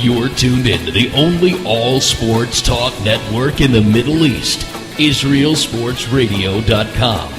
You're tuned in to the only all-sports talk network in the Middle East, IsraelSportsRadio.com.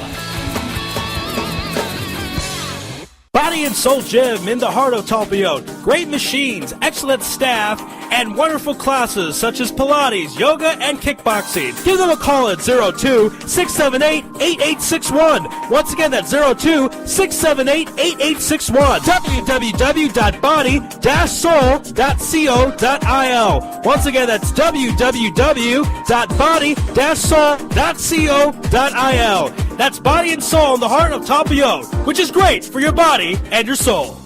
Body and Soul Gym in the heart of Talpiot. Great machines, excellent staff, and wonderful classes such as Pilates, yoga, and kickboxing. Give them a call at 02-678-8861. Once again, that's 02-678-8861. www.body-soul.co.il. Once again, that's www.body-soul.co.il. That's Body and Soul in the heart of Talpiot, which is great for your body and your soul.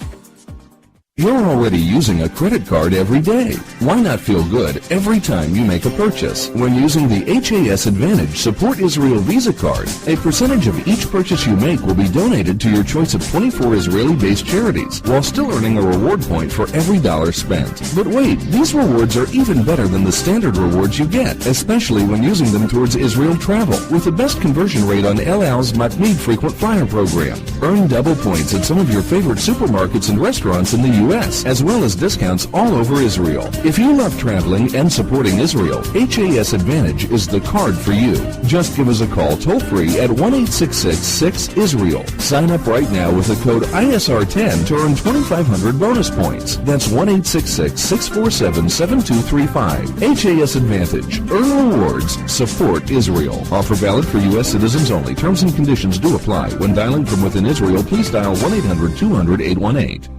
You're already using a credit card every day. Why not feel good every time you make a purchase? When using the HAS Advantage Support Israel Visa card, a percentage of each purchase you make will be donated to your choice of 24 Israeli-based charities, while still earning a reward point for every dollar spent. But wait, these rewards are even better than the standard rewards you get, especially when using them towards Israel travel, with the best conversion rate on El Al's Matmeed Frequent Flyer program. Earn double points at some of your favorite supermarkets and restaurants in the U.S., as well as discounts all over Israel. If you love traveling and supporting Israel, HAS Advantage is the card for you. Just give us a call toll-free at 1-866-6-ISRAEL. Sign up right now with the code ISR10 to earn 2,500 bonus points. That's 1-866-647-7235. HAS Advantage. Earn rewards. Support Israel. Offer valid for U.S. citizens only. Terms and conditions do apply. When dialing from within Israel, please dial 1-800-200-818.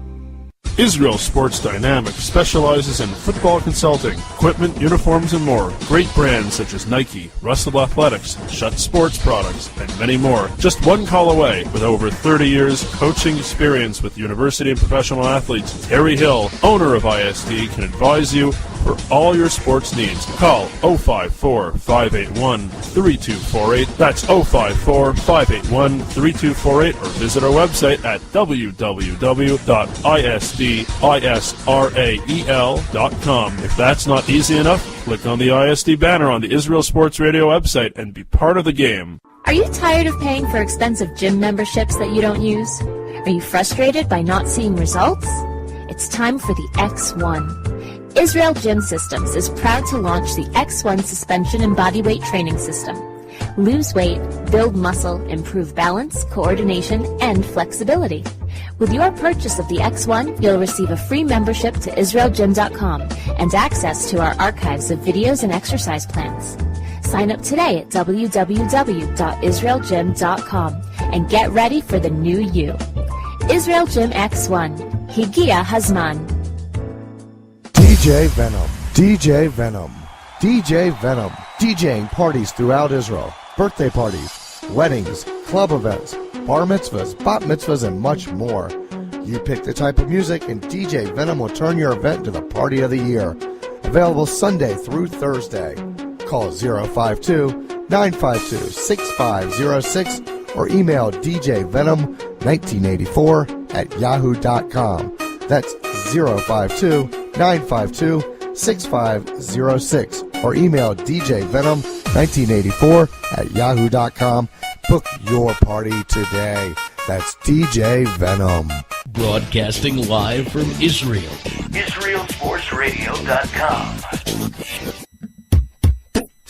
Israel Sports Dynamics specializes in football consulting, equipment, uniforms, and more. Great brands such as Nike, Russell Athletics, Shutt Sports Products, and many more. Just one call away. With over 30 years coaching experience with university and professional athletes, Terry Hill, owner of ISD, can advise you for all your sports needs. Call 054-581-3248. That's 054-581-3248, or visit our website at www.isdisrael.com. If that's not easy enough, click on the ISD banner on the Israel Sports Radio website and be part of the game. Are you tired of paying for expensive gym memberships that you don't use? Are you frustrated by not seeing results? It's time for the X1. Israel Gym Systems is proud to launch the X1 suspension and bodyweight training system. Lose weight, build muscle, improve balance, coordination, and flexibility. With your purchase of the X1, you'll receive a free membership to IsraelGym.com and access to our archives of videos and exercise plans. Sign up today at www.IsraelGym.com and get ready for the new you. Israel Gym X1. Higia Hazman. DJ Venom, DJ Venom, DJ Venom, DJing parties throughout Israel, birthday parties, weddings, club events, bar mitzvahs, bat mitzvahs, and much more. You pick the type of music and DJ Venom will turn your event into the party of the year. Available Sunday through Thursday. Call 052-952-6506 or email djvenom1984@yahoo.com. That's 052-952-6506 or email djvenom1984@yahoo.com. Book your party today. That's DJ Venom. Broadcasting live from Israel. IsraelSportsRadio.com.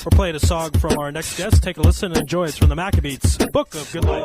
We're playing a song from our next guest. Take a listen and enjoy. It's from the Maccabees Book of Good Life.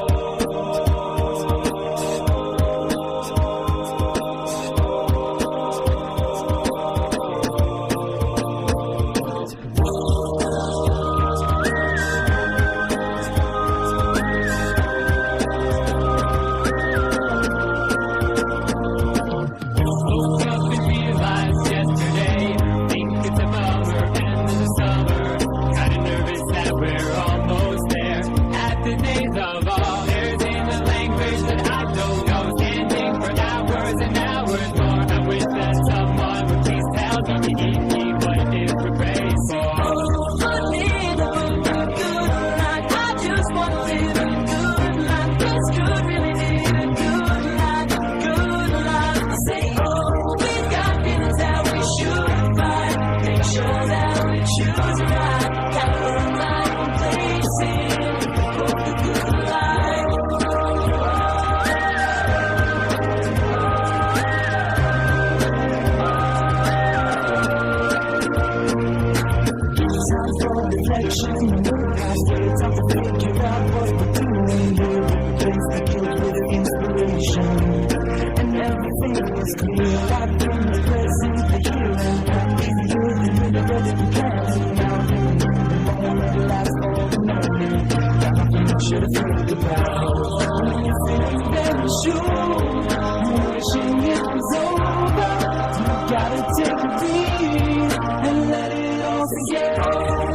gotta take a beat and let it all sink in.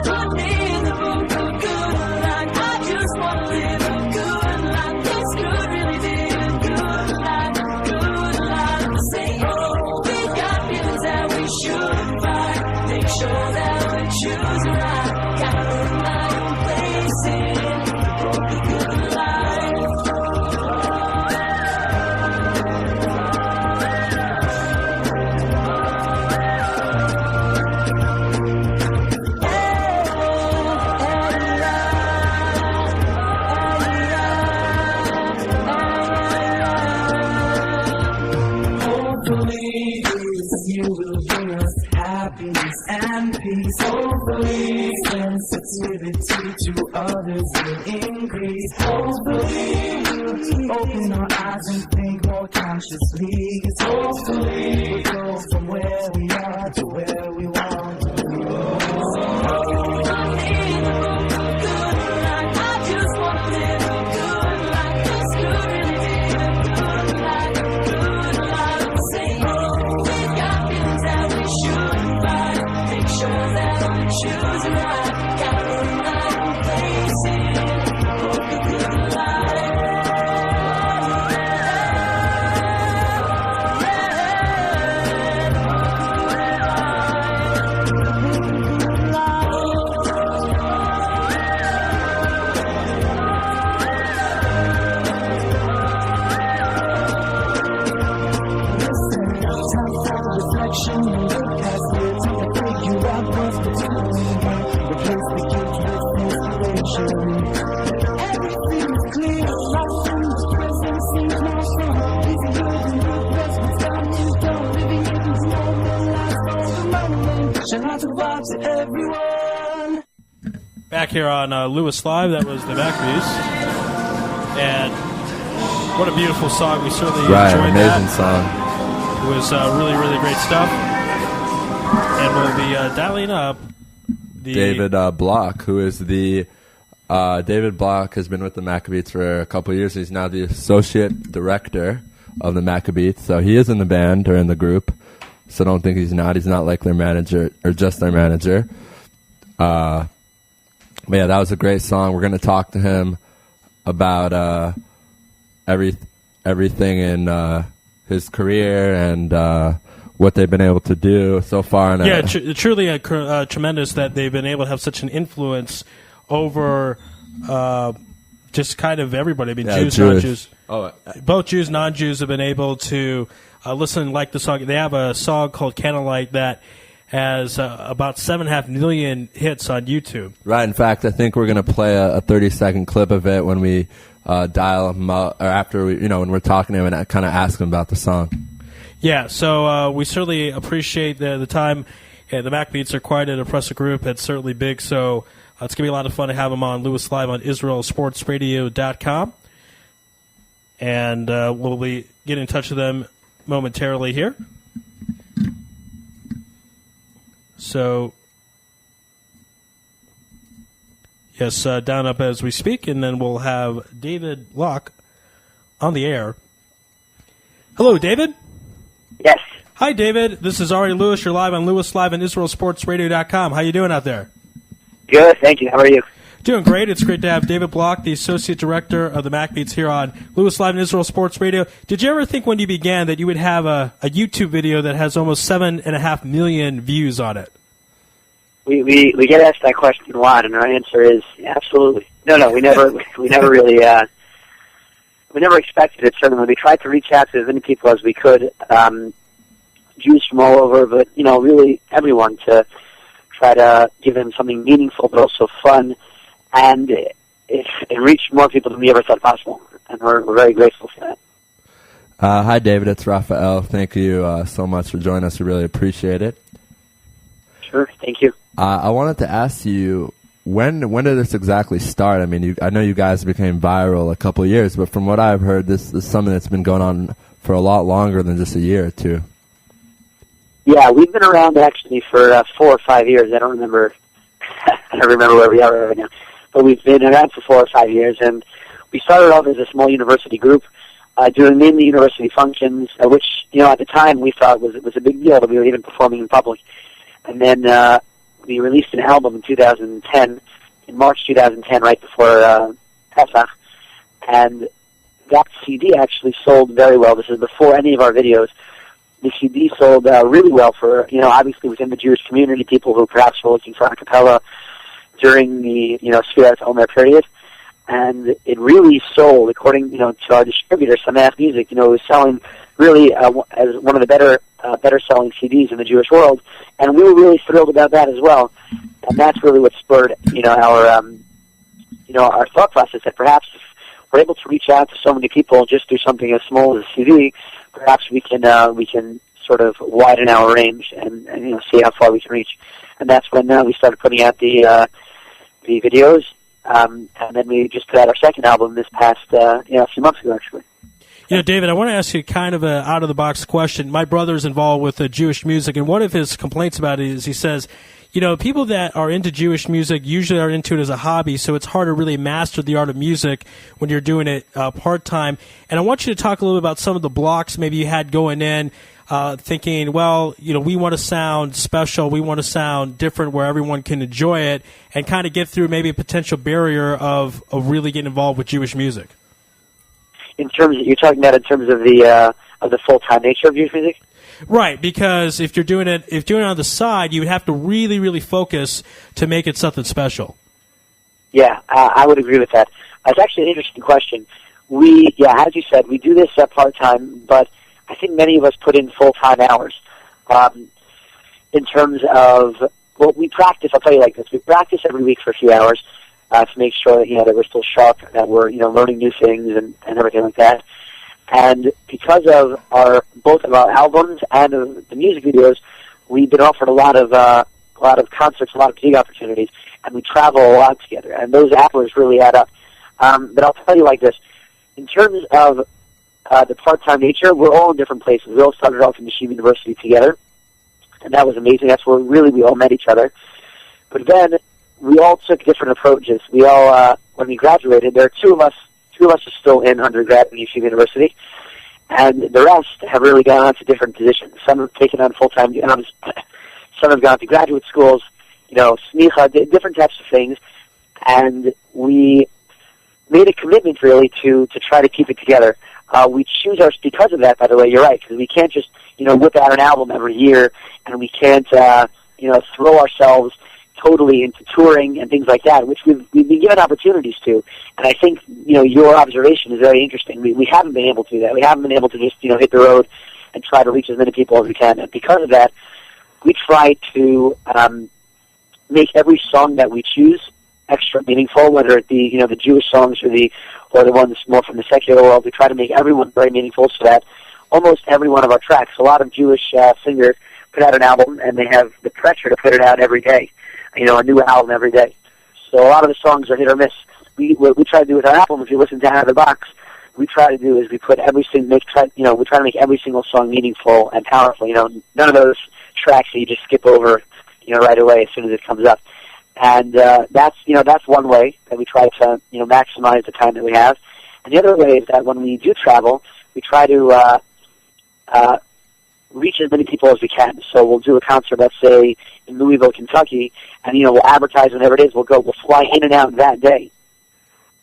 Put me in the mood for good life. I just wanna live a good life. This could really be a good life, good life. Say, oh, we got feelings that we should fight. Make sure that we choose right. Gotta earn my own place in the good life. Hopefully you will bring us happiness and peace. Hopefully sensitivity to others will increase. Hopefully we'll open our eyes and think more consciously. 'Cause hopefully we'll go from where we are to where we want to be. Choose right, gotta earn my own place in the good life. Listen, time for reflection and look past it. Time to figure out what's between. Replace the guilt with inspiration. Everything is clear, right from the present seems more fun. Easy living with rest, what's done is done. Living in the moment, life for the moment. Shine out the vibe to everyone. Back here on Louis Live, that was the Maccabees. And what a beautiful song. We certainly enjoyed amazing that. song. It was really, really great stuff. And we'll be dialing up David Block, who is the David Block has been with the Maccabees for a couple of years. He's now the associate director of the Maccabees, so he is in the band or in the group. So don't think he's not. He's not like their manager or just their manager. But yeah, that was a great song. We're going to talk to him about everything in his career and what they've been able to do so far. Truly tremendous that they've been able to have such an influence over just kind of everybody. I mean, Jews, Jewish. non-Jews. Both Jews, non-Jews have been able to listen and like the song. They have a song called Candlelight that has about 7.5 million hits on YouTube. Right. In fact, I think we're going to play a 30-second clip of it when we dial him up, or after when we're talking to him and kind of ask him about the song. Yeah, so we certainly appreciate the time. Yeah, the Maccabees are quite an impressive group. It's certainly big, so it's going to be a lot of fun to have them on Louis Live on IsraelSportsRadio.com. And we'll be getting in touch with them momentarily here. So, yes, down up as we speak, and then we'll have David Block on the air. Hello, David. Yes. Hi, David. This is Ari Louis. You're live on Louis Live on IsraelSportsRadio.com. How you doing out there? Good, thank you. How are you? Doing great. It's great to have David Block, the Associate Director of the Maccabees, here on Louis Live and Israel Sports Radio. Did you ever think when you began that you would have a YouTube video that has almost 7.5 million views on it? We get asked that question a lot, and our answer is absolutely. No, we never really we never expected it. Certainly, we tried to reach out to as many people as we could, Jews from all over, but really everyone, to try to give them something meaningful but also fun, and it reached more people than we ever thought possible, and we're very grateful for that. Hi, David. It's Raphael. Thank you so much for joining us. We really appreciate it. Sure. Thank you. I wanted to ask you, when did this exactly start? I mean, I know you guys became viral a couple of years, but from what I've heard, this is something that's been going on for a lot longer than just a year or two. Yeah, we've been around actually for 4 or 5 years. I don't remember where we are right now, but we've been around for 4 or 5 years, and we started off as a small university group. doing mainly university functions, which, at the time we thought was a big deal that we were even performing in public. And then we released an album in 2010, in March 2010, right before Pesach, and that CD actually sold very well. This is before any of our videos. The CD sold really well for, obviously within the Jewish community, people who perhaps were looking for a cappella during the, Sfirat Omer period. And it really sold, according, to our distributor, Sameach Music, it was selling really as one of the better selling CDs in the Jewish world. And we were really thrilled about that as well. And that's really what spurred, our thought process that perhaps if we're able to reach out to so many people just through something as small as a CD, perhaps we can sort of widen our range and see how far we can reach. And that's when we started putting out the videos, and then we just put out our second album this past a few months ago, actually. David, I want to ask you kind of an out-of-the-box question. My brother's involved with Jewish music, and one of his complaints about it is he says, people that are into Jewish music usually are into it as a hobby, so it's hard to really master the art of music when you're doing it part-time. And I want you to talk a little bit about some of the blocks maybe you had going in, thinking, we want to sound special, we want to sound different where everyone can enjoy it, and kind of get through maybe a potential barrier of really getting involved with Jewish music. You're talking about in terms of the full-time nature of Jewish music? Right, because if you're doing it on the side, you would have to really, really focus to make it something special. Yeah, I would agree with that. It's actually an interesting question. As you said, we do this part-time, but I think many of us put in full-time hours. In terms of, we practice, I'll tell you like this, we practice every week for a few hours to make sure that, that we're still sharp, that we're, learning new things and everything like that. And because of both of our albums and the music videos, we've been offered a lot of concerts, a lot of gig opportunities, and we travel a lot together. And those hours really add up. But I'll tell you like this: in terms of the part-time nature, we're all in different places. We all started off in Yeshiva University together, and that was amazing. That's where really we all met each other. But then we all took different approaches. We all, when we graduated, there are two of us are still in undergrad at Yeshiva University, and the rest have really gone on to different positions. Some have taken on full-time jobs, some have gone to graduate schools, smicha, different types of things, and we made a commitment really to try to keep it together. We choose ours because of that, by the way, you're right, because we can't just, whip out an album every year, and we can't, throw ourselves totally into touring and things like that, which we've been given opportunities to. And I think, your observation is very interesting. We haven't been able to do that. We haven't been able to just, hit the road and try to reach as many people as we can. And because of that, we try to make every song that we choose extra meaningful, whether it be, the Jewish songs or the ones more from the secular world. We try to make everyone very meaningful so that almost every one of our tracks, a lot of Jewish singers put out an album and they have the pressure to put it out every day. A new album every day. So a lot of the songs are hit or miss. What we try to do with our album, if you listen to Out of the Box, we try to do is we put we try to make every single song meaningful and powerful. None of those tracks that you just skip over, right away as soon as it comes up. And that's one way that we try to maximize the time that we have. And the other way is that when we do travel, we try to reach as many people as we can. So we'll do a concert, let's say, in Louisville, Kentucky, and, we'll advertise whenever it is. We'll fly in and out that day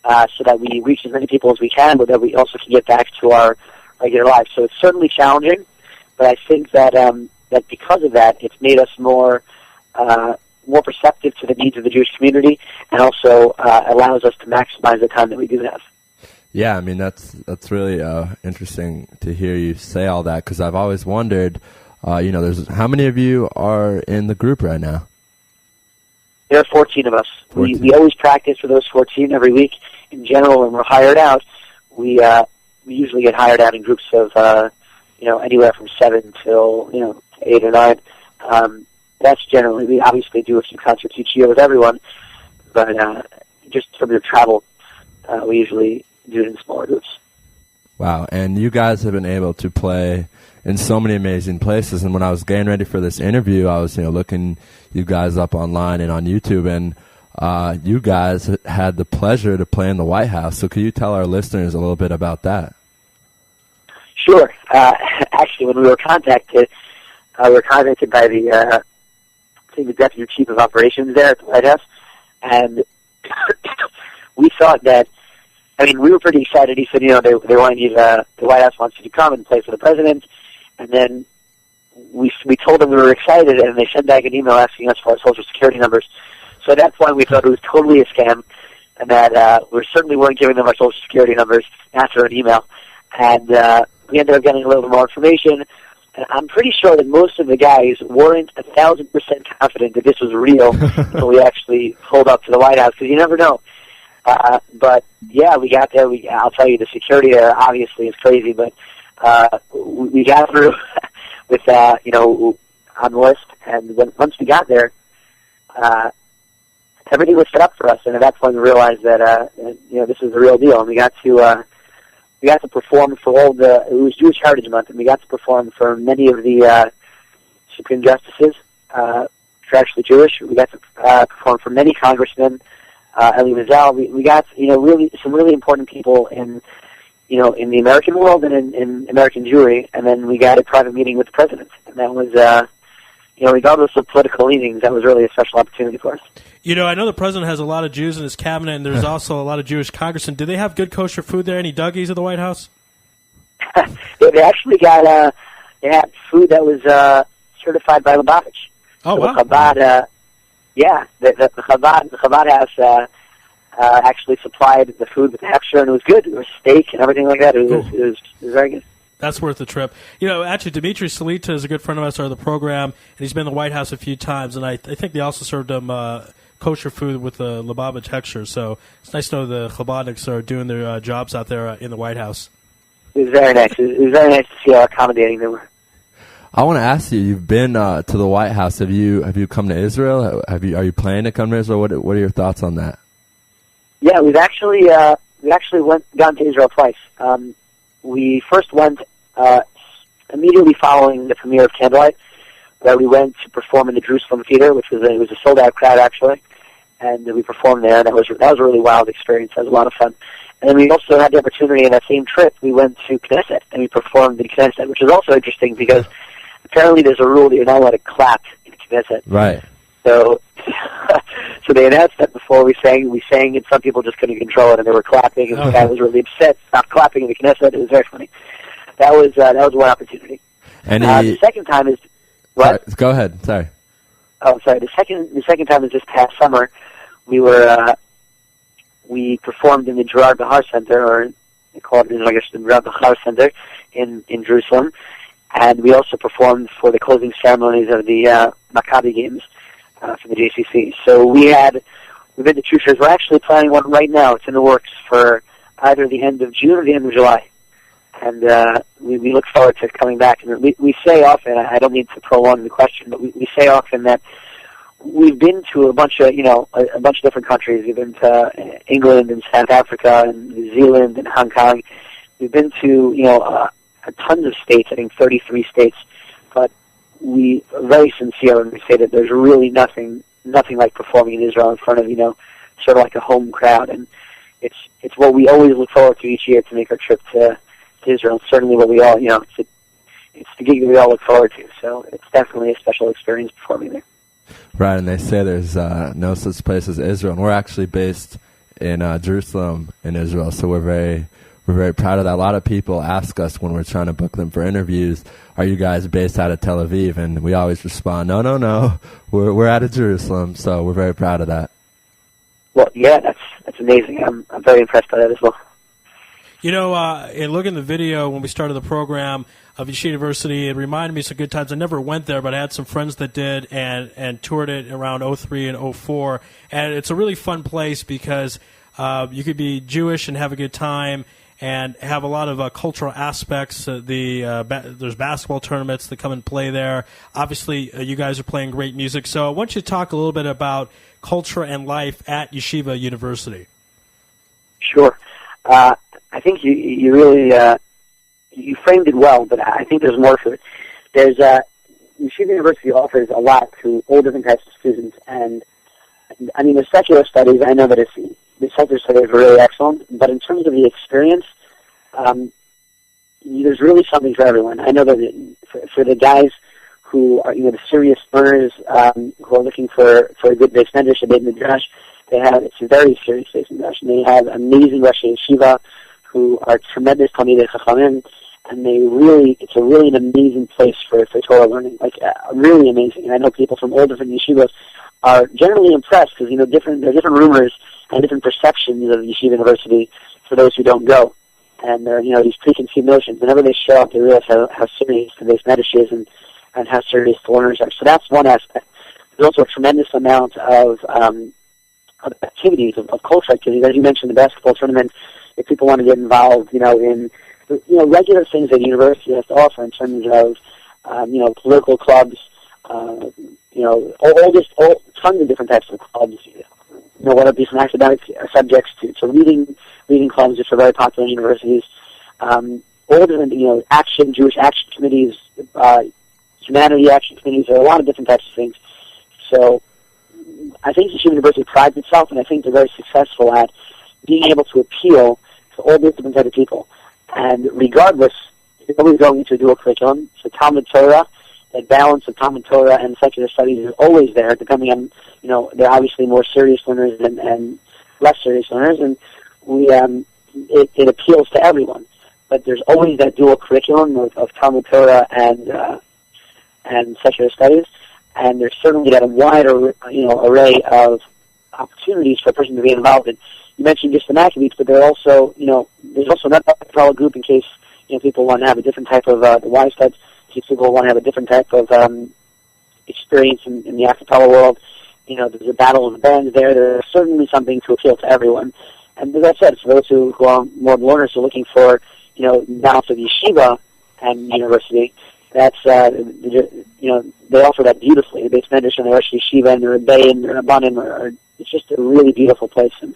so that we reach as many people as we can, but that we also can get back to our regular lives. So it's certainly challenging, but I think that that because of that, it's made us more perceptive to the needs of the Jewish community, and also allows us to maximize the time that we do have. Yeah, I mean, that's really interesting to hear you say all that, because I've always wondered, there's how many of you are in the group right now? There are 14 of us. 14. We always practice for those 14 every week. In general, when we're hired out, we usually get hired out in groups of anywhere from 7 till 8 or 9. That's generally, we obviously do a few concerts each year with everyone, but just from the travel, we usually do it in smaller groups. Wow, and you guys have been able to play in so many amazing places. And when I was getting ready for this interview, I was looking you guys up online and on YouTube, and you guys had the pleasure to play in the White House. So could you tell our listeners a little bit about that? Sure. Actually, when we were contacted by the deputy chief of operations there at the White House, and we thought that. I mean, we were pretty excited. He said, they want you. The White House wants you to come and play for the president, and then we told them we were excited, and they sent back an email asking us for our social security numbers. So at that point, we thought it was totally a scam, and that we certainly weren't giving them our social security numbers after an email. And we ended up getting a little bit more information. And I'm pretty sure that most of the guys weren't 1,000% confident that this was real until we actually pulled up to the White House, because you never know. But yeah, we got there. I'll tell you, the security there obviously is crazy, but we got through with on the list. And once we got there, everything was set up for us. And at that point, we realized that this is the real deal. And we got to perform for all it was Jewish Heritage Month, and we got to perform for many of the Supreme Justices who are actually Jewish. We got to perform for many congressmen. Ari Louis. We got really some really important people in the American world and in American Jewry, and then we got a private meeting with the president, and that was regardless of political leanings, that was really a special opportunity for us. I know the president has a lot of Jews in his cabinet, and there's also a lot of Jewish congressmen. Do they have good kosher food there? Any Dougies at the White House? They actually got they had food that was certified by Lubavitch. Oh, so wow. Chabad, the Chabad House actually supplied the food with extra, and it was good. It was steak and everything like that. It was very good. That's worth the trip. Actually, Dimitri Salita is a good friend of ours, of the program, and he's been in the White House a few times, and I think they also served him kosher food with the Lubavitch texture. So it's nice to know the Chabadniks are doing their jobs out there in the White House. It was very nice. It was very nice to see how accommodating they were. I want to ask you. You've been to the White House. Have you come to Israel? Are you planning to come to Israel? What are your thoughts on that? Yeah, we've actually gone to Israel twice. We first went immediately following the premiere of Candlelight, where we went to perform in the Jerusalem Theater, which was a sold out crowd actually, and we performed there. That was a really wild experience. That was a lot of fun. And then we also had the opportunity in that same trip. We went to Knesset and we performed in Knesset, which is also interesting because apparently there's a rule that you're not allowed to clap in Knesset. Right. So they announced that before we sang, and some people just couldn't control it, and they were clapping, and the guy was really upset, stopped clapping in the Knesset. It was very funny. That was one opportunity. And the second time is what? Sorry, go ahead. Sorry. Oh, sorry. The second time is this past summer. We performed in the Gerard Bahar Center, or they call it, I guess, the Gerard Bahar Center in Jerusalem, and we also performed for the closing ceremonies of the Maccabi games. For the JCC. So we've been to two shows. We're actually planning one right now. It's in the works for either the end of June or the end of July. And we look forward to coming back. And we say often, I don't mean to prolong the question, but we say often that we've been to a bunch of different countries. We've been to England and South Africa and New Zealand and Hong Kong. We've been to, tons of states, I think 33 states. But we are very sincere when we say that there's really nothing like performing in Israel in front of, sort of like a home crowd. And it's what we always look forward to each year to make our trip to Israel. It's certainly what we all, it's the gig that we all look forward to. So it's definitely a special experience performing there. Right, and they say there's no such place as Israel. And we're actually based in Jerusalem in Israel, so we're very proud of that. A lot of people ask us when we're trying to book them for interviews, are you guys based out of Tel Aviv? And we always respond, no, we're out of Jerusalem, so we're very proud of that. Well, yeah, that's amazing. I'm very impressed by that as well. In looking at the video when we started the program of Yeshiva University, it reminded me of some good times. I never went there, but I had some friends that did and toured it around 03 and 04. And it's a really fun place because you could be Jewish and have a good time and have a lot of cultural aspects. There's basketball tournaments that come and play there. Obviously, you guys are playing great music. So I want you to talk a little bit about culture and life at Yeshiva University. Sure. I think you really you framed it well, but I think there's more to it. There's Yeshiva University offers a lot to all different types of students, and I mean the secular studies. I know that the secular studies are really excellent, but in terms of the experience, there's really something for everyone. I know that for the guys who are, the serious learners who are looking for a good base medrash, a beit midrash, it's a very serious base midrash, and they have amazing Rosh Yeshiva who are tremendous Talmidei Chachamim, and it's a really an amazing place for Torah learning, really amazing. And I know people from all different yeshivas are generally impressed because there are different rumors and different perceptions of Yeshiva University for those who don't go. And there are, these preconceived notions. Whenever they show up, they realize how serious the base medrash is and how serious the learners are. So that's one aspect. There's also a tremendous amount of activities, of cultural activities. As you mentioned, the basketball tournament, if people want to get involved, in regular things that university has to offer in terms of, political clubs, all tons of different types of clubs, whether it be from academic subjects to reading clubs, which are very popular in universities, all different, Jewish action committees, humanity action committees, there are a lot of different types of things. So I think Yeshiva University prides itself, and I think they're very successful at being able to appeal to all these different types of people. And regardless, you're always going into a dual curriculum. So Talmud Torah, that balance of Talmud Torah and secular studies is always there, depending on, they're obviously more serious learners and less serious learners, and it appeals to everyone. But there's always that dual curriculum of Talmud Torah and secular studies, and there's certainly that a wide array of opportunities for a person to be involved in. You mentioned just the Maccabees, but there's also another umbrella group in case people want to have a different type of the Y studs. In case people want to have a different type of experience in the acapella world. There's a battle of the bands there. There's certainly something to appeal to everyone. And as I said, for those who are more learners who are looking for balance of yeshiva and university, that's they offer that beautifully. The base medrash and the Rosh Yeshiva and the Rebbe and the Rabbanim it's just a really beautiful place. And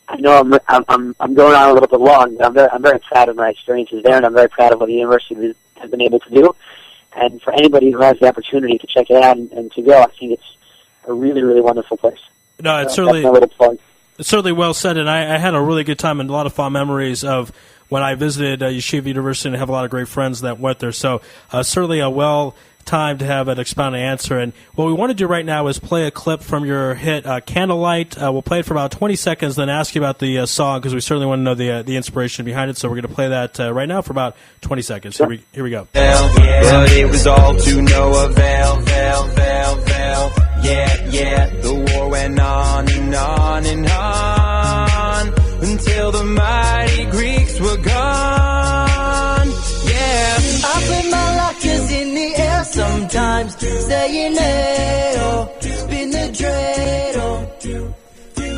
I know I'm going on a little bit long, but I'm very proud of my experiences there, and I'm very proud of what the university has been able to do. And for anybody who has the opportunity to check it out and to go, I think it's a really, really wonderful place. No, it's certainly that's my little plug. It's certainly well said, and I had a really good time and a lot of fond memories of when I visited Yeshiva University, and I have a lot of great friends that went there. So certainly a well-timed to have an expounded answer. And what we want to do right now is play a clip from your hit, Candlelight. We'll play it for about 20 seconds, then ask you about the song, because we certainly want to know the inspiration behind it. So we're going to play that right now for about 20 seconds. Sure. Here we go. But it was all to no avail, Yeah, the war went on and on and on until the mighty Greeks were gone. Yeah, I put my lockers in the air sometimes, saying hey, oh, spin the dreidel.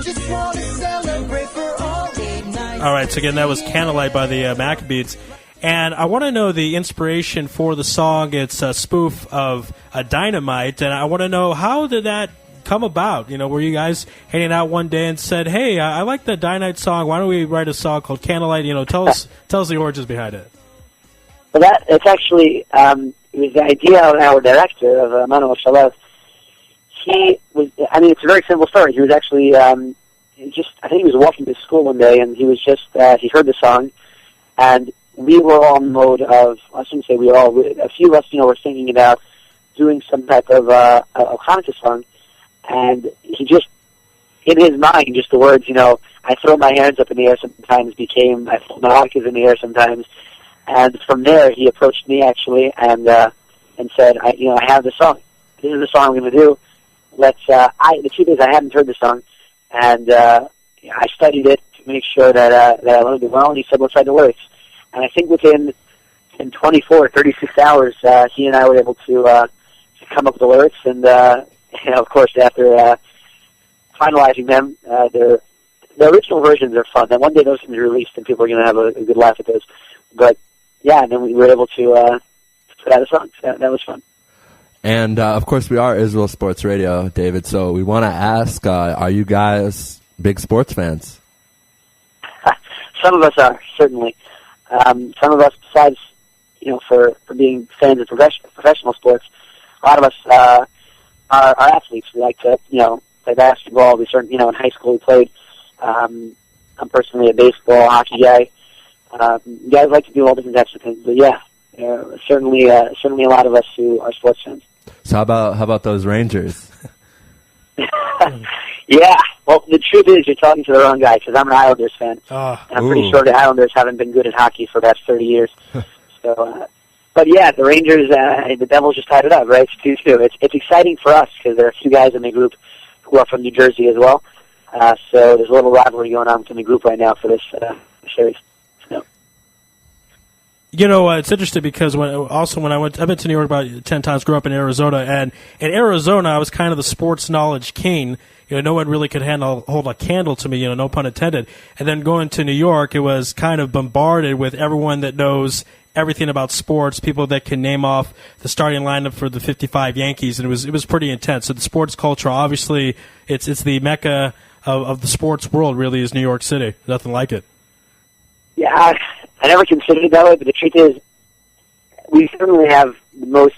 Just want to celebrate for all 8 nights. All right, so again, that was Candlelight by the Maccabees. And I want to know the inspiration for the song. It's a spoof of a Dynamite, and I want to know, how did that come about? Were you guys hanging out one day and said, hey, I like the Dynamite song, why don't we write a song called Candlelight? Tell us the origins behind it. Well, it's actually, it was the idea of our director, of Manuel Shalev. It's a very simple story. He was actually, I think he was walking to school one day, and he was he heard the song, and we were all in mode of, I shouldn't say we were all, a few of us, were thinking about doing some type of a Hanukkah song, and he just, in his mind, just the words, I throw my hands up in the air sometimes became, I throw my hanukkahs in the air sometimes, and from there he approached me actually and said, I have the song. This is the song I'm going to do. The truth is I hadn't heard the song, and I studied it to make sure that I learned it well, and he said, let's write the lyrics. And I think within 24, 36 hours, he and I were able to come up with the lyrics. And, of course, after finalizing them, the original versions are fun. And one day those can be released, and people are going to have a good laugh at those. But, yeah, and then we were able to put out a song. So that was fun. And, of course, we are Israel Sports Radio, David. So we want to ask, are you guys big sports fans? Some of us are, certainly. Some of us, besides, for being fans of professional sports, a lot of us are athletes. We like to, play basketball. We certainly, in high school we played. I'm personally a baseball, hockey guy. Guys like to do all different types of things, but yeah, certainly a lot of us who are sports fans. So how about those Rangers? Yeah, well, the truth is you're talking to the wrong guy because I'm an Islanders fan. And I'm pretty sure the Islanders haven't been good at hockey for the past 30 years. So, but yeah, the Rangers, the Devils just tied it up, right? It's 2-2. It's exciting for us because there are a few guys in the group who are from New Jersey as well. So there's a little rivalry going on within the group right now for this series. So. You know, it's interesting because when I've been to New York about 10 times, grew up in Arizona, and in Arizona I was kind of the sports knowledge king. You know, no one really could hold a candle to me, you know, no pun intended. And then going to New York, it was kind of bombarded with everyone that knows everything about sports, people that can name off the starting lineup for the 55 Yankees, and it was pretty intense. So the sports culture, obviously, it's the mecca of the sports world, really, is New York City. Nothing like it. Yeah, I never considered it that way, but the truth is, we certainly have the most,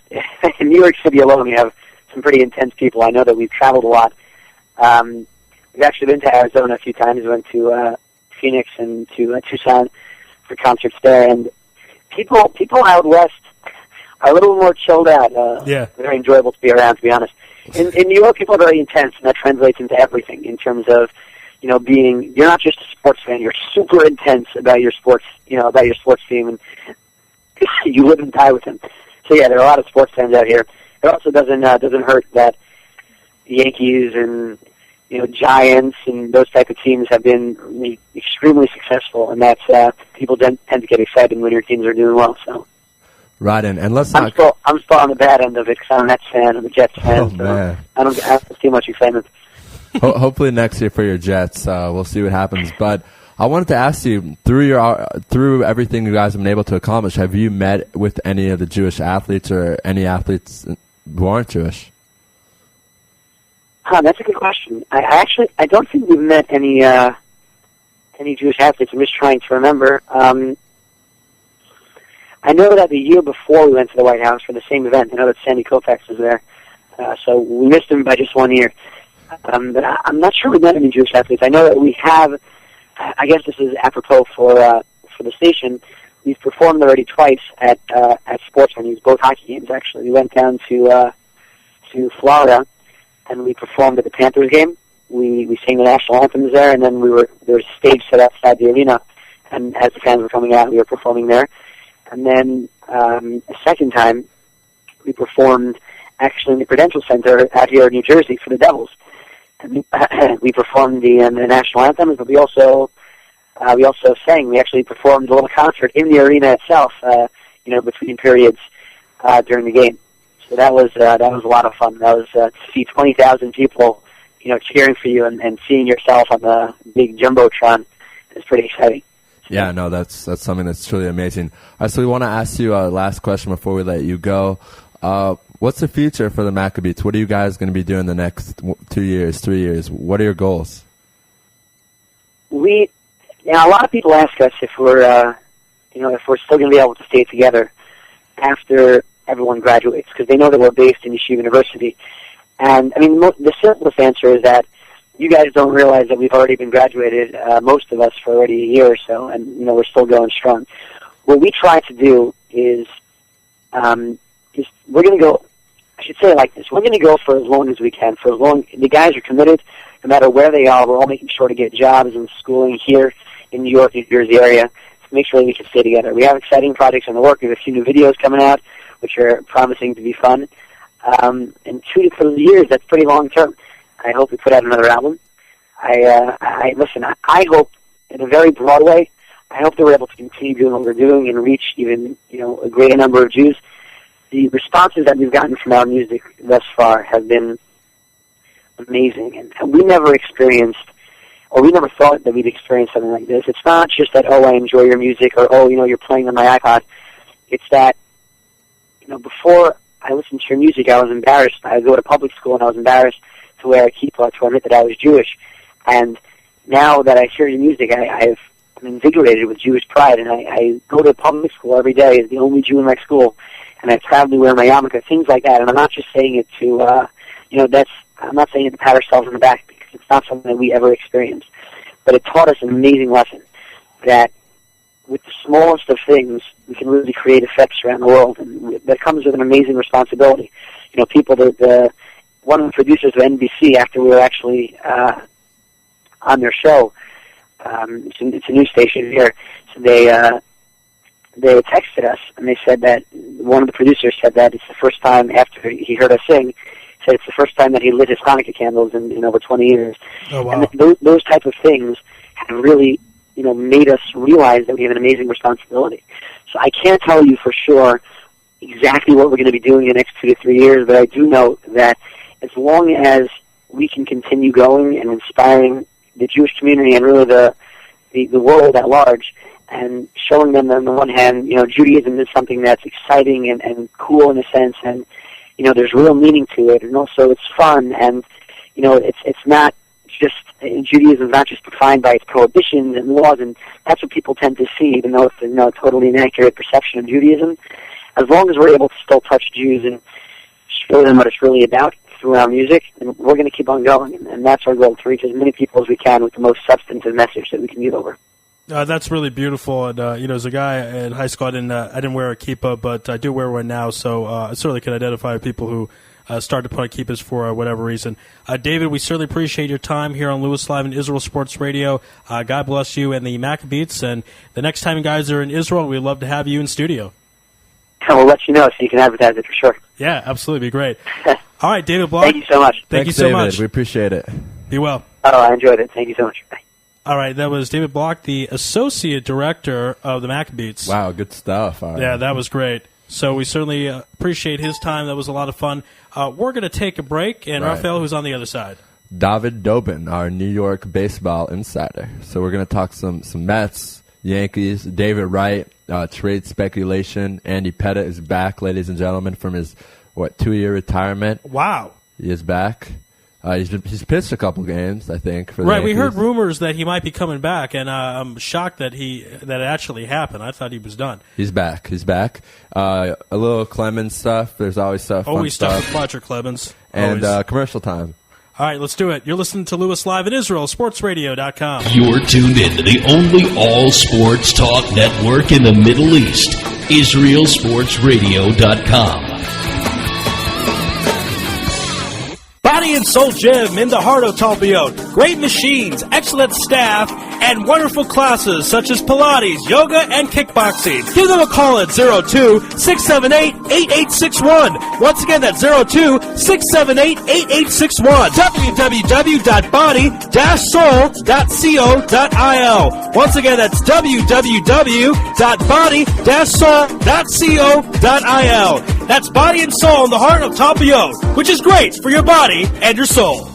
in New York City alone, we have some pretty intense people. I know that we've traveled a lot. We've actually been to Arizona a few times. We went to Phoenix and to Tucson for concerts there, and people out west are a little more chilled out. Very enjoyable to be around, to be honest. In New York, people are very intense, and that translates into everything in terms of, you know, you're not just a sports fan, you're super intense about your sports, about your sports team, and you live and die with them. So yeah, there are a lot of sports fans out here. It also doesn't hurt that the Yankees and, Giants and those type of teams have been extremely successful, and that's, people tend to get excited when your teams are doing well, so. Right, and let's I'm still on the bad end of it because I'm a Mets fan, I'm a Jets fan, so I don't have too much excitement. Hopefully next year for your Jets, we'll see what happens. But I wanted to ask you, through everything you guys have been able to accomplish, have you met with any of the Jewish athletes or any athletes who aren't Jewish? That's a good question. I don't think we've met any Jewish athletes. I'm just trying to remember. I know that the year before we went to the White House for the same event, I know that Sandy Koufax was there, so we missed him by just 1 year. But I'm not sure we've met any Jewish athletes. I know that we have. I guess this is apropos for the station. We've performed already twice at sports venues, both hockey games actually. We went down to Florida, and we performed at the Panthers game. We sang the national anthems there, and then there was a stage set outside the arena, and as the fans were coming out, we were performing there. And then a second time, we performed actually in the Prudential Center out here in New Jersey for the Devils. And we performed the national anthems, but we also sang. We actually performed a little concert in the arena itself, between periods during the game. So that was a lot of fun. That was to see 20,000 people, cheering for you and seeing yourself on the big jumbotron is pretty exciting. Yeah, no, that's something that's truly amazing. All right, so we want to ask you a last question before we let you go. What's the future for the Maccabees? What are you guys going to be doing the next 2 years, 3 years? What are your goals? A lot of people ask us if we're still going to be able to stay together after everyone graduates, because they know that we're based in Yeshiva University. And, the simplest answer is that you guys don't realize that we've already been graduated, most of us, for already a year or so, and, we're still going strong. What we try to do is we're going to go, I should say it like this, we're going to go for as long as we can. For as long, the guys are committed, no matter where they are. We're all making sure to get jobs and schooling here in New York, New Jersey area to make sure that we can stay together. We have exciting projects in the work. We have a few new videos coming out, which are promising to be fun. And 2 to 3 years, that's pretty long term. I hope we put out another album. I hope in a very broad way, I hope that we're able to continue doing what we're doing and reach even, a greater number of Jews. The responses that we've gotten from our music thus far have been amazing, and we never experienced, or we never thought that we'd experience something like this. It's not just that, I enjoy your music, or, you're playing on my iPod. It's that, before I listened to your music, I was embarrassed. I would go to public school, and I was embarrassed to wear a kippah, to admit that I was Jewish. And now that I hear your music, I'm invigorated with Jewish pride, and I go to public school every day as the only Jew in my school, and I proudly wear my yarmulke, things like that. And I'm not just saying it to, I'm not saying it to pat ourselves on the back, because it's not something that we ever experienced. But it taught us an amazing lesson, that with the smallest of things, we can really create effects around the world, and that comes with an amazing responsibility. You know, people that one of the producers of NBC, after we were actually on their show, it's a news station here, so they texted us, and they said that one of the producers said that it's the first time after he heard us sing, said it's the first time that he lit his Hanukkah candles in over 20 years. Oh, wow. And those type of things have really, you know, made us realize that we have an amazing responsibility. So I can't tell you for sure exactly what we're going to be doing in the next 2 to 3 years, but I do know that as long as we can continue going and inspiring the Jewish community and really the world at large, and showing them that on the one hand, you know, Judaism is something that's exciting and cool in a sense, and, you know, there's real meaning to it, and also it's fun, and, you know, it's not just, Judaism is not just defined by its prohibitions and laws, and that's what people tend to see, even though it's, you know, a totally inaccurate perception of Judaism. As long as we're able to still touch Jews and show them what it's really about through our music, and we're going to keep on going, and that's our goal, to reach as many people as we can with the most substantive message that we can get over. That's really beautiful, and you know, as a guy in high school, I didn't wear a kippah, but I do wear one now, so I certainly can identify people who start to put on kippahs for whatever reason. David, we certainly appreciate your time here on Louis Live and Israel Sports Radio. God bless you and the Maccabees, and the next time you guys are in Israel, we'd love to have you in studio. We'll let you know so you can advertise it for sure. Yeah, absolutely, be great. All right, David Block. Thank you so much. Thank you so David. much. We appreciate it. Be well. Oh, I enjoyed it. Thank you so much. Bye. All right, that was David Block, the Associate Director of the Maccabees. Wow, good stuff. Yeah, that was great. So we certainly appreciate his time. That was a lot of fun. We're going to take a break, and Right. Raphael, who's on the other side. David Dobin, our New York baseball insider. So we're going to talk some Mets, Yankees, David Wright, trade speculation. Andy Pettit is back, ladies and gentlemen, from his, 2-year retirement. Wow. He is back. He's pitched a couple games, I think. For the Right, we Yankees. heard rumors that he might be coming back, and I'm shocked that it actually happened. I thought he was done. He's back. A little Clemens stuff. There's always fun Always stuff stuff. with Fletcher Clemens. And Always. commercial time. All right, let's do it. You're listening to Louis Live in Israel, sportsradio.com. You're tuned in to the only all-sports talk network in the Middle East, IsraelSportsRadio.com. Body and Soul Gym in the heart of Talpiot. Great machines, excellent staff, and wonderful classes such as Pilates, yoga, and kickboxing. Give them a call at 02-678-8861. Once again, that's 02-678-8861. www.body-soul.co.il. Once again, that's www.body-soul.co.il. That's Body and Soul in the heart of Talpiot, which is great for your body and your soul.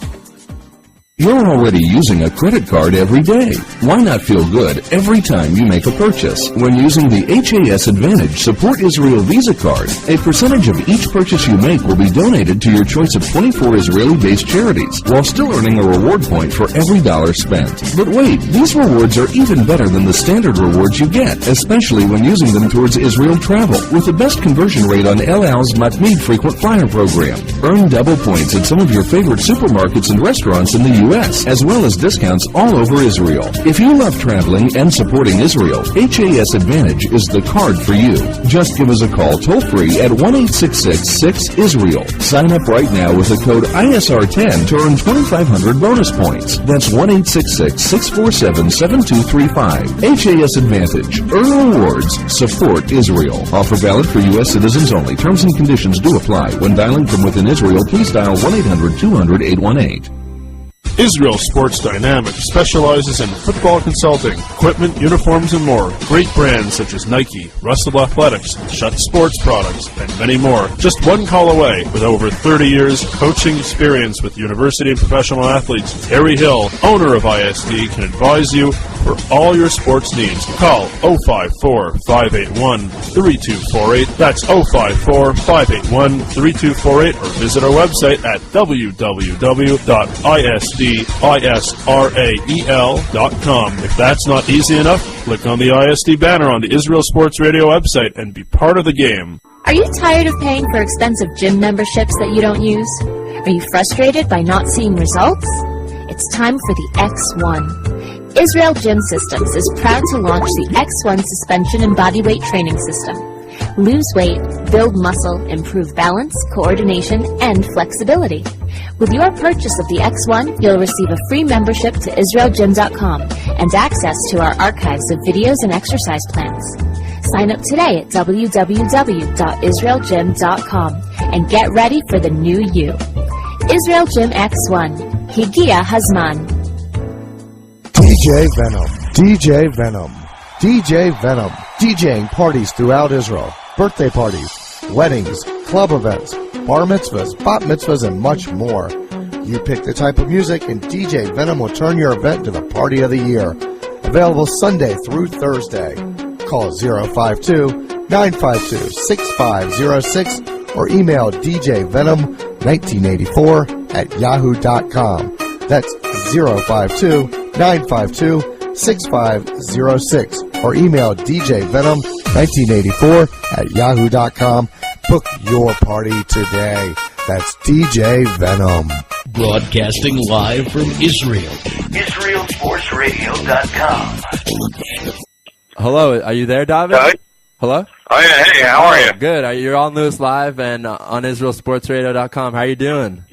You're already using a credit card every day. Why not feel good every time you make a purchase? When using the HAS Advantage Support Israel Visa card, a percentage of each purchase you make will be donated to your choice of 24 Israeli-based charities, while still earning a reward point for every dollar spent. But wait, these rewards are even better than the standard rewards you get, especially when using them towards Israel travel, with the best conversion rate on El Al's Matmeed Frequent Flyer program. Earn double points at some of your favorite supermarkets and restaurants in the U.S., as well as discounts all over Israel. If you love traveling and supporting Israel, HAS Advantage is the card for you. Just give us a call toll-free at 1-866-6-ISRAEL. Sign up right now with the code ISR10 to earn 2,500 bonus points. That's 1-866-647-7235. HAS Advantage. Earn rewards. Support Israel. Offer valid for U.S. citizens only. Terms and conditions do apply. When dialing from within Israel, please dial 1-800-200-818. Israel Sports Dynamics specializes in football consulting, equipment, uniforms, and more. Great brands such as Nike, Russell Athletics, Shutt Sports Products, and many more. Just one call away. With over 30 years coaching experience with university and professional athletes, Terry Hill, owner of ISD, can advise you for all your sports needs. Call 054-581-3248. That's 054-581-3248, or visit our website at www.isdisrael.com. If that's not easy enough, click on the ISD banner on the Israel Sports Radio website and be part of the game. Are you tired of paying for expensive gym memberships that you don't use? Are you frustrated by not seeing results? It's time for the X1. Israel Gym Systems is proud to launch the X1 suspension and bodyweight training system. Lose weight, build muscle, improve balance, coordination, and flexibility. With your purchase of the X1, you'll receive a free membership to IsraelGym.com and access to our archives of videos and exercise plans. Sign up today at www.israelgym.com and get ready for the new you. Israel Gym X1. Higia Hazman. DJ Venom. DJ Venom. DJ Venom. DJing parties throughout Israel. Birthday parties, weddings, club events, bar mitzvahs, bat mitzvahs, and much more. You pick the type of music and DJ Venom will turn your event into the party of the year. Available Sunday through Thursday. Call 052-952-6506 or email djvenom1984@yahoo.com. That's 052-952-6506 or email djvenom1984@yahoo.com. Book your party today. That's DJ Venom. Broadcasting live from Israel. IsraelSportsRadio.com. Hello, are you there, David? Good. Hello? Oh, yeah, hey, how are you? Good. You're on Louis Live and on IsraelSportsRadio.com. How are you doing?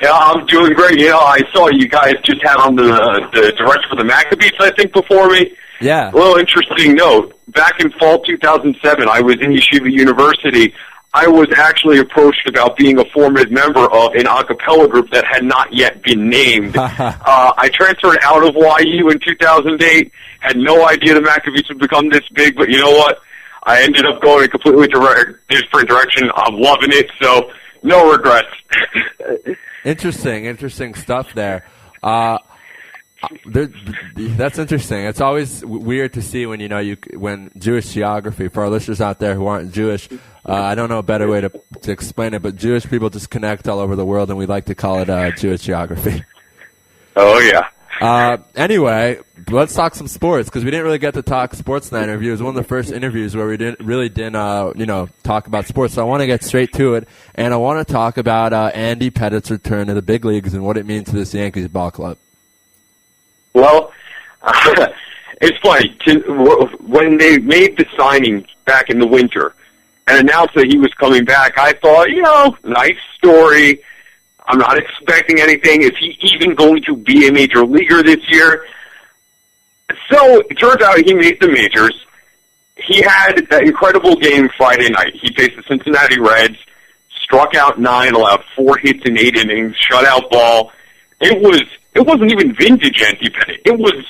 Yeah, I'm doing great. You know, I saw you guys just had on the director for the Maccabees, I think, before me. Yeah. A little interesting note. Back in fall 2007, I was in Yeshiva University. I was actually approached about being a formative member of an a cappella group that had not yet been named. I transferred out of YU in 2008, had no idea the Maccabees would become this big, but you know what? I ended up going a completely different direction. I'm loving it, so no regrets. Interesting stuff there. That's interesting. It's always weird to see when when Jewish geography, for our listeners out there who aren't Jewish, I don't know a better way to explain it, but Jewish people just connect all over the world, and we like to call it Jewish geography. Oh yeah. Anyway, let's talk some sports, because we didn't really get to talk sports in that interview. It was one of the first interviews where we didn't talk about sports. So I want to get straight to it, and I want to talk about Andy Pettit's return to the big leagues and what it means to this Yankees ball club. Well, it's funny. When they made the signing back in the winter and announced that he was coming back, I thought, nice story. I'm not expecting anything. Is he even going to be a major leaguer this year? So it turns out he made the majors. He had that incredible game Friday night. He faced the Cincinnati Reds, struck out 9, allowed 4 hits in 8 innings, shutout ball. It wasn't even vintage Andy Pettitte. It was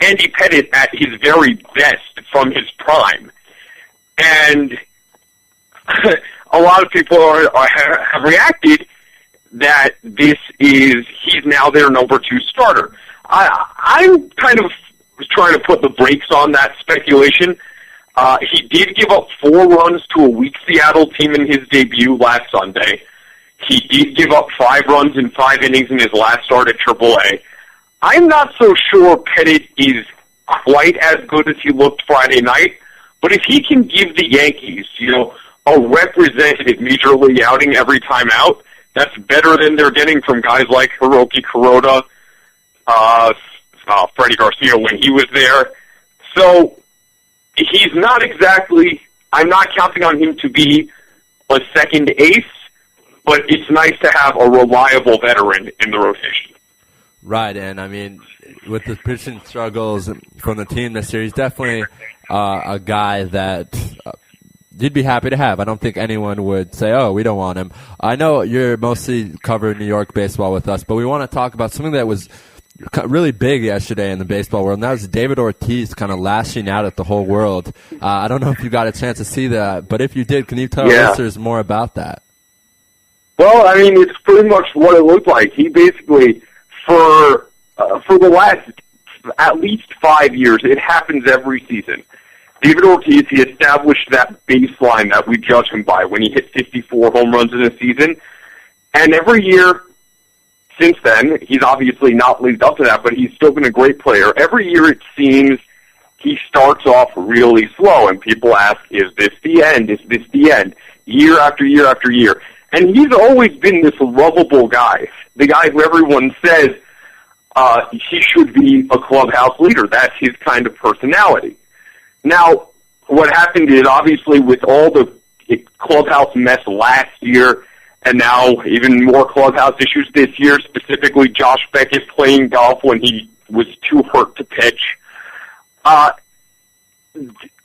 Andy Pettitte at his very best from his prime. And a lot of people have reacted that he's now their number 2 starter. I'm kind of trying to put the brakes on that speculation. He did give up 4 runs to a weak Seattle team in his debut last Sunday. He did give up 5 runs in 5 innings in his last start at AAA. I'm not so sure Pettitte is quite as good as he looked Friday night, but if he can give the Yankees, a representative major league outing every time out, that's better than they're getting from guys like Hiroki Kuroda, Freddie Garcia when he was there. So he's not exactly, I'm not counting on him to be a second ace, but it's nice to have a reliable veteran in the rotation. Right, and I mean, with the pitching struggles from the team this year, he's definitely a guy that you'd be happy to have. I don't think anyone would say, oh, we don't want him. I know you're mostly covering New York baseball with us, but we want to talk about something that was really big yesterday in the baseball world, and that was David Ortiz kind of lashing out at the whole world. I don't know if you got a chance to see that, but if you did, can you tell our listeners more about that? Well, I mean, it's pretty much what it looked like. He basically, for the last at least 5 years, it happens every season. David Ortiz, he established that baseline that we judge him by when he hit 54 home runs in a season. And every year since then, he's obviously not lived up to that, but he's still been a great player. Every year it seems he starts off really slow, and people ask, is this the end? Is this the end? Year after year after year. And he's always been this lovable guy, the guy who everyone says, he should be a clubhouse leader. That's his kind of personality. Now, what happened is, obviously, with all the clubhouse mess last year, and now even more clubhouse issues this year, specifically Josh Beckett playing golf when he was too hurt to pitch.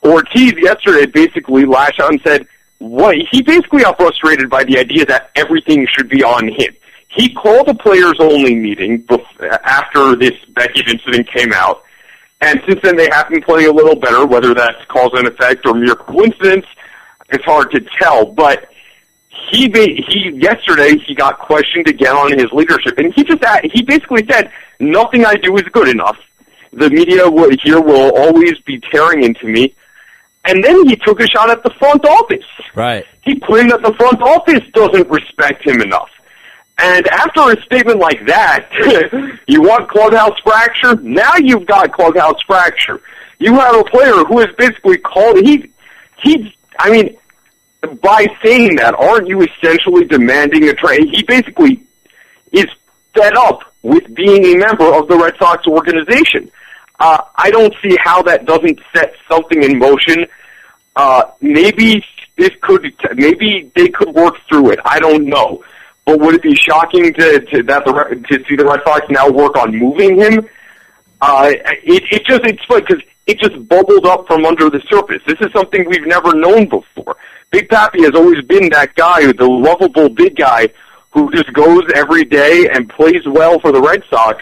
Ortiz yesterday basically lashed out and said, he basically got frustrated by the idea that everything should be on him. He called a players-only meeting after this Beckett incident came out, and since then they have been playing a little better. Whether that's cause and effect or mere coincidence, it's hard to tell. But yesterday he got questioned again on his leadership, and he basically said, "Nothing I do is good enough. The media here will always be tearing into me." And then he took a shot at the front office. Right. He claimed that the front office doesn't respect him enough. And after a statement like that, you want clubhouse fracture? Now you've got clubhouse fracture. You have a player who is basically called, by saying that, aren't you essentially demanding a trade? He basically is fed up with being a member of the Red Sox organization. I don't see how that doesn't set something in motion. Maybe they could work through it. I don't know. But would it be shocking to see the Red Sox now work on moving him? It's funny because it just bubbled up from under the surface. This is something we've never known before. Big Papi has always been that guy, the lovable big guy who just goes every day and plays well for the Red Sox.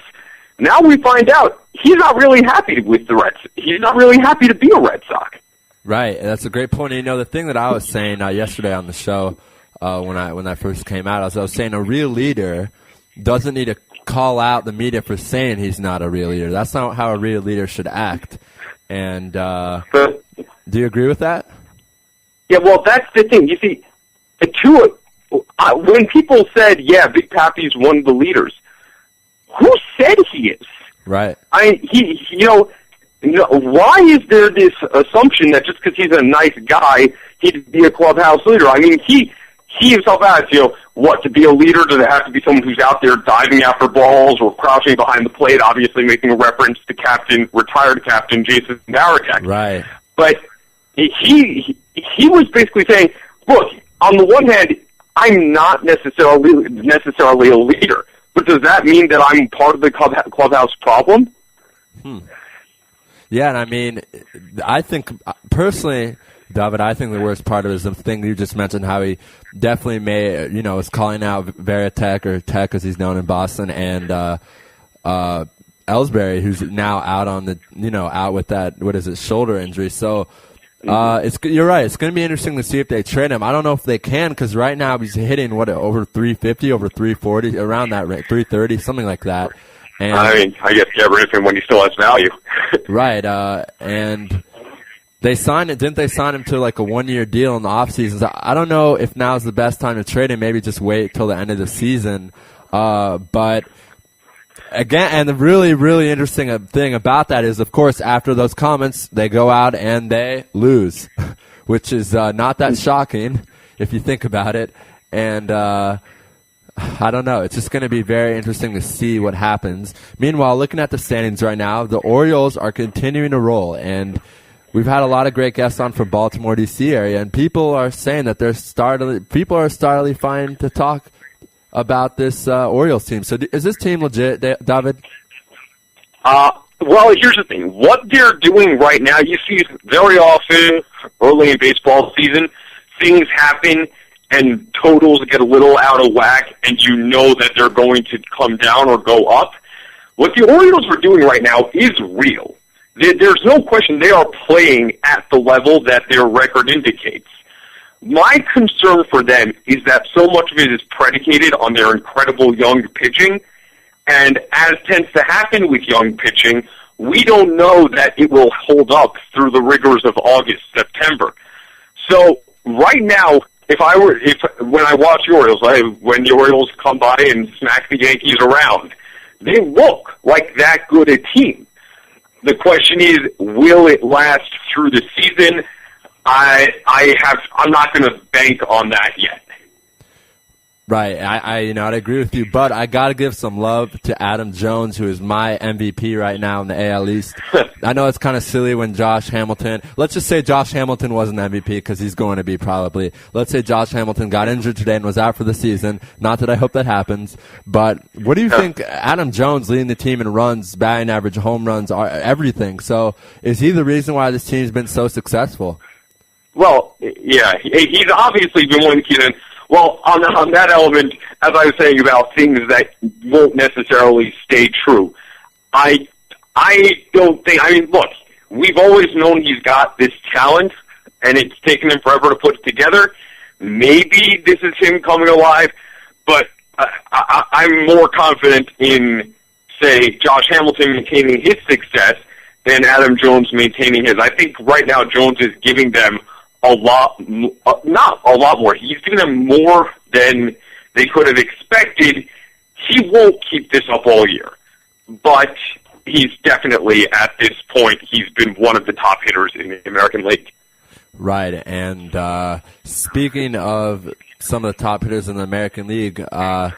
Now we find out he's not really happy with the Reds. He's not really happy to be a Red Sox. Right, and that's a great point. And, the thing that I was saying yesterday on the show when I first came out, I was saying a real leader doesn't need to call out the media for saying he's not a real leader. That's not how a real leader should act. And do you agree with that? Yeah, well, that's the thing. You see, when people said, "Yeah, Big Papi's one of the leaders," who said he is? Right. Why is there this assumption that just because he's a nice guy, he'd be a clubhouse leader? I mean, he himself asked, to be a leader, does it have to be someone who's out there diving after balls or crouching behind the plate, obviously making a reference to retired captain Jason Varitek. Right. But he was basically saying, look, on the one hand, I'm not necessarily a leader, but does that mean that I'm part of the clubhouse problem? Yeah, and I think, personally, David, I think the worst part of it is the thing you just mentioned, how he definitely is calling out Varitek, or Tech as he's known in Boston, and Ellsbury, who's now out on out with that, shoulder injury. So, you're right. It's going to be interesting to see if they trade him. I don't know if they can, because right now he's hitting, over 350, over 340, around that rate, 330, something like that. And, I guess get rid of him when he still has value. Right, and didn't they sign him to like a 1-year deal in the offseason? So I don't know if now's the best time to trade him. Maybe just wait till the end of the season. But again, and the really, really interesting thing about that is, of course, after those comments, they go out and they lose, which is not that shocking if you think about it. And I don't know. It's just going to be very interesting to see what happens. Meanwhile, looking at the standings right now, the Orioles are continuing to roll, and we've had a lot of great guests on from Baltimore, D.C. area, and people are saying that people are startlingly fine to talk about this Orioles team. So is this team legit, David? Well, here's the thing. What they're doing right now, you see very often early in baseball season, things happen and totals get a little out of whack, and you know that they're going to come down or go up. What the Orioles are doing right now is real. There's no question they are playing at the level that their record indicates. My concern for them is that so much of it is predicated on their incredible young pitching, and as tends to happen with young pitching, we don't know that it will hold up through the rigors of August, September. So right now, when I watch the Orioles, when the Orioles come by and smack the Yankees around, they look like that good a team. The question is, will it last through the season? I'm not going to bank on that yet. Right. I'd agree with you, but I got to give some love to Adam Jones, who is my MVP right now in the AL East. I know it's kind of silly when Josh Hamilton, let's just say Josh Hamilton wasn't MVP because he's going to be probably. Let's say Josh Hamilton got injured today and was out for the season. Not that I hope that happens, but what do you think? Adam Jones leading the team in runs, batting average, home runs, everything. So is he the reason why this team's been so successful? Well, yeah, he's obviously been one of the keys. Well, on that element, as I was saying about things that won't necessarily stay true, I don't think. I mean, look, we've always known he's got this talent, and it's taken him forever to put it together. Maybe this is him coming alive, but I'm more confident in, say, Josh Hamilton maintaining his success than Adam Jones maintaining his. I think right now Jones is giving them not a lot more. He's giving them more than they could have expected. He won't keep this up all year, but he's definitely, at this point, he's been one of the top hitters in the American League. Right, and speaking of some of the top hitters in the American League, got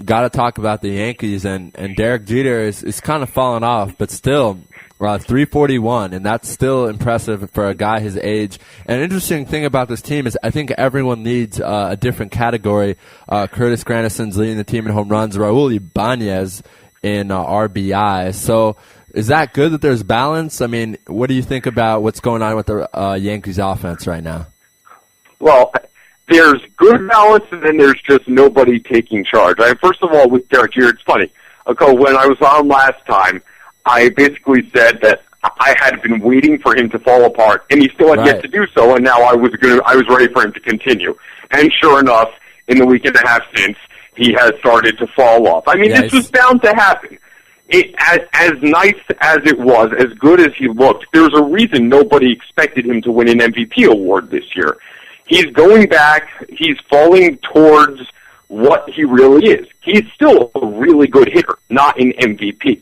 to talk about the Yankees, and Derek Jeter is kind of falling off, but still, 341, and that's still impressive for a guy his age. And an interesting thing about this team is I think everyone needs a different category. Curtis Granderson's leading the team in home runs, Raul Ibanez in RBI. So is that good that there's balance? I mean, what do you think about what's going on with the Yankees offense right now? Well, there's good balance, and then there's just nobody taking charge. First of all, with Derek Jeter, it's funny. When I was on last time, I basically said that I had been waiting for him to fall apart, and he still had yet to do so, and now I was ready for him to continue. And sure enough, in the week and a half since, he has started to fall off. I mean, this was bound to happen. As nice as it was, as good as he looked, there's a reason nobody expected him to win an MVP award this year. He's going back. He's falling towards what he really is. He's still a really good hitter, not an MVP.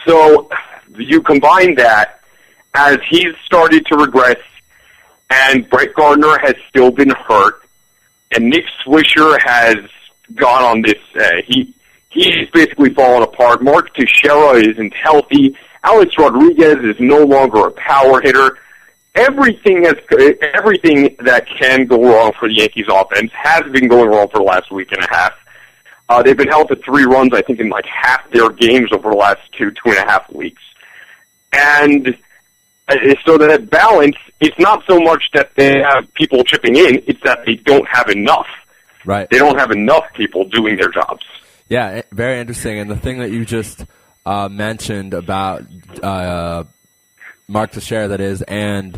So you combine that as he's started to regress, and Brett Gardner has still been hurt, and Nick Swisher has gone on this. He's basically fallen apart. Mark Teixeira isn't healthy. Alex Rodriguez is no longer a power hitter. Everything that can go wrong for the Yankees offense has been going wrong for the last week and a half. They've been held to 3 runs, I think, in like half their games over the last 2.5 weeks. And so that balance, it's not so much that they have people chipping in, it's that they don't have enough. Right. They don't have enough people doing their jobs. Yeah, very interesting. And the thing that you just mentioned about Mark Teixeira, that is, and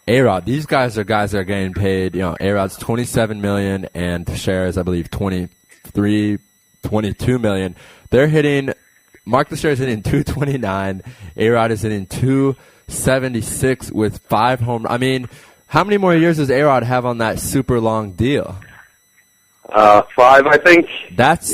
A-Rod, these guys are getting paid. You know, A-Rod's $27 million, and Teixeira is, I believe, $22 million. They're hitting. Mark Teixeira is hitting 229. A-Rod is hitting 276 with 5 home. I mean, how many more years does A-Rod have on that super long deal? 5, I think. It's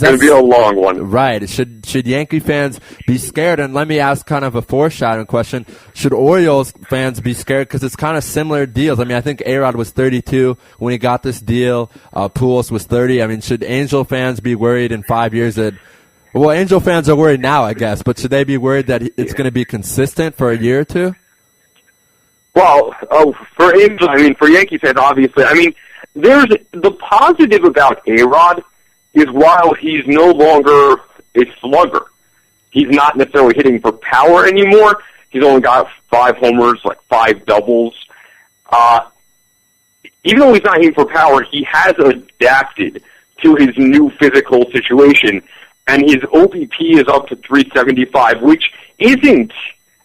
going to be a long one. Right. Should Yankee fans be scared? And let me ask kind of a foreshadowing question. Should Orioles fans be scared? Because it's kind of similar deals. I mean, I think A-Rod was 32 when he got this deal. Pujols was 30. I mean, should Angel fans be worried in 5 years that, well, Angel fans are worried now, I guess, but should they be worried that it's going to be consistent for a year or two? Well, for Angel, I mean, for Yankee fans, obviously, I mean, there's the positive about A-Rod is while he's no longer a slugger, he's not necessarily hitting for power anymore. He's only got 5 homers, like 5 doubles. Even though he's not hitting for power, he has adapted to his new physical situation, and his OBP is up to 375, which isn't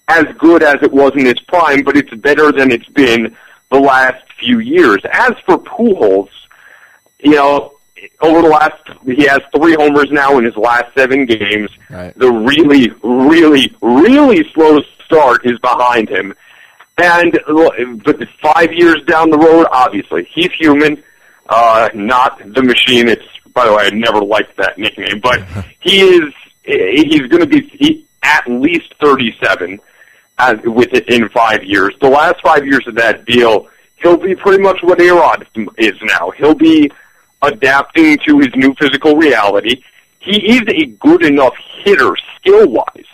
as good as it was in his prime, but it's better than it's been the last few years. As for Pujols, you know, over the last, he has 3 homers now in his last 7 games. Right. The really, really, really slow start is behind him. And but 5 years down the road, obviously, he's human, not the machine. It's, by the way, I never liked that nickname, but he's going to be at least 37 in 5 years. The last 5 years of that deal, he'll be pretty much what A-Rod is now. He'll be adapting to his new physical reality. He is a good enough hitter skill-wise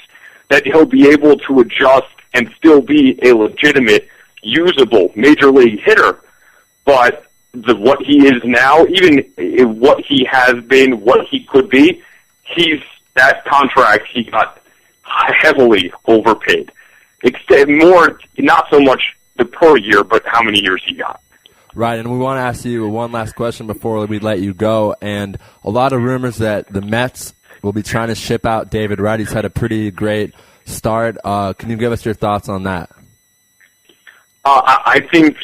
that he'll be able to adjust and still be a legitimate, usable major league hitter. But what he is now, even what he has been, what he could be, that contract he got heavily overpaid. More, not so much the per year, but how many years he got. Right, and we want to ask you one last question before we let you go. And a lot of rumors that the Mets will be trying to ship out David Wright. He's had a pretty great start. Can you give us your thoughts on that? I think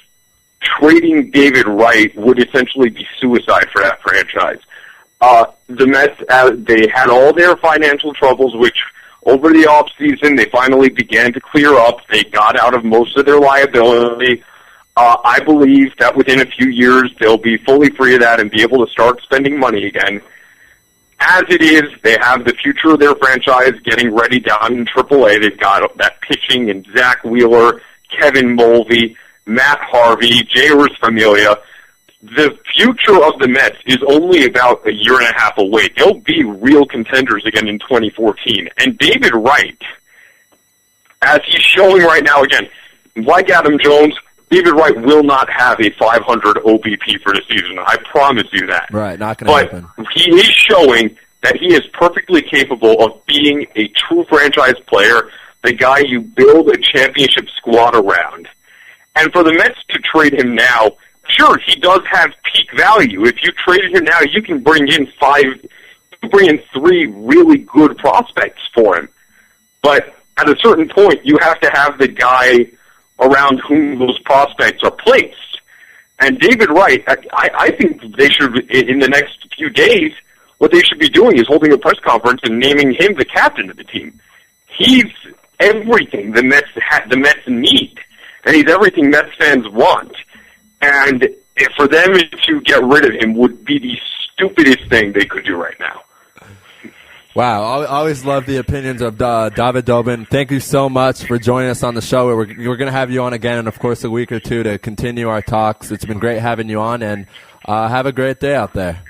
trading David Wright would essentially be suicide for that franchise. The Mets, they had all their financial troubles, which over the offseason they finally began to clear up. They got out of most of their liability. I believe that within a few years they'll be fully free of that and be able to start spending money again. As it is, they have the future of their franchise getting ready down in AAA. They've got that pitching and Zach Wheeler, Kevin Mulvey, Matt Harvey, Jairus Familia. The future of the Mets is only about a year and a half away. They'll be real contenders again in 2014. And David Wright, as he's showing right now again, like Adam Jones, David Wright will not have a 500 OBP for the season. I promise you that. Right, not going to happen. But he is showing that he is perfectly capable of being a true franchise player, the guy you build a championship squad around. And for the Mets to trade him now, sure, he does have peak value. If you traded him now, you can bring in three really good prospects for him. But at a certain point, you have to have the guy around whom those prospects are placed. And David Wright, I think they should, in the next few days, what they should be doing is holding a press conference and naming him the captain of the team. He's everything the Mets need, and he's everything Mets fans want. And for them to get rid of him would be the stupidest thing they could do right now. Wow, I always love the opinions of David Dobin. Thank you so much for joining us on the show. We're going to have you on again in, of course, a week or two to continue our talks. It's been great having you on, and have a great day out there.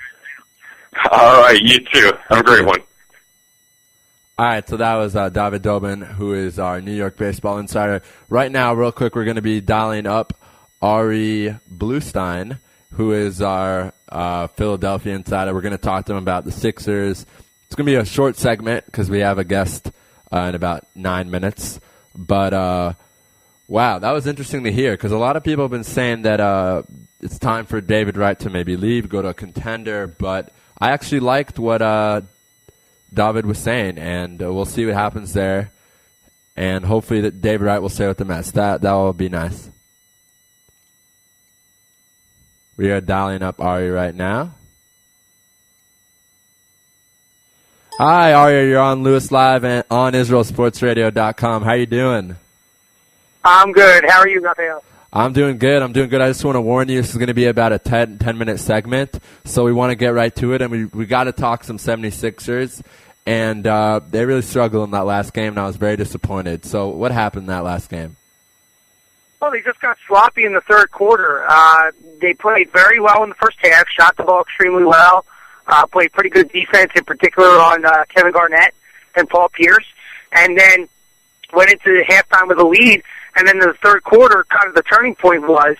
All right, you too. Have a great one. All right, so that was David Dobin, who is our New York baseball insider. Right now, real quick, we're going to be dialing up Ari Bluestein, who is our Philadelphia insider. We're going to talk to him about the Sixers. It's going to be a short segment because we have a guest in about 9 minutes. But, wow, that was interesting to hear because a lot of people have been saying that it's time for David Wright to maybe leave, go to a contender. But I actually liked what David was saying, and we'll see what happens there. And hopefully that David Wright will stay with the Mets. That will be nice. We are dialing up Ari right now. Hi, Ari. You're on Louis Live and on IsraelSportsRadio.com. How you doing? I'm good. How are you, Raphael? I'm doing good. I just want to warn you, this is going to be about a 10-minute segment, so we want to get right to it. And we got to talk some 76ers, and they really struggled in that last game, and I was very disappointed. So what happened in that last game? Well, they just got sloppy in the third quarter. They played very well in the first half, shot the ball extremely well, played pretty good defense, in particular on Kevin Garnett and Paul Pierce, and then went into halftime with a lead. And then the third quarter, kind of the turning point was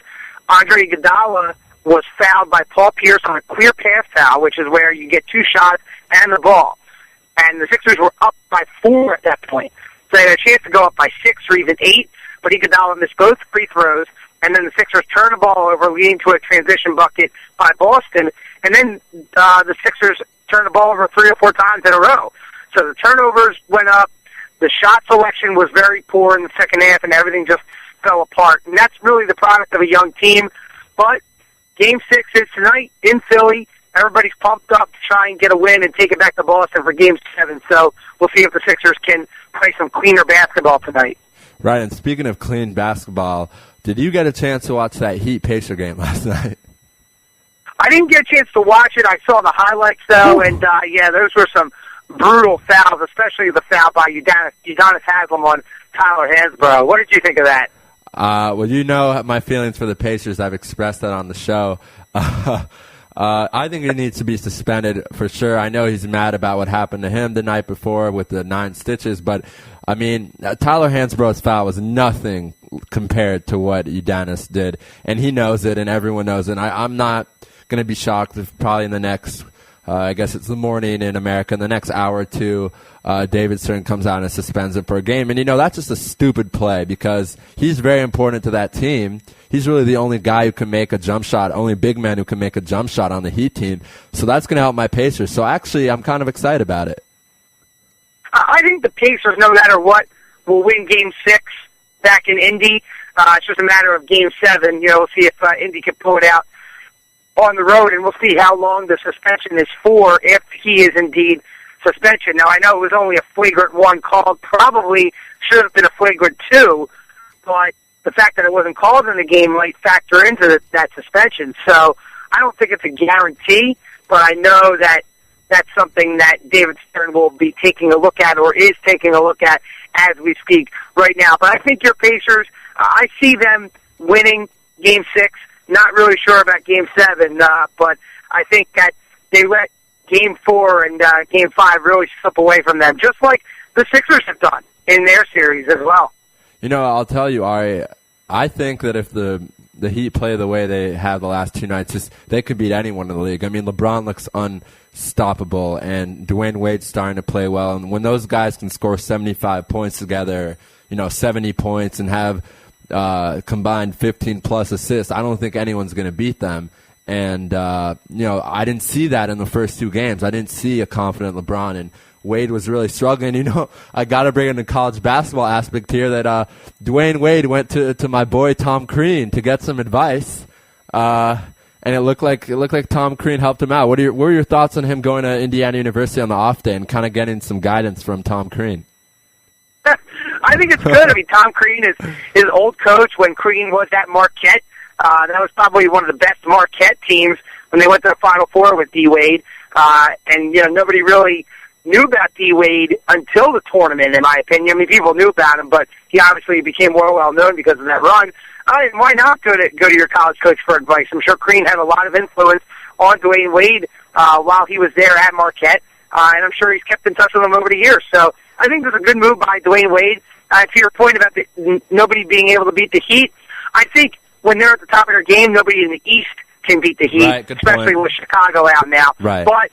Andre Iguodala was fouled by Paul Pierce on a clear pass foul, which is where you get two shots and the ball. And the Sixers were up by 4 at that point. So they had a chance to go up by 6 or even 8, but Iguodala missed both free throws, and then the Sixers turned the ball over, leading to a transition bucket by Boston. And then the Sixers turned the ball over 3 or 4 times in a row. So the turnovers went up. The shot selection was very poor in the second half, and everything just fell apart. And that's really the product of a young team. But Game 6 is tonight in Philly. Everybody's pumped up to try and get a win and take it back to Boston for Game 7. So we'll see if the Sixers can play some cleaner basketball tonight. Right, and speaking of clean basketball, did you get a chance to watch that Heat-Pacer game last night? I didn't get a chance to watch it. I saw the highlights, though, and, yeah, those were some brutal fouls, especially the foul by Udonis Haslem on Tyler Hansbrough. What did you think of that? Well, you know my feelings for the Pacers. I've expressed that on the show. I think he needs to be suspended for sure. I know he's mad about what happened to him the night before with the 9 stitches, but I mean, Tyler Hansborough's foul was nothing compared to what Udanis did, and he knows it, and everyone knows it. And I'm not going to be shocked if probably in the next, I guess it's the morning in America, in the next hour or two, David Stern comes out and suspends him for a game. And, you know, that's just a stupid play because he's very important to that team. He's really the only guy who can make a jump shot, only big man who can make a jump shot on the Heat team. So that's going to help my Pacers. So actually, I'm kind of excited about it. I think the Pacers, no matter what, will win Game 6 back in Indy. It's just a matter of Game 7. You know, we'll see if Indy can pull it out on the road, and we'll see how long the suspension is for if he is indeed suspension. Now, I know it was only a flagrant 1 called. Probably should have been a flagrant 2, but the fact that it wasn't called in the game might factor into that suspension. So I don't think it's a guarantee, but I know that that's something that David Stern will be taking a look at or is taking a look at as we speak right now. But I think your Pacers, I see them winning Game 6. Not really sure about Game 7, but I think that they let Game 4 and Game 5 really slip away from them, just like the Sixers have done in their series as well. You know, I'll tell you, Ari, I think that if the Heat play the way they have the last 2 nights, they could beat anyone in the league. I mean, LeBron looks unstoppable, and Dwayne Wade's starting to play well. And when those guys can score 75 points together, 70 points, and have combined 15-plus assists, I don't think anyone's going to beat them. And, I didn't see that in the first 2 games. I didn't see a confident LeBron, and Wade was really struggling. I got to bring in the college basketball aspect here that Dwayne Wade went to my boy Tom Crean to get some advice, and it looked like Tom Crean helped him out. What were your thoughts on him going to Indiana University on the off day and kind of getting some guidance from Tom Crean? I think it's good. I mean, Tom Crean is his old coach when Crean was at Marquette. That was probably one of the best Marquette teams when they went to the Final Four with D. Wade. And nobody really knew about D. Wade until the tournament, in my opinion. I mean, people knew about him, but he obviously became more well-known because of that run. Why not go to your college coach for advice? I'm sure Crean had a lot of influence on Dwayne Wade while he was there at Marquette, and I'm sure he's kept in touch with him over the years. So I think it's a good move by Dwayne Wade. To your point about nobody being able to beat the Heat, I think when they're at the top of their game, nobody in the East can beat the Heat, right, especially point. with Chicago out now. Right. But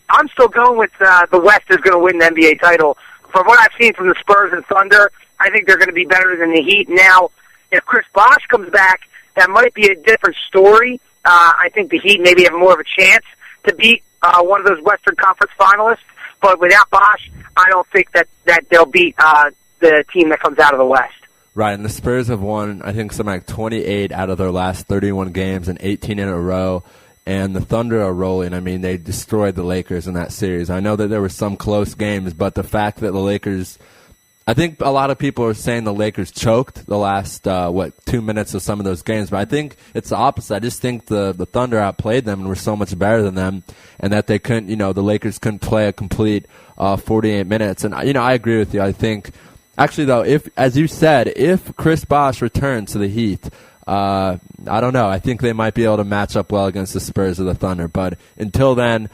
I'm still going with the West is going to win the NBA title. From what I've seen from the Spurs and Thunder, I think they're going to be better than the Heat. Now, if Chris Bosh comes back, that might be a different story. I think the Heat maybe have more of a chance to beat one of those Western Conference finalists. But without Bosh, I don't think that they'll beat the team that comes out of the West. Right, and the Spurs have won, I think, something like 28 out of their last 31 games and 18 in a row. And the Thunder are rolling. I mean, they destroyed the Lakers in that series. I know that there were some close games, but the fact that the Lakers, I think a lot of people are saying the Lakers choked the last, 2 minutes of some of those games. But I think it's the opposite. I just think the Thunder outplayed them and were so much better than them, and that they couldn't, the Lakers couldn't play a complete 48 minutes. And, I agree with you. I think, actually, though, as you said, if Chris Bosh returns to the Heat, I don't know. I think they might be able to match up well against the Spurs or the Thunder. But until then,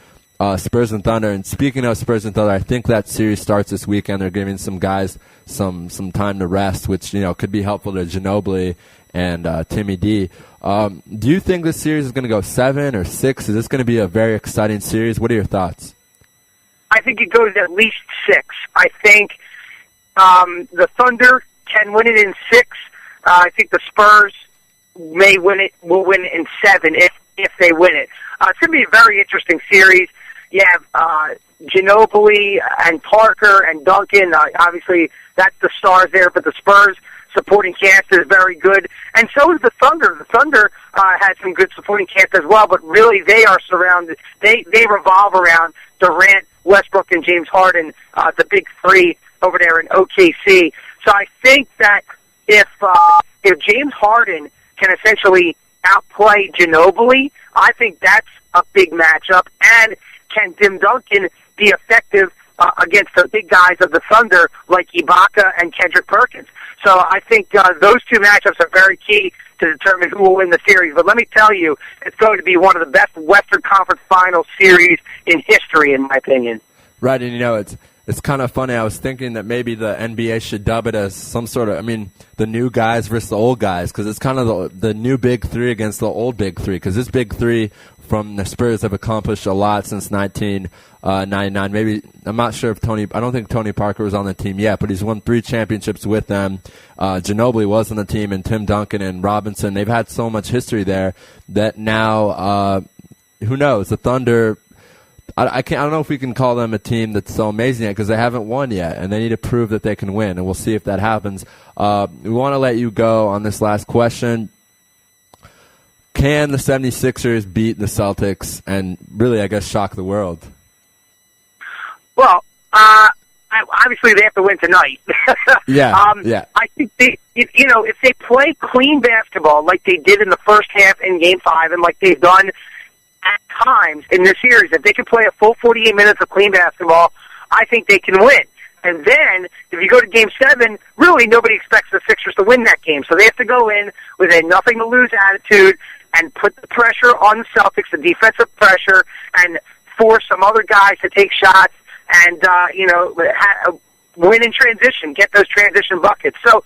Spurs and Thunder. And speaking of Spurs and Thunder, I think that series starts this weekend. They're giving some guys some time to rest, which could be helpful to Ginobili and Timmy D. Do you think this series is going to go 7 or 6? Is this going to be a very exciting series? What are your thoughts? I think it goes at least 6. I think the Thunder can win it in 6. I think the Spurs will win it in 7 if they win it. It's going to be a very interesting series. You have Ginobili and Parker and Duncan. Obviously, that's the stars there, but the Spurs supporting cast is very good, and so is the Thunder. The Thunder has some good supporting cast as well, but really they are surrounded. They revolve around Durant, Westbrook, and James Harden, the big three over there in OKC. So I think that if James Harden can essentially outplay Ginobili, I think that's a big matchup. And can Tim Duncan be effective against the big guys of the Thunder like Ibaka and Kendrick Perkins? So I think those two matchups are very key to determine who will win the series. But let me tell you, it's going to be one of the best Western Conference Finals series in history, in my opinion. Right, and it's kind of funny. I was thinking that maybe the NBA should dub it as some sort of, the new guys versus the old guys, because it's kind of the new big three against the old big three, because this big three from the Spurs have accomplished a lot since 1999. Maybe, I'm not sure if I don't think Tony Parker was on the team yet, but he's won 3 championships with them. Ginobili was on the team, and Tim Duncan and Robinson. They've had so much history there that now, who knows, the Thunder, I don't know if we can call them a team that's so amazing yet, because they haven't won yet, and they need to prove that they can win, and we'll see if that happens. We want to let you go on this last question. Can the 76ers beat the Celtics and really, I guess, shock the world? Well, obviously they have to win tonight. Yeah. I think if they play clean basketball like they did in the first half in Game 5 and like they've done at times in this series, if they can play a full 48 minutes of clean basketball, I think they can win. And then, if you go to Game 7, really nobody expects the Sixers to win that game. So they have to go in with a nothing-to-lose attitude and put the pressure on the Celtics, the defensive pressure, and force some other guys to take shots and, win in transition, get those transition buckets. So,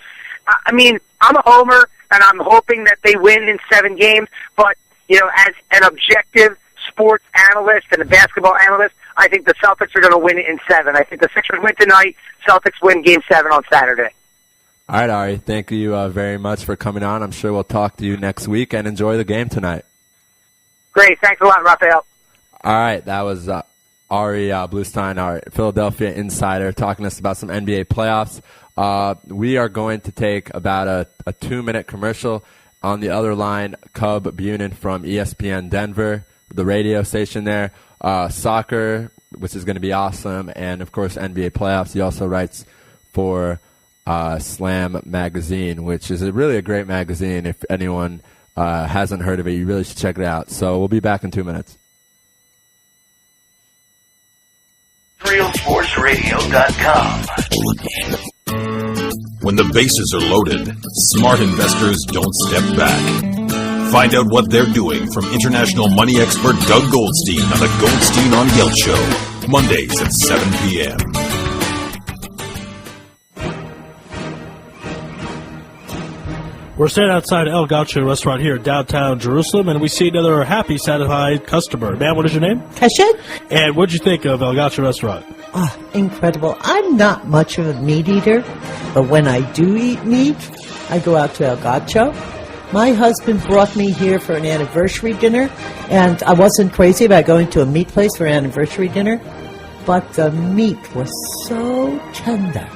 I'm a homer, and I'm hoping that they win in 7 games, but, as an objective sports analyst and a basketball analyst, I think the Celtics are going to win it in 7. I think the Sixers win tonight, Celtics win Game 7 on Saturday. All right, Ari, thank you very much for coming on. I'm sure we'll talk to you next week, and enjoy the game tonight. Great. Thanks a lot, Raphael. All right, that was Ari Bluestein, our Philadelphia insider, talking to us about some NBA playoffs. We are going to take about a 2-minute commercial. On the other line, Cub Bunin from ESPN Denver, the radio station there. Soccer, which is going to be awesome, and, of course, NBA playoffs. He also writes for Slam Magazine, which is really a great magazine. If anyone hasn't heard of it, you really should check it out. So we'll be back in 2 minutes. RealSportsRadio.com. When the bases are loaded, smart investors don't step back. Find out what they're doing from international money expert Doug Goldstein on the Goldstein on Gelt Show, Mondays at 7 p.m. We're standing outside El Gaucho restaurant here in downtown Jerusalem, and we see another happy, satisfied customer. Ma'am, what is your name? Kashet? And what did you think of El Gaucho restaurant? Oh, incredible. I'm not much of a meat eater, but when I do eat meat, I go out to El Gaucho. My husband brought me here for an anniversary dinner, and I wasn't crazy about going to a meat place for an anniversary dinner, but the meat was so tender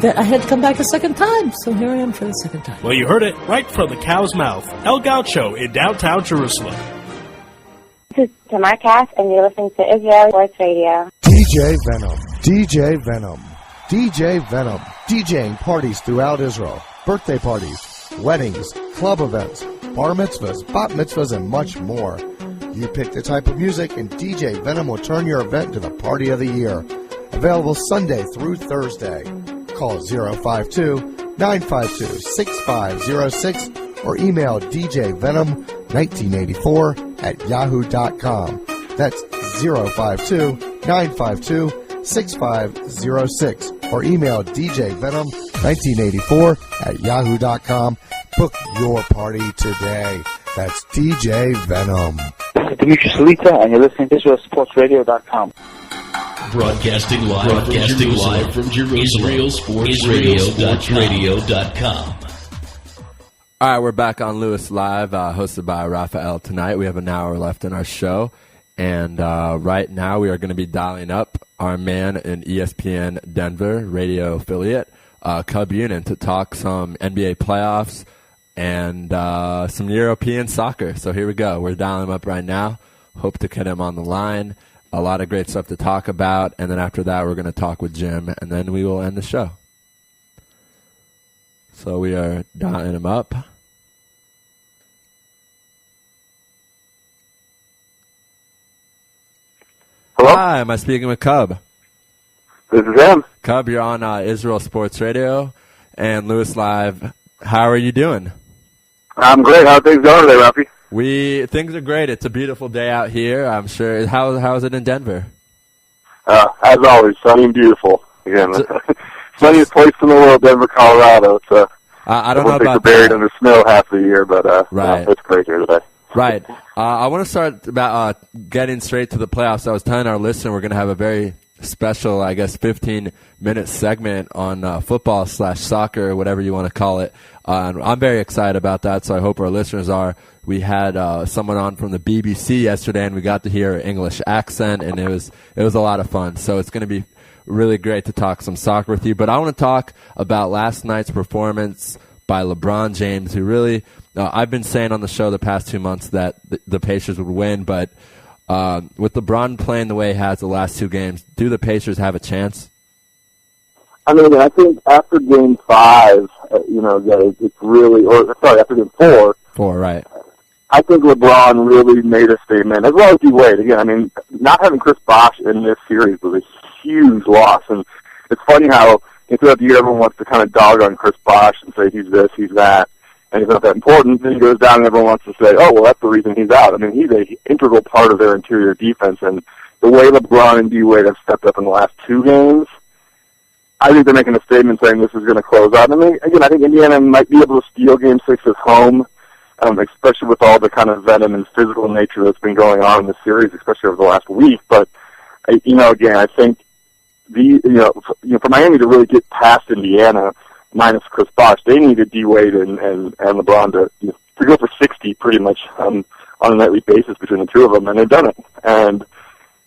that I had to come back a second time. So here I am for the second time. Well, you heard it right from the cow's mouth. El Gaucho in downtown Jerusalem. This is Tamar Cass, and you're listening to Israel Sports Radio. DJ Venom. DJ Venom. DJ Venom. DJing parties throughout Israel. Birthday parties, weddings, club events, bar mitzvahs, bat mitzvahs, and much more. You pick the type of music, and DJ Venom will turn your event into the party of the year. Available Sunday through Thursday. Call 052-952-6506 or email djvenom1984@yahoo.com. That's 052-952-6506 or email djvenom1984@yahoo.com. Book your party today. That's DJ Venom. This is Dimitri Salita, and you're listening to IsraelSportsRadio.com. Broadcasting live from Jerusalem. IsraelSportsRadio.com. All right, we're back on Louis Live, hosted by Raphael tonight. We have an hour left in our show, and right now we are going to be dialing up our man in ESPN Denver radio affiliate, Cub Bunin, to talk some NBA playoffs and some European soccer. So here we go. We're dialing him up right now. Hope to get him on the line. A lot of great stuff to talk about, and then after that we're going to talk with Jim, and then we will end the show. So we are dialing him up. Hello? Hi, am I speaking with Cub? This is him. Cub, you're on Israel Sports Radio and Louis Live. How are you doing? I'm great. How are things going today, Rafi? Things are great. It's a beautiful day out here. I'm sure. How is it in Denver? As always, sunny and beautiful. Again, sunniest place in the world, Denver, Colorado. It's I don't know about buried that. under snow half the year, but right. It's great here today. Right. I want to start about getting straight to the playoffs. I was telling our listener we're going to have a very special, 15-minute segment on football/soccer, whatever you want to call it. I'm very excited about that, so I hope our listeners are. We had someone on from the BBC yesterday, and we got to hear an English accent, and it was a lot of fun. So it's going to be really great to talk some soccer with you. But I want to talk about last night's performance by LeBron James, who really I've been saying on the show the past 2 months that the Pacers would win, but with LeBron playing the way he has the last two games, do the Pacers have a chance? I mean, I think after Game 5, it's really, after Game 4. 4, right. I think LeBron really made a statement, as well as D-Wade. Again, I mean, not having Chris Bosh in this series was a huge loss. And it's funny how throughout the year everyone wants to kind of dog on Chris Bosh and say he's this, he's that, and he's not that important. Then he goes down and everyone wants to say, oh, well, that's the reason he's out. I mean, he's an integral part of their interior defense. And the way LeBron and D-Wade have stepped up in the last two games, I think they're making a statement saying this is going to close out. I mean, again, I think Indiana might be able to steal Game 6 at home, especially with all the kind of venom and physical nature that's been going on in the series, especially over the last week. But, again, I think for Miami to really get past Indiana, minus Chris Bosh, they needed D-Wade and LeBron to go for 60 pretty much on a nightly basis between the two of them, and they've done it. And,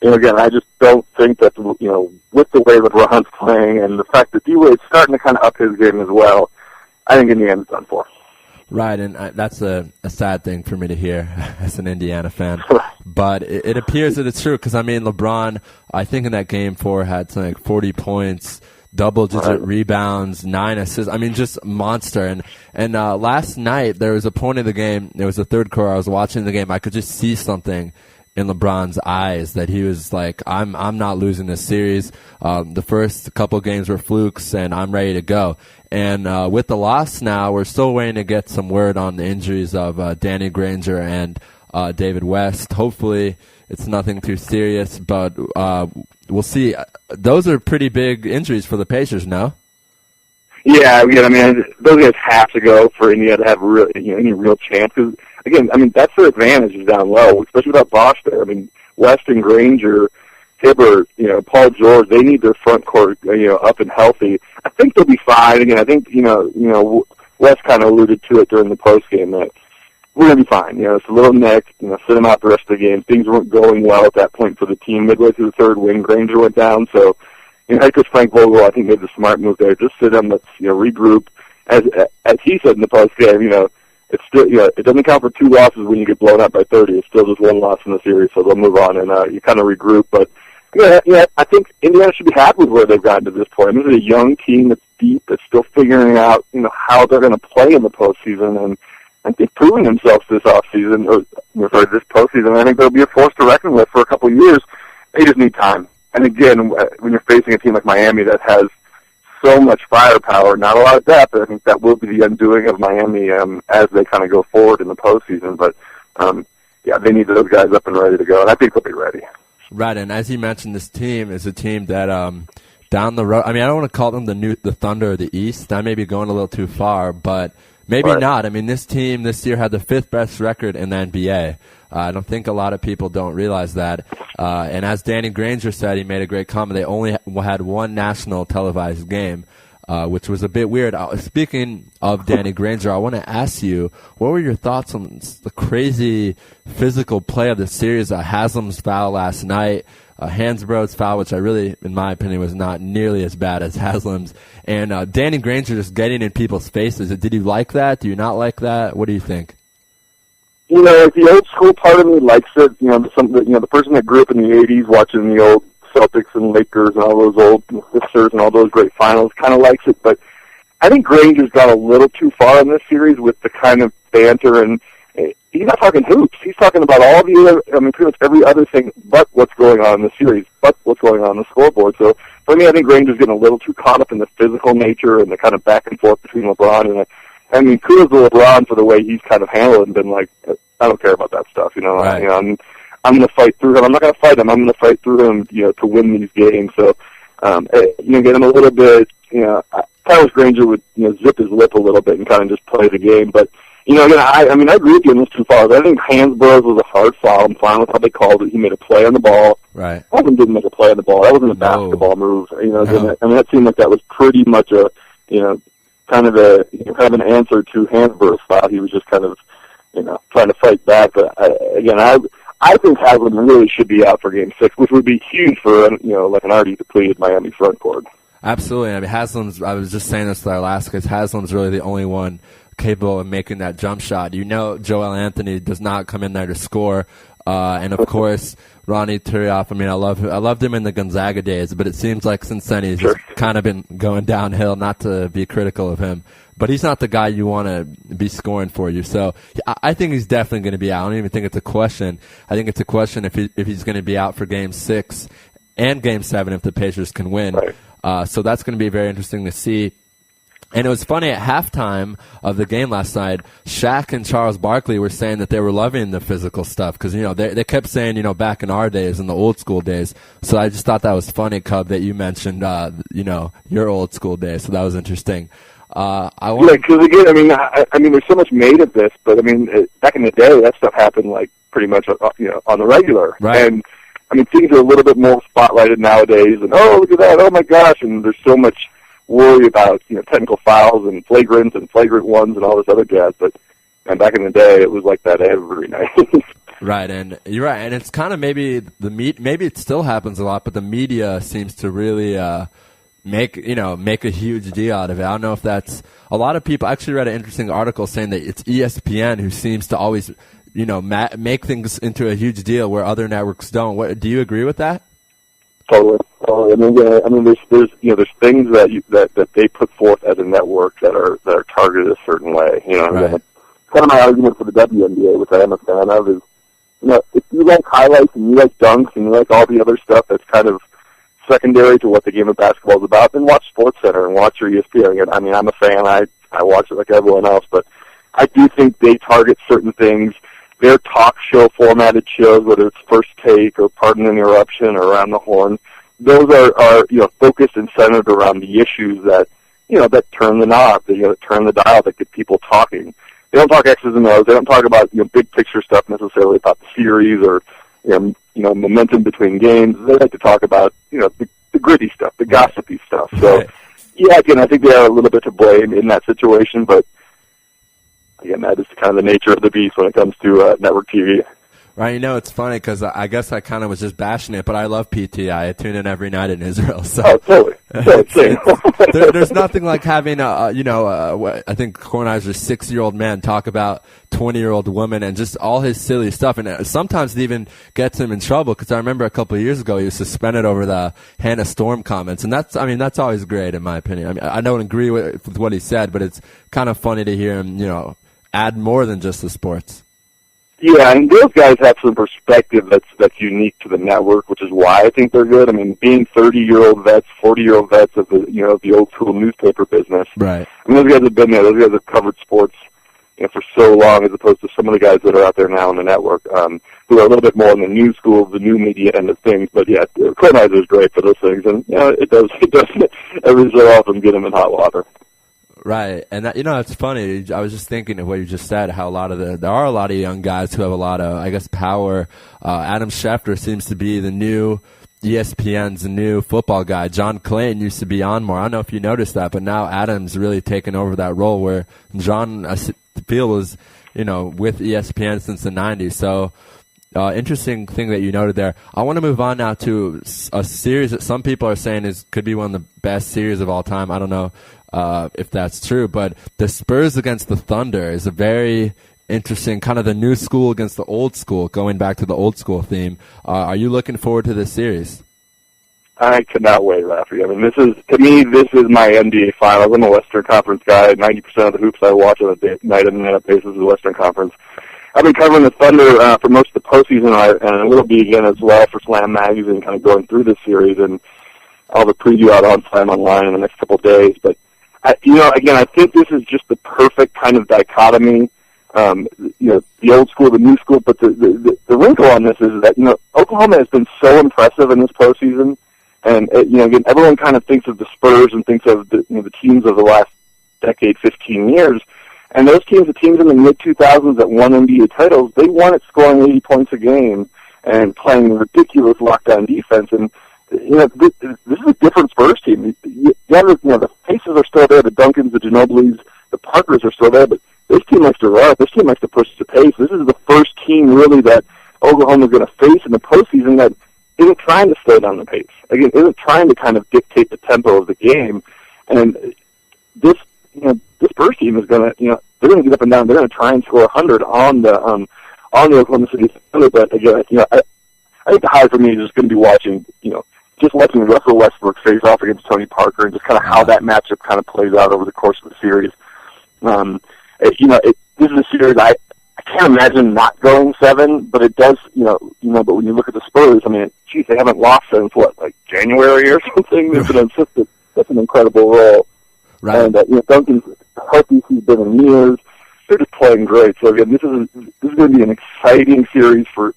again, I just don't think that, with the way LeBron's playing and the fact that D-Wade's starting to kind of up his game as well, I think Indiana's done for. Right, and that's a sad thing for me to hear as an Indiana fan. But it appears that it's true because, I mean, LeBron, I think in that Game 4 had something like 40 points, double-digit rebounds, 9 assists. I mean, just monster. And last night, there was a point of the game, it was the third quarter, I was watching the game, I could just see something in LeBron's eyes that he was like, I'm not losing this series. The first couple games were flukes, and I'm ready to go. And with the loss now, we're still waiting to get some word on the injuries of Danny Granger and David West. Hopefully, it's nothing too serious, but we'll see. Those are pretty big injuries for the Pacers, no? Yeah, I mean, those guys have to go for Indiana to have any real chance. Cause, again, I mean, that's their advantage is down low, especially without Bosh there. I mean, West and Granger, Hibbert, Paul George, they need their front court, up and healthy. I think they'll be fine. Again, I think, West kind of alluded to it during the postgame that we're going to be fine. It's a little neck, sit them out the rest of the game. Things weren't going well at that point for the team. Midway through the third wing, Granger went down, so head coach Frank Vogel, I think, made the smart move there. Just sit them, let's regroup. As he said in the post game, it's still it doesn't count for two losses when you get blown out by 30. It's still just one loss in the series, so they'll move on and you kind of regroup. But I think Indiana should be happy with where they've gotten to this point. I mean, this is a young team that's deep, that's still figuring out how they're going to play in the postseason, and I think they've proven themselves this offseason or this postseason. I think they'll be a force to reckon with for a couple of years. They just need time. And again, when you're facing a team like Miami that has so much firepower, not a lot of depth, I think that will be the undoing of Miami as they kind of go forward in the postseason. But, they need those guys up and ready to go, and I think they'll be ready. Right, and as you mentioned, this team is a team that down the road, I mean, I don't want to call them the Thunder of the East. I may be going a little too far, but maybe not. I mean, this team this year had the 5th best record in the NBA. I don't think a lot of people don't realize that. And as Danny Granger said, he made a great comment, they only had one national televised game, which was a bit weird. Speaking of Danny Granger, I want to ask you, what were your thoughts on the crazy physical play of the series? Haslam's foul last night, Hansborough's foul, which I really, in my opinion, was not nearly as bad as Haslam's, and Danny Granger just getting in people's faces. Did you like that? Do you not like that? What do you think? The old school part of me likes it. The person that grew up in the 80s watching the old Celtics and Lakers and all those old Sixers and all those great finals kind of likes it. But I think Granger's got a little too far in this series with the kind of banter, and he's not talking hoops. He's talking about all the other, pretty much every other thing but what's going on in the series, but what's going on the scoreboard. So for me, I think Granger's getting a little too caught up in the physical nature and the kind of back and forth between LeBron and I mean, kudos to LeBron for the way he's kind of handled it and been like, I don't care about that stuff, you know. Right. I'm going to fight through him. I'm not going to fight him. I'm going to fight through him, you know, to win these games. So, you know, get him a little bit, you know, Tyrus Granger would, you know, zip his lip a little bit and kind of just play the game. But, you know, again, I mean, I agree with you on those two fouls. I think Hansbrough's was a hard foul. I'm fine with how they called it. He made a play on the ball. Right. Holden didn't make a play on the ball. That wasn't a basketball move. You know, I mean, that seemed like that was pretty much a, you know, kind of an answer to Hansbrough's foul. He was just kind of, you know, trying to fight back. But again, I think Haslam really should be out for Game 6, which would be huge for, you know, like an already depleted Miami front court. Absolutely. I mean, Haslam's, I was just saying this to our last, because Haslam's really the only one capable of making that jump shot. You know, Joel Anthony does not come in there to score. And of course, Ronnie Turioff, I mean, I loved him in the Gonzaga days, but it seems like since then he's just kind of been going downhill, not to be critical of him. But he's not the guy you want to be scoring for you. So I think he's definitely going to be out. I don't even think it's a question. I think it's a question if he's going to be out for Game 6 and Game 7 if the Pacers can win. Right. So that's going to be very interesting to see. And it was funny, at halftime of the game last night, Shaq and Charles Barkley were saying that they were loving the physical stuff because, you know, they kept saying, you know, back in our days, in the old school days. So I just thought that was funny, Cub, that you mentioned, you know, your old school days. So that was interesting. Yeah, because again, I mean, there's so much made of this, but I mean, back in the day, that stuff happened like pretty much, you know, on the regular. Right. And I mean, things are a little bit more spotlighted nowadays. And look at that! Oh my gosh! And there's so much worry about, you know, technical fouls and flagrant ones and all this other jazz. But back in the day, it was like that every night. Right, and you're right, and it's kind of maybe maybe it still happens a lot, but the media seems to really make a huge deal out of it. I don't know if that's a lot of people. I actually read an interesting article saying that it's ESPN who seems to always, you know, make things into a huge deal where other networks don't. Do you agree with that? Totally. I mean, there's you know, there's things that they put forth as a network that are targeted a certain way. You know, right. Kind of my argument for the WNBA, which I am a fan of, is, you know, if you like highlights and you like dunks and you like all the other stuff that's kind of secondary to what the game of basketball is about, then watch SportsCenter and watch your ESPN. I mean, I'm a fan. I watch it like everyone else, but I do think they target certain things. Their talk show formatted shows, whether it's First Take or Pardon an Interruption or Around the Horn, those are you know, focused and centered around the issues that, you know, that turn the knob, that, you know, that turn the dial, that get people talking. They don't talk X's and O's. They don't talk about, you know, big picture stuff necessarily about the series or, you know, momentum between games. They like to talk about, you know, the gritty stuff, the gossipy stuff. So, yeah, again, I think they are a little bit to blame in that situation, but again, that is kind of the nature of the beast when it comes to network TV. Right, you know, it's funny because I guess I kind of was just bashing it, but I love PTI. I tune in every night in Israel. So totally. There's nothing like having, I think Kornheiser's 6-year-old man talk about 20-year-old women and just all his silly stuff. And sometimes it even gets him in trouble because I remember a couple of years ago he was suspended over the Hannah Storm comments. And that's always great in my opinion. I mean, I don't agree with what he said, but it's kind of funny to hear him, you know, add more than just the sports. Yeah, and those guys have some perspective that's unique to the network, which is why I think they're good. I mean, being 30-year-old vets, 40-year-old vets of the old school newspaper business. Right. I mean, those guys have been there. Those guys have covered sports, you know, for so long, as opposed to some of the guys that are out there now on the network, who are a little bit more in the new school, the new media end of things. But yeah, Kornheiser is great for those things, and you know, it does every so often get him in hot water. Right, and that, you know, it's funny. I was just thinking of what you just said. How there are a lot of young guys who have a lot of, I guess, power. Adam Schefter seems to be the new ESPN's new football guy. John Clayton used to be on more. I don't know if you noticed that, but now Adam's really taken over that role where John, I feel, was, you know, with ESPN since the 90s. So, interesting thing that you noted there. I want to move on now to a series that some people are saying could be one of the best series of all time. I don't know if that's true, but the Spurs against the Thunder is a very interesting, kind of the new school against the old school, going back to the old school theme. Are you looking forward to this series? I cannot wait, Rafi. I mean, this is my NBA Finals. I'm a Western Conference guy. 90% of the hoops I watch on a night in and night out basis is the Western Conference. I've been covering the Thunder for most of the postseason, and a little bit again as well for Slam Magazine, kind of going through this series, and I'll have a preview out on Slam Online in the next couple of days. But again, I think this is just the perfect kind of dichotomy. The old school, the new school, but the wrinkle on this is that, Oklahoma has been so impressive in this postseason, and, again, everyone kind of thinks of the Spurs and thinks of the teams of the last decade, 15 years, and those teams, the teams in the mid-2000s that won NBA titles, they won at scoring 80 points a game and playing ridiculous lockdown defense, and, this is a different Spurs team. The Pacers are still there, the Duncans, the Ginobilis, the Parkers are still there, but this team likes to run. This team likes to push the pace. This is the first team, really, that Oklahoma is going to face in the postseason that isn't trying to slow down the pace. Again, isn't trying to kind of dictate the tempo of the game. And this Spurs team is going to, they're going to get up and down. They're going to try and score 100 on the Oklahoma City Thunder. But again, I think the high for me is just going to be watching, just watching Russell Westbrook face off against Tony Parker and just kind of how that matchup kind of plays out over the course of the series. This is a series I can't imagine not going 7, but it does, but when you look at the Spurs, they haven't lost since January or something. They've been on such an incredible roll. Right. And, Duncan's healthy, he's been in years. They're just playing great. So again, this is going to be an exciting series for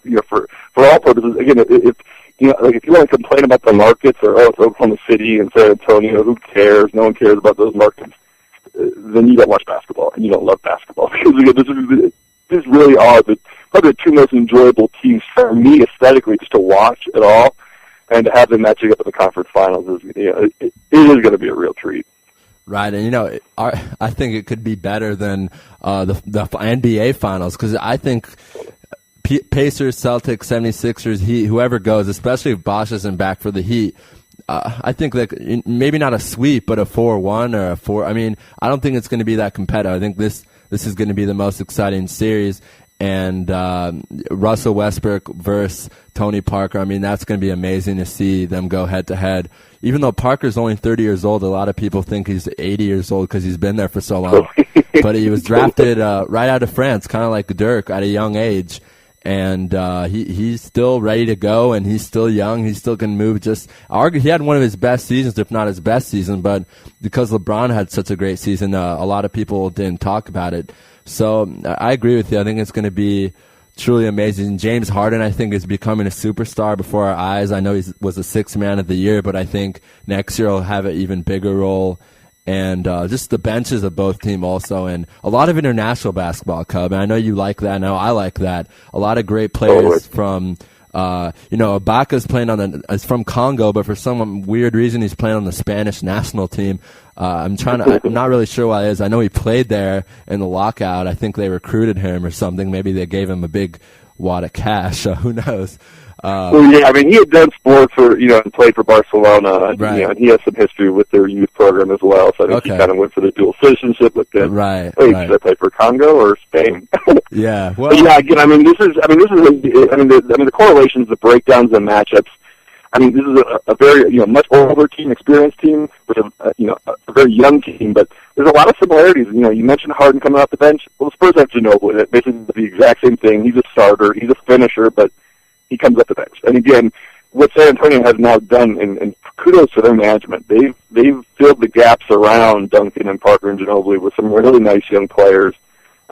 all purposes. Again, if you want to complain about the markets or it's Oklahoma City and San Antonio, who cares? No one cares about those markets. Then you don't watch basketball and you don't love basketball, because again, this really are probably the two most enjoyable teams for me aesthetically just to watch at all, and to have them matching up in the conference finals is it is going to be a real treat. Right, and I think it could be better than the NBA finals, because I think Pacers, Celtics, 76ers, Heat, whoever goes, especially if Bosch isn't back for the Heat. I think maybe not a sweep, but a 4-1 or a 4. I don't think it's going to be that competitive. I think this is going to be the most exciting series. And Russell Westbrook versus Tony Parker, that's going to be amazing to see them go head to head. Even though Parker's only 30 years old, a lot of people think he's 80 years old because he's been there for so long. But he was drafted right out of France, kind of like Dirk, at a young age. And he's still ready to go, and he's still young. He still can move. He had one of his best seasons, if not his best season, but because LeBron had such a great season, a lot of people didn't talk about it. So I agree with you. I think it's going to be truly amazing. James Harden, I think, is becoming a superstar before our eyes. I know he was a sixth man of the year, but I think next year he'll have an even bigger role. And just the benches of both teams also, and a lot of international basketball, Cub. And I know you like that. I know I like that. A lot of great players from, Ibaka's playing is from Congo, but for some weird reason he's playing on the Spanish national team. I'm not really sure why it is. I know he played there in the lockout. I think they recruited him or something. Maybe they gave him a big wad of cash. Who knows? He had done sports and played for Barcelona. Right. And he has some history with their youth program as well. So I think he kind of went for the dual citizenship with them. Right. Should I play for Congo or Spain? Yeah. Well. But again, the correlations, the breakdowns, the matchups. This is a very, much older team, experienced team with a very young team, but there's a lot of similarities. You mentioned Harden coming off the bench. Well, the Spurs have Ginobili. Basically the exact same thing. He's a starter. He's a finisher, but he comes off the bench. And again, what San Antonio has now done, and kudos to their management, they've filled the gaps around Duncan and Parker and Ginobili with some really nice young players.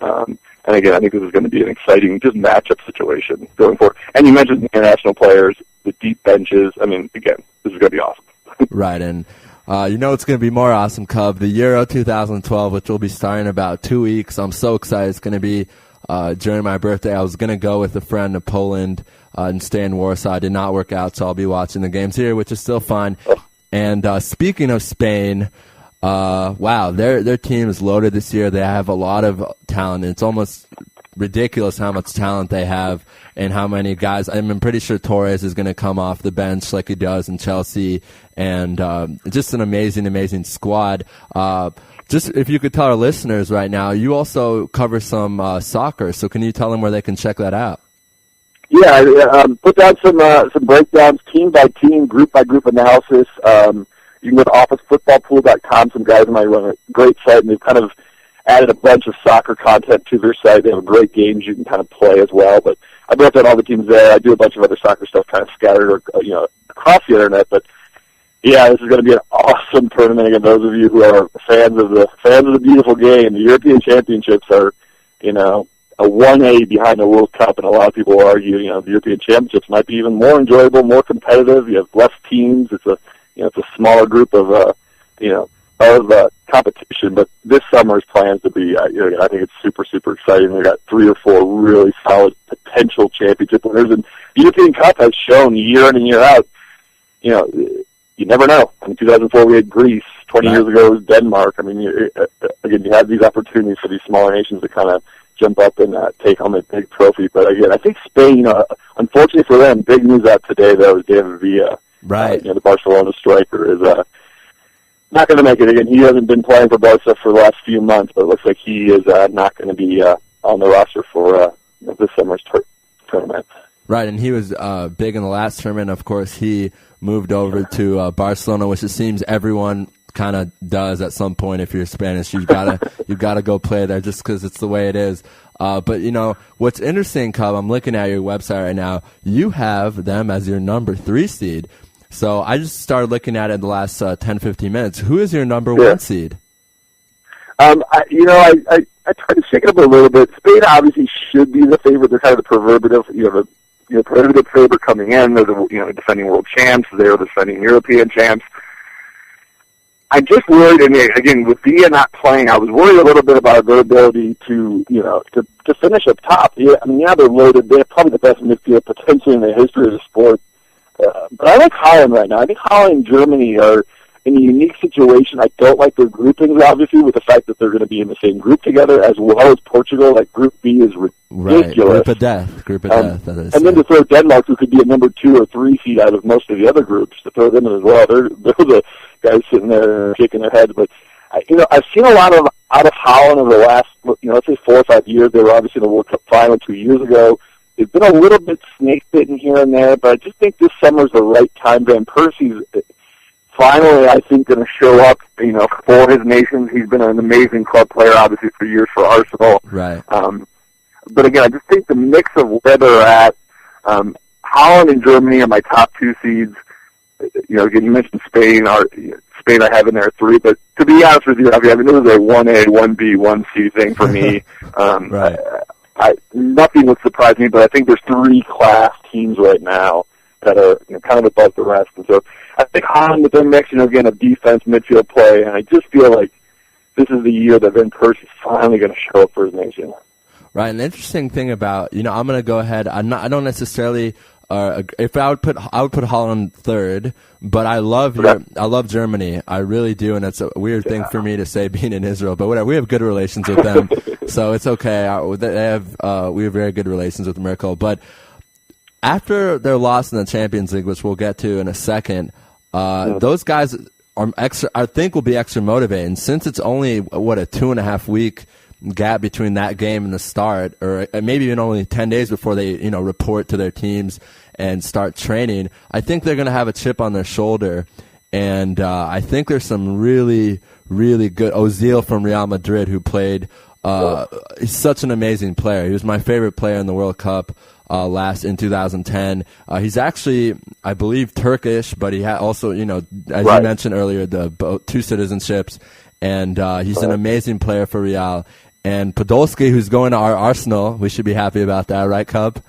And again, I think this is going to be an exciting just matchup situation going forward. And you mentioned the international players, the deep benches. Again, this is going to be awesome. Right, and it's going to be more awesome, Cub. The Euro 2012, which will be starting in about 2 weeks. I'm so excited. It's going to be during my birthday. I was going to go with a friend to Poland and stay in Warsaw. It did not work out, so I'll be watching the games here, which is still fun. And speaking of Spain, wow, their team is loaded this year. They have a lot of talent. It's almost ridiculous how much talent they have and how many guys. I'm pretty sure Torres is going to come off the bench like he does in Chelsea, and just an amazing, amazing squad. Just if you could tell our listeners right now, you also cover some soccer, so can you tell them where they can check that out? Yeah, put down some breakdowns, team by team, group by group analysis. You can go to officefootballpool.com. Some guys might run a great site, and they've kind of added a bunch of soccer content to their site. They have great games you can kind of play as well. But I broke down all the teams there. I do a bunch of other soccer stuff kind of scattered across the internet. But Yeah, this is going to be an awesome tournament. Again, those of you who are fans of the beautiful game, the European Championships are, a 1A behind the World Cup, and a lot of people argue, the European Championships might be even more enjoyable, more competitive. You have less teams. It's a smaller group of competition. But this summer's plans to be, I think it's super, super exciting. We've got 3 or 4 really solid potential championship winners, and the European Cup has shown year in and year out, you never know. In 2004, we had Greece. 20 years ago, it was Denmark. I mean, you have these opportunities for these smaller nations to kind of jump up and take home a big trophy. But again, I think Spain, unfortunately for them, big news out today, though, is David Villa. Right. The Barcelona striker is not going to make it. Again, he hasn't been playing for Barca for the last few months, but it looks like he is not going to be on the roster for this summer's tournament. Right, and he was big in the last tournament. Of course, he moved over to Barcelona, which it seems everyone kind of does at some point. If you're Spanish, you've gotta go play there just because it's the way it is. But what's interesting, Cub, I'm looking at your website right now. You have them as your number 3 seed. So I just started looking at it in the last 10-15 minutes. Who is your number 1 seed? I tried to shake it up a little bit. Spain obviously should be the favorite. They're kind of the proverbial, proverbial favorite coming in. They're the defending world champs. They're the defending European champs. I'm just worried, and again, with Villa not playing, I was worried a little bit about their ability to finish up top. Yeah, I mean, they're loaded. They're probably the best midfield potentially in the history of the sport. But I like Holland right now. I think Holland and Germany are in a unique situation. I don't like their groupings, obviously, with the fact that they're going to be in the same group together, as well as Portugal. Like, Group B is ridiculous. Right, group of death. That is, and then to throw Denmark, who could be a number 2 or 3 seed out of most of the other groups, to throw them in as well. They're the guys sitting there shaking their heads. But, I've seen a lot out of Holland over the last, let's say 4 or 5 years. They were obviously in the World Cup final 2 years ago. They've been a little bit snake-bitten here and there, but I just think this summer's the right time. Van Persie's finally, I think, going to show up, for his nation. He's been an amazing club player, obviously, for years for Arsenal. Right. But again, I just think the mix of where they're at, Holland and Germany are my top 2 seeds. Again, you mentioned Spain. Spain I have in there 3, but to be honest with you, I mean, this is a 1A, 1B, 1C thing for me. Right. Nothing would surprise me, but I think there's 3 class teams right now that are kind of above the rest. And so I think Holland with their mix, again, of defense, midfield play, and I just feel like this is the year that Van Persie's finally going to show up for his nation. Right. An interesting thing about, I'm going to go ahead. I don't necessarily. If I would put Holland 3rd, but I love Germany. I really do, and it's a weird thing for me to say being in Israel, but whatever. We have good relations with them, so it's okay. We have very good relations with Merkel. But after their loss in the Champions League, which we'll get to in a second, those guys I think will be extra motivated. And since it's only a 2.5 week gap between that game and the start, or maybe even only 10 days before they, report to their teams and start training, I think they're going to have a chip on their shoulder. And I think there's some really, really good Ozil from Real Madrid who played. He's such an amazing player. He was my favorite player in the World Cup in 2010. He's actually, I believe, Turkish, but he had also, as you mentioned earlier, the 2 citizenships. And he's an amazing player for Real. And Podolski, who's going to our Arsenal, we should be happy about that, right, Cub?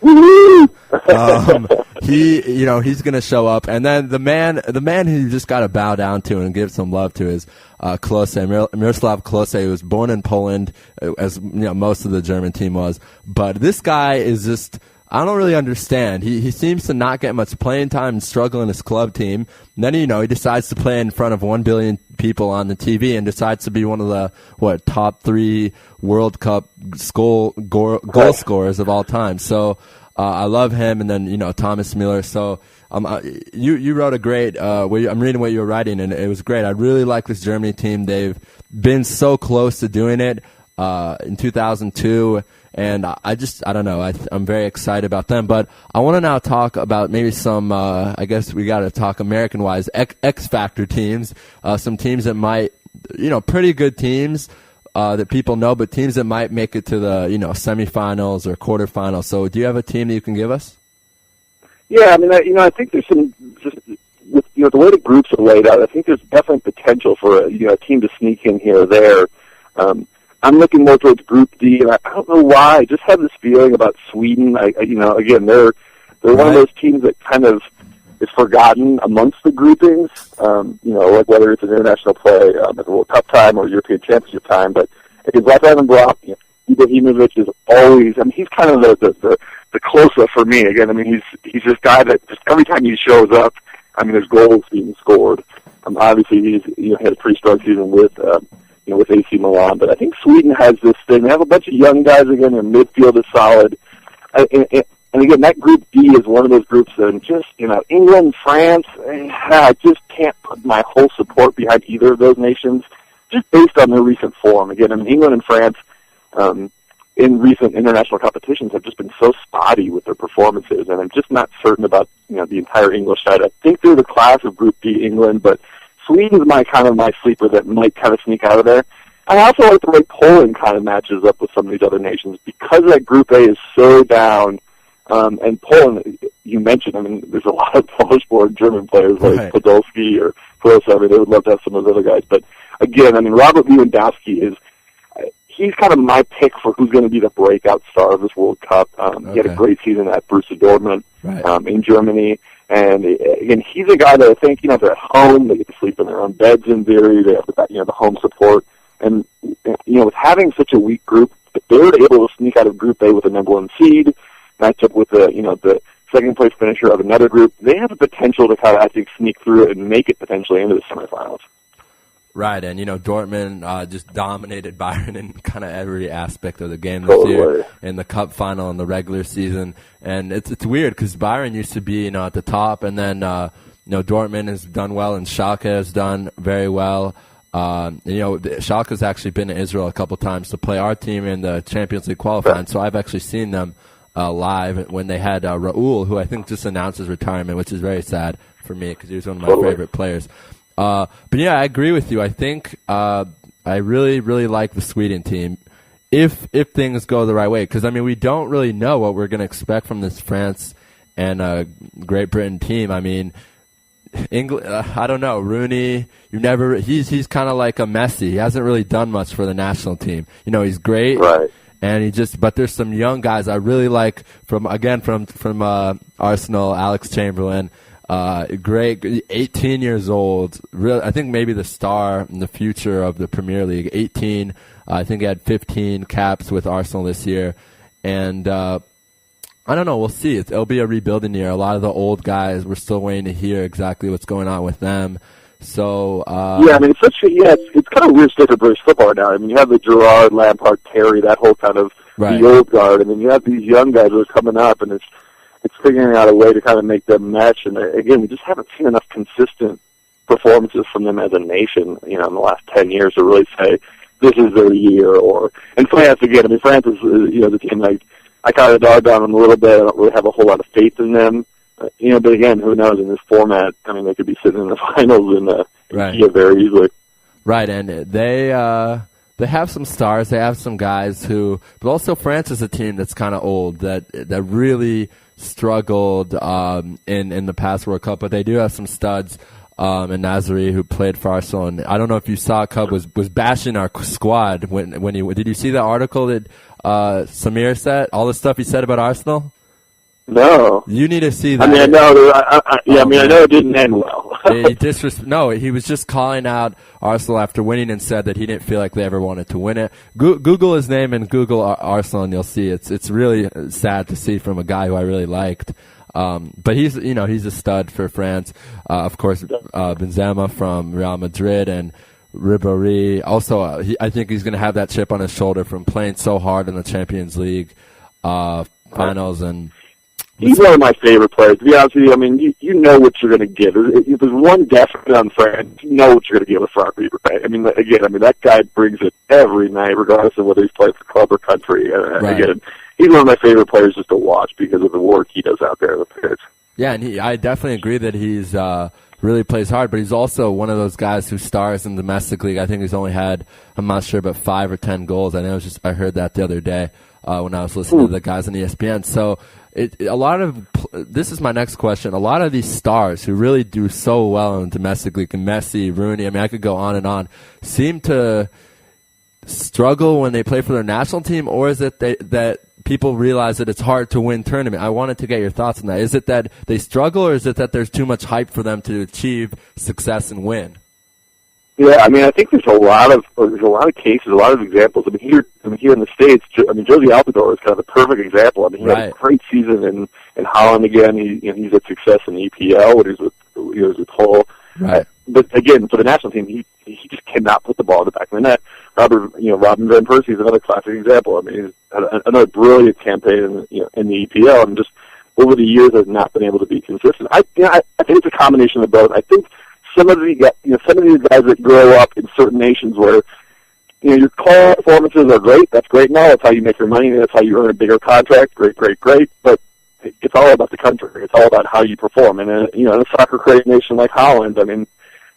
He's going to show up. And then the man who you just got to bow down to and give some love to is Klose, Miroslav Klose, who was born in Poland, as most of the German team was. But this guy is just, I don't really understand. He seems to not get much playing time and struggle in his club team. And then, he decides to play in front of 1 billion people on the TV and decides to be one of the, top 3 World Cup goal scorers of all time. So, I love him. And then, Thomas Müller. So, you wrote a great, I'm reading what you were writing, and it was great. I really like this Germany team. They've been so close to doing it, in 2002. And I don't know. I'm very excited about them. But I want to now talk about maybe some, I guess we got to talk American-wise, X Factor teams, some teams that might, pretty good teams that people know, but teams that might make it to the, semifinals or quarterfinals. So do you have a team that you can give us? Yeah, I mean, I think there's some, just with, the way the groups are laid out, I think there's definitely potential for a team to sneak in here or there. I'm looking more towards Group D, and I don't know why. I just have this feeling about Sweden. Again, they're one of those teams that kind of is forgotten amongst the groupings. Like whether it's an international play at the World Cup time or European Championship time. But again, Zlatan Ibrahimovic, Ibrahimovic is always. I mean, he's kind of the closer for me. Again, I mean, he's this guy that just every time he shows up, I mean, there's goals being scored. Obviously, he's had a pretty strong season with AC Milan. But I think Sweden has this thing. They have a bunch of young guys again. Their midfield is solid. And again, that Group D is one of those groups that just, England, France, I just can't put my whole support behind either of those nations, just based on their recent form. Again, England and France, in recent international competitions have just been so spotty with their performances, and I'm just not certain about, the entire English side. I think they're the class of Group D, England, but Sweden's my sleeper that might kind of sneak out of there. I also like the way Poland kind of matches up with some of these other nations, because that Group A is so down. And Poland, you mentioned, there's a lot of Polish-born German players like Podolski or Klose. They would love to have some of those other guys. But again, Robert Lewandowski he's kind of my pick for who's going to be the breakout star of this World Cup. He had a great season at Borussia Dortmund in Germany. And again, he's a guy that I think, they're at home, they get to sleep in their own beds in theory, they have the home support. And, with having such a weak group, if they were able to sneak out of Group A with a number 1 seed, match up with the second place finisher of another group, they have the potential to kind of, I think, sneak through it and make it potentially into the semifinals. Right, and Dortmund just dominated Bayern in kind of every aspect of the game this year, in the cup final and the regular season. And it's weird because Bayern used to be at the top, and then Dortmund has done well, and Schalke has done very well. Schalke's actually been to Israel a couple times to play our team in the Champions League qualifying, so I've actually seen them live when they had Raul, who I think just announced his retirement, which is very sad for me because he was one of my favorite players. But yeah, I agree with you. I think I really, really like the Sweden team if things go the right way. Because, we don't really know what we're going to expect from this France and Great Britain team. England, I don't know. Rooney, he's kind of like a Messi. He hasn't really done much for the national team. He's great. Right. And but there's some young guys I really like from Arsenal, Alex Chamberlain. Great, 18 years old. Really, I think maybe the star in the future of the Premier League. 18, I think he had 15 caps with Arsenal this year. And I don't know. We'll see. It'll be a rebuilding year. A lot of the old guys, we're still waiting to hear exactly what's going on with them. So it's kind of weird state of British football now. You have the Gerrard, Lampard, Terry, that whole kind of the old guard, and then you have these young guys who are coming up, and it's figuring out a way to kind of make them match. And again, we just haven't seen enough consistent performances from them as a nation, in the last 10 years to really say this is their year. And France again. France is the team I kind of dog on them a little bit. I don't really have a whole lot of faith in them. But again, who knows in this format? They could be sitting in the finals in Kiev very easily. Right, and they have some stars. They have some guys but also France is a team that's kind of old that really struggled in the past World Cup. But they do have some studs. And Nazari, who played for Arsenal, and I don't know if you saw, Cub was bashing our squad when did you see the article that Samir said? All the stuff he said about Arsenal. No. You need to see that. I know. I know it didn't end well. He was just calling out Arsenal after winning and said that he didn't feel like they ever wanted to win it. Google his name and Google Arsenal, and you'll see it's really sad to see from a guy who I really liked. But he's a stud for France. Of course, Benzema from Real Madrid and Ribéry. Also, I think he's going to have that chip on his shoulder from playing so hard in the Champions League finals and. He's one of my favorite players. To be honest with you, you know what you're going to get. If there's one definite on France, you know what you're going to get with Franck Ribéry. That guy brings it every night, regardless of whether he's playing for club or country. Again, he's one of my favorite players just to watch because of the work he does out there on the pitch. Yeah, and I definitely agree that he's really plays hard, but he's also one of those guys who stars in the domestic league. I think he's only had, I'm not sure, but 5 or 10 goals. I heard that the other day when I was listening to the guys on ESPN. So this is my next question. A lot of these stars who really do so well in domestic league, Messi, Rooney, I mean, I could go on, seem to struggle when they play for their national team, or is it that people realize that it's hard to win tournament? I wanted to get your thoughts on that. Is it that they struggle, or is it that there's too much hype for them to achieve success and win? Yeah, I mean, I think there's a lot of cases, a lot of examples. I mean, here in the States, I mean, Josie Altidore is kind of the perfect example. I mean, he had a great season in Holland again. He's had success in the EPL when he was with Hull. Right. But again, for the national team, he just cannot put the ball in the back of the net. Robin Van Persie is another classic example. I mean, he's had another brilliant campaign in the EPL, and just over the years has not been able to be consistent. I think it's a combination of both. I think some of these guys that grow up in certain nations where your call performances are great. That's great now. That's how you make your money. That's how you earn a bigger contract. Great. But it's all about the country. It's all about how you perform. And in a soccer-crazy nation like Holland, I mean,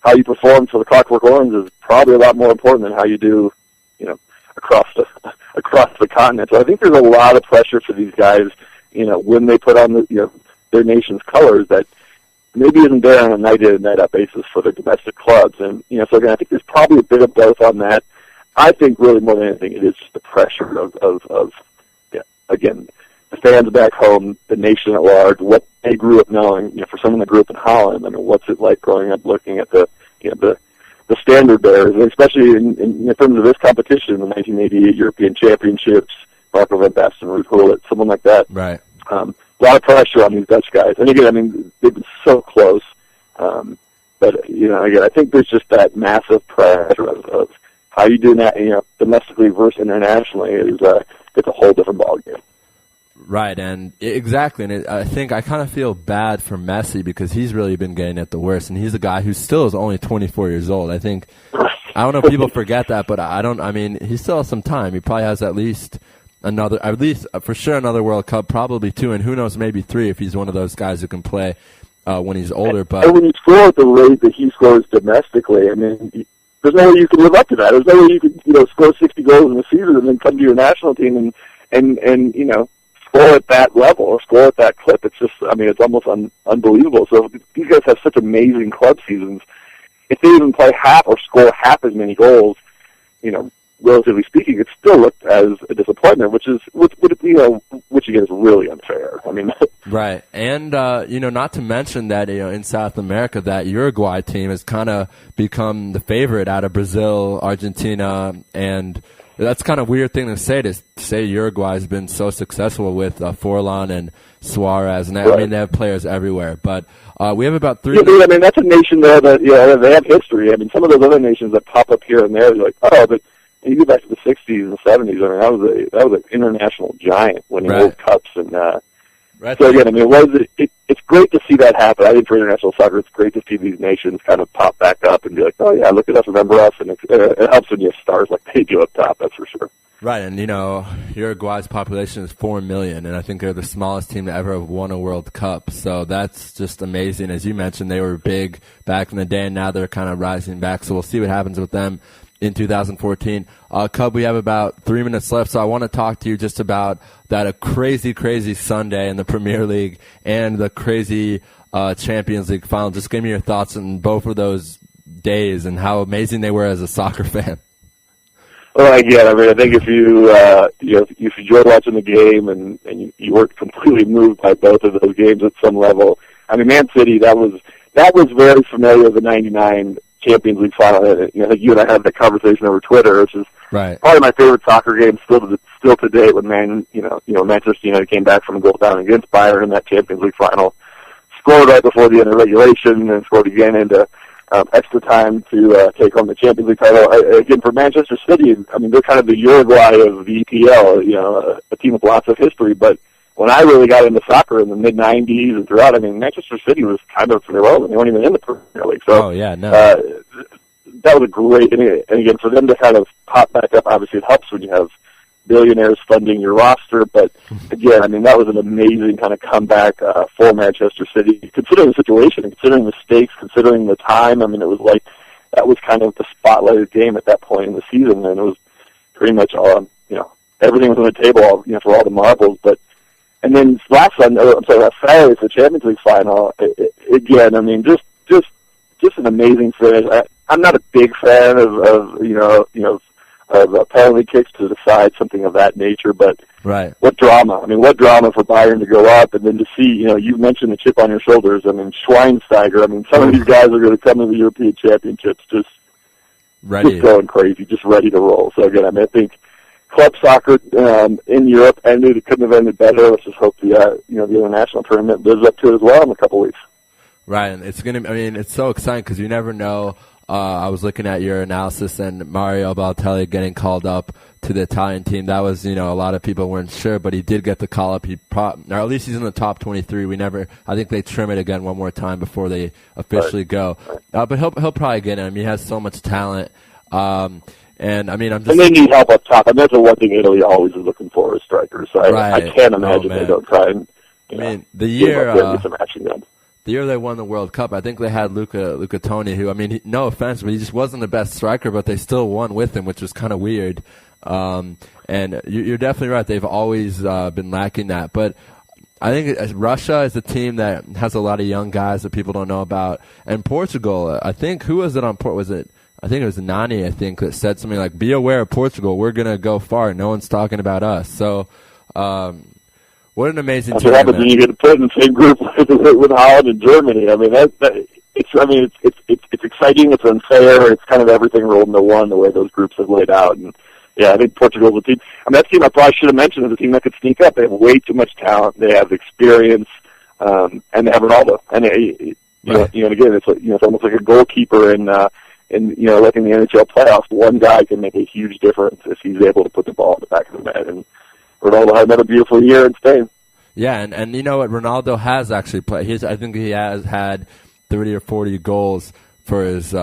how you perform for the Clockwork Orange is probably a lot more important than how you do, across the continent. So I think there's a lot of pressure for these guys, when they put on their nation's colors that maybe isn't there on a night-in and night-out basis for their domestic clubs. And, so again, I think there's probably a bit of both on that. I think really more than anything, it is just the pressure of again, the fans back home, the nation at large, what they grew up knowing. For someone that grew up in Holland, I mean, what's it like growing up looking at the standard bearers, and especially in terms of this competition, the 1988 European Championships, Marco van Basten, Ruud Gullit, someone like that. Right. A lot of pressure on these Dutch guys. And again, I mean, they've been so close. But, again, I think there's just that massive pressure of how you do that, domestically versus internationally it's a whole different ballgame. Right, and exactly. And I think I kind of feel bad for Messi because he's really been getting it the worst. And he's a guy who still is only 24 years old. I don't know if people forget that, but he still has some time. He probably has at least for sure another World Cup, probably 2, and who knows, maybe 3 if he's one of those guys who can play when he's older. But and when you score at the rate that he scores domestically, I mean, there's no way you can live up to that. There's no way you could, score 60 goals in the season and then come to your national team and score at that level or score at that clip. It's just, I mean, it's almost unbelievable. So these guys have such amazing club seasons. If they even play half or score half as many goals, relatively speaking, it still looked as a disappointment, which again is really unfair. I mean, right, and not to mention that in South America, that Uruguay team has kind of become the favorite out of Brazil, Argentina, and that's kind of a weird thing to say Uruguay has been so successful with Forlan and Suarez, and I mean they have players everywhere. But we have about 3. I mean, that's a nation there that they have history. I mean, some of those other nations that pop up here and there, you're like, oh, but you go back to the 60s and 70s. I mean, that was an international giant winning World Cups, and so again, I mean, it's great to see that happen. I think for international soccer, it's great to see these nations kind of pop back up and be like, oh yeah, look at us, remember us, and it helps when you have stars like they do up top. That's for sure. Right, and Uruguay's population is 4 million, and I think they're the smallest team to ever have won a World Cup. So that's just amazing. As you mentioned, they were big back in the day, and now they're kind of rising back. So we'll see what happens with them in 2014. Cub, we have about 3 minutes left, so I want to talk to you just about that crazy, crazy Sunday in the Premier League and the crazy Champions League final. Just give me your thoughts on both of those days and how amazing they were as a soccer fan. Well, again, I mean, I think if you enjoyed watching the game and you weren't completely moved by both of those games at some level, I mean, Man City, that was very familiar with the '99 Champions League final. I think you and I had that conversation over Twitter, which is probably my favorite soccer game still to date. When Manchester United came back from a goal down against Bayern in that Champions League final, scored right before the end of regulation, and scored again into extra time to take home the Champions League title. Again, for Manchester City, I mean, they're kind of the Uruguay of the EPL, a team with lots of history. But when I really got into soccer in the mid-'90s and throughout, I mean, Manchester City was kind of irrelevant. They weren't even in the Premier League. So, that was a great, and again, for them to kind of pop back up, obviously it helps when you have billionaires funding your roster. But again, I mean, that was an amazing kind of comeback for Manchester City, considering the situation, considering the stakes, considering the time. I mean, it was like that was kind of the spotlighted game at that point in the season, and it was pretty much all, everything was on the table, for all the marbles. But And then last Saturday, it's the Champions League final. Again, I mean, just an amazing finish. I'm not a big fan of penalty kicks to decide something of that nature, but right. What drama! I mean, what drama for Bayern to go up, and then to see, you mentioned the chip on your shoulders. I mean, Schweinsteiger. I mean, some of these guys are going to come to the European Championships just going crazy, just ready to roll. So again, I mean, I think club soccer in Europe ended. It couldn't have ended better. Let's just hope the international tournament lives up to it as well in a couple weeks. Right, and it's so exciting because you never know. I was looking at your analysis and Mario Balotelli getting called up to the Italian team. That was, a lot of people weren't sure, but he did get the call up. Or at least he's in the top 23. I think they trim it again one more time before they officially go. But he'll probably get in. I mean, he has so much talent. And I mean, and they need help up top. And that's the one thing Italy always is looking for is strikers. So I can't imagine they don't try and. The year. Some action done. The year they won the World Cup, I think they had Luca Toni, who, I mean, no offense, but he just wasn't the best striker, but they still won with him, which was kind of weird. And you're definitely right. They've always been lacking that. But I think Russia is a team that has a lot of young guys that people don't know about. And Portugal, I think, who was it on Port? I think it was Nani, that said something like, be aware of Portugal. We're going to go far. No one's talking about us. So, what an amazing That's team. what happens when you get put in the same group with Holland and Germany. I mean, it's exciting. It's unfair. It's kind of everything rolled into one the way those groups have laid out. And yeah, I think Portugal's a team. I mean, that team I probably should have mentioned is a team that could sneak up. They have way too much talent. They have experience, and they have Ronaldo. And again, it's almost like a goalkeeper in like in the NHL playoffs. One guy can make a huge difference if he's able to put the ball in the back of the net. And Ronaldo had another beautiful year in Spain. Yeah, and you know what? Ronaldo has actually played. I think he has had 30 or 40 goals for his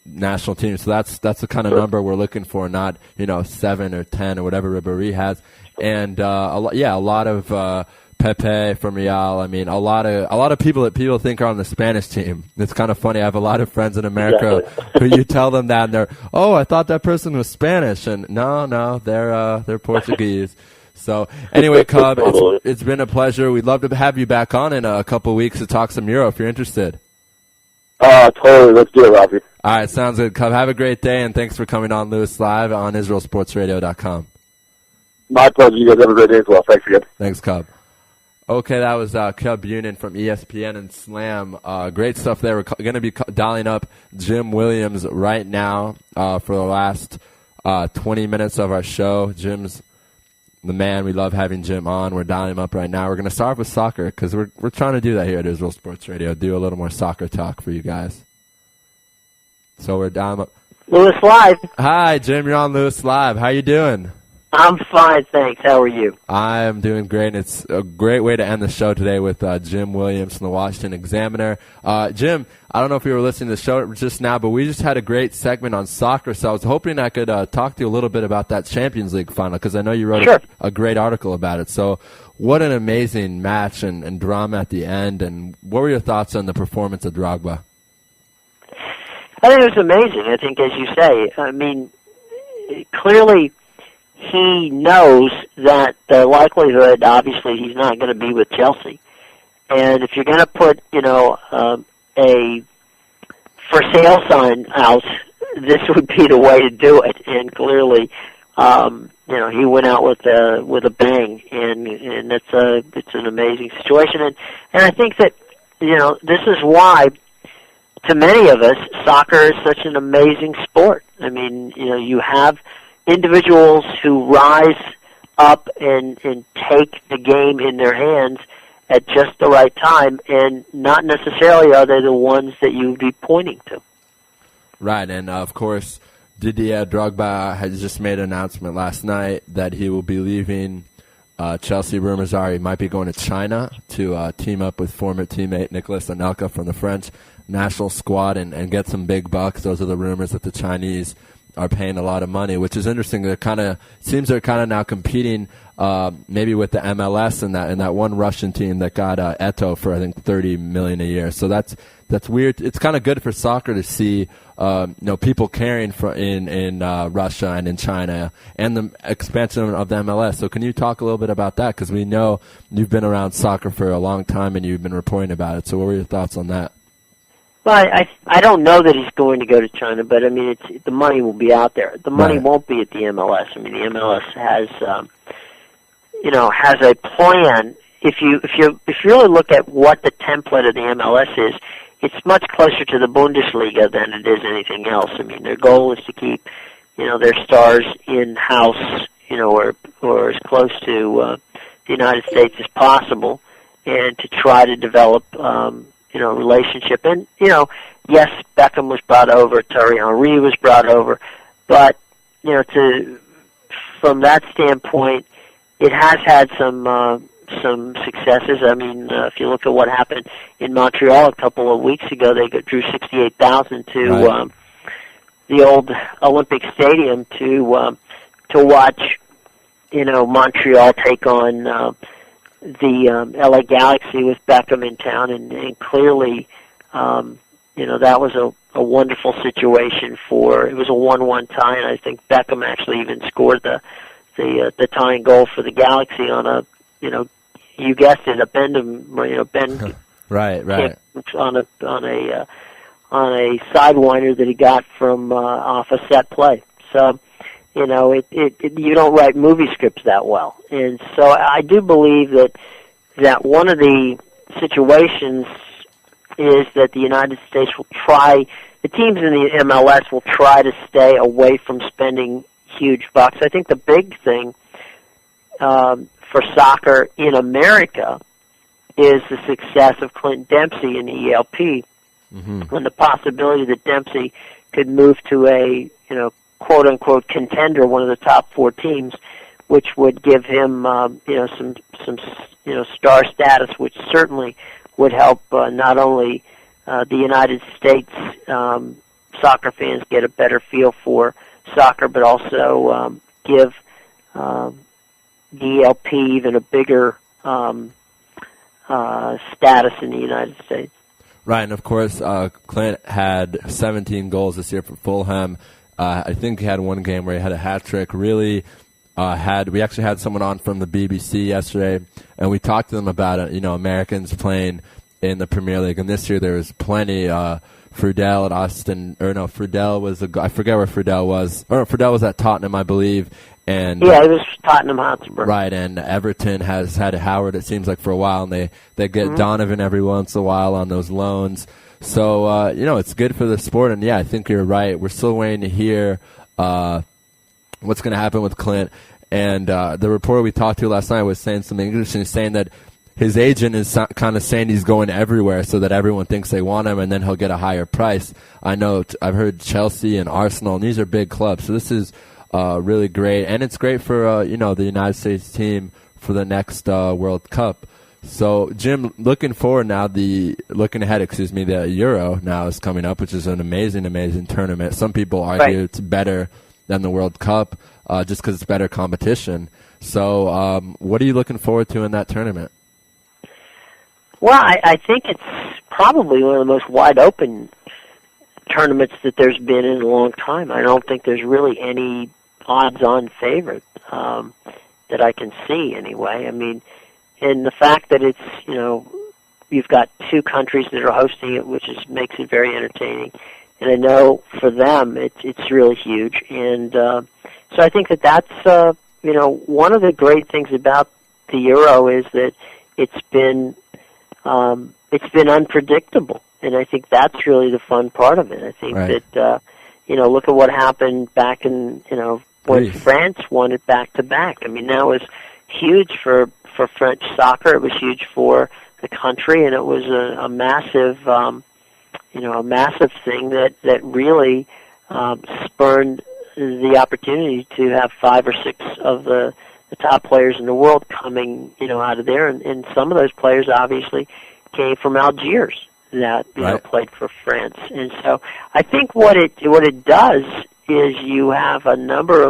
national team. So that's the kind of number we're looking for, not 7 or 10 or whatever Ribéry has. And a lot of Pepe from Real. I mean, a lot of people that people think are on the Spanish team. It's kind of funny. I have a lot of friends in America who you tell them that, and they're, oh, I thought that person was Spanish, and no, they're Portuguese. So anyway, Cub, it's been a pleasure. We'd love to have you back on in a couple of weeks to talk some Euro if you're interested. Totally. Let's do it, Robbie. All right, sounds good, Cub. Have a great day, and thanks for coming on Louis Live on IsraelSportsRadio.com. My pleasure. You guys have a great day as well. Thanks again. Thanks, Cub. Okay, that was Cub Union from ESPN and Slam. Great stuff there. We're going to be dialing up Jim Williams right now for the last 20 minutes of our show. Jim's the man. We love having Jim on. We're dialing him up right now. We're going to start with soccer because we're trying to do that here at Israel Sports Radio, do a little more soccer talk for you guys. So we're dialing up. Louis Live. Hi, Jim. You're on Louis Live. How you doing? I'm fine, thanks. How are you? I'm doing great, and it's a great way to end the show today with Jim Williams from the Washington Examiner. Jim, I don't know if you were listening to the show just now, but we just had a great segment on soccer, so I was hoping I could talk to you a little bit about that Champions League final, because I know you wrote a great article about it. So what an amazing match and drama at the end, and what were your thoughts on the performance of Drogba? I think it was amazing. I think, as you say, I mean, clearly he knows that the likelihood, obviously, he's not going to be with Chelsea. And if you're going to put, a for sale sign out, this would be the way to do it. And clearly, he went out with a bang, and it's an amazing situation. And I think that, this is why, to many of us, soccer is such an amazing sport. I mean, you have individuals who rise up and take the game in their hands at just the right time, and not necessarily are they the ones that you would be pointing to. Right, and of course, Didier Drogba has just made an announcement last night that he will be leaving Chelsea. Rumors are he might be going to China to team up with former teammate Nicolas Anelka from the French national squad and get some big bucks. Those are the rumors that the Chinese are paying a lot of money, which is interesting. They're kind of now competing maybe with the MLS and that one Russian team that got Eto'o for I think $30 million a year. So that's weird. It's kind of good for soccer to see people caring in Russia and in China, and the expansion of the MLS. So can you talk a little bit about that? Because we know you've been around soccer for a long time and you've been reporting about it. So what were your thoughts on that? Well, I don't know that he's going to go to China, but I mean, the money will be out there. The money won't be at the MLS. I mean, the MLS has has a plan. If you really look at what the template of the MLS is, it's much closer to the Bundesliga than it is anything else. I mean, their goal is to keep their stars in house, or as close to the United States as possible, and to try to develop relationship. And yes, Beckham was brought over, Thierry Henry was brought over, but from that standpoint, it has had some successes. I mean, if you look at what happened in Montreal a couple of weeks ago, they drew 68,000 to the old Olympic Stadium to watch Montreal take on the LA Galaxy with Beckham in town, and clearly that was a wonderful situation it was a 1-1 tie, and I think Beckham actually even scored the tying goal for the Galaxy on a you guessed it, a Ben right on a sidewinder that he got from off a set play. So you don't write movie scripts that well, and so I do believe that one of the situations is that the United States will try, the teams in the MLS will try to stay away from spending huge bucks. I think the big thing for soccer in America is the success of Clint Dempsey in the ELP, and the possibility that Dempsey could move to a quote unquote contender, one of the top 4 teams, which would give him some star status, which certainly would help not only the United States soccer fans get a better feel for soccer, but also give the ELP even a bigger status in the United States. Right, and of course, Clint had 17 goals this year for Fulham. I think he had one game where he had a hat trick. Really, we actually had someone on from the BBC yesterday, and we talked to them about it. Americans playing in the Premier League, and this year there was plenty. Friedel at Austin, Friedel was I forget where Friedel was. Friedel was at Tottenham, I believe. And yeah, it was Tottenham Hotspur. Right, and Everton has had Howard, it seems like, for a while, and they get Donovan every once in a while on those loans. So, it's good for the sport, and yeah, I think you're right. We're still waiting to hear what's going to happen with Clint. And the reporter we talked to last night was saying something interesting, saying that his agent is kind of saying he's going everywhere so that everyone thinks they want him, and then he'll get a higher price. I know I've heard Chelsea and Arsenal, and these are big clubs, so this is really great, and it's great for the United States team for the next World Cup. So, Jim, looking ahead, the Euro now is coming up, which is an amazing tournament. Some people argue it's better than the World Cup just because it's better competition. So, what are you looking forward to in that tournament? Well, I think it's probably one of the most wide open tournaments that there's been in a long time. I don't think there's really any odds-on favorite that I can see anyway. I mean, and the fact that it's, you've got 2 countries that are hosting it, which makes it very entertaining. And I know for them it's really huge. And so I think that's one of the great things about the Euro is that it's been unpredictable, and I think that's really the fun part of it. I think that look at what happened back in when France won it back to back. I mean, that was huge for French soccer. It was huge for the country, and it was a massive thing that really spurned the opportunity to have 5 or 6 of the top players in the world coming, out of there, and some of those players obviously came from Algiers that played for France. And so I think what it does is you have a number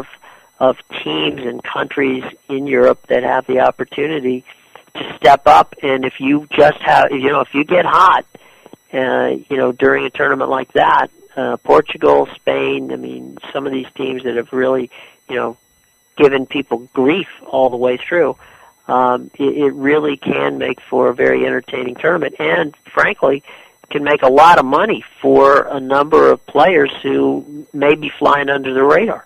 of teams and countries in Europe that have the opportunity to step up, and if you just have, if you get hot, during a tournament like that, Portugal, Spain. I mean, some of these teams that have really, given people grief all the way through. It really can make for a very entertaining tournament, and frankly, can make a lot of money for a number of players who may be flying under the radar.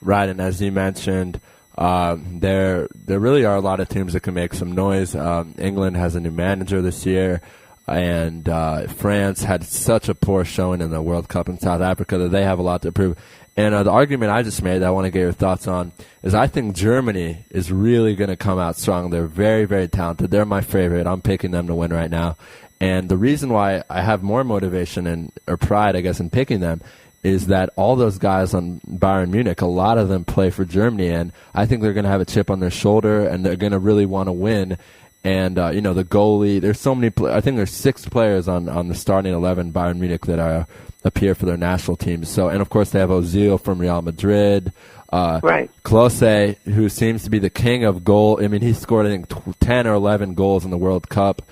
Right, and as you mentioned, there really are a lot of teams that can make some noise. England has a new manager this year, and France had such a poor showing in the World Cup in South Africa that they have a lot to prove. And the argument I just made that I want to get your thoughts on is I think Germany is really going to come out strong. They're very, very talented. They're my favorite. I'm picking them to win right now. And the reason why I have more motivation or pride, I guess, in picking them is that all those guys on Bayern Munich, a lot of them play for Germany, and I think they're going to have a chip on their shoulder, and they're going to really want to win. And, the goalie, there's so many, I think there's 6 players on the starting 11 Bayern Munich that appear for their national teams. So, and of course they have Ozil from Real Madrid. Right. Klose, who seems to be the king of goal. I mean, he scored, I think, 10 or 11 goals in the World Cup.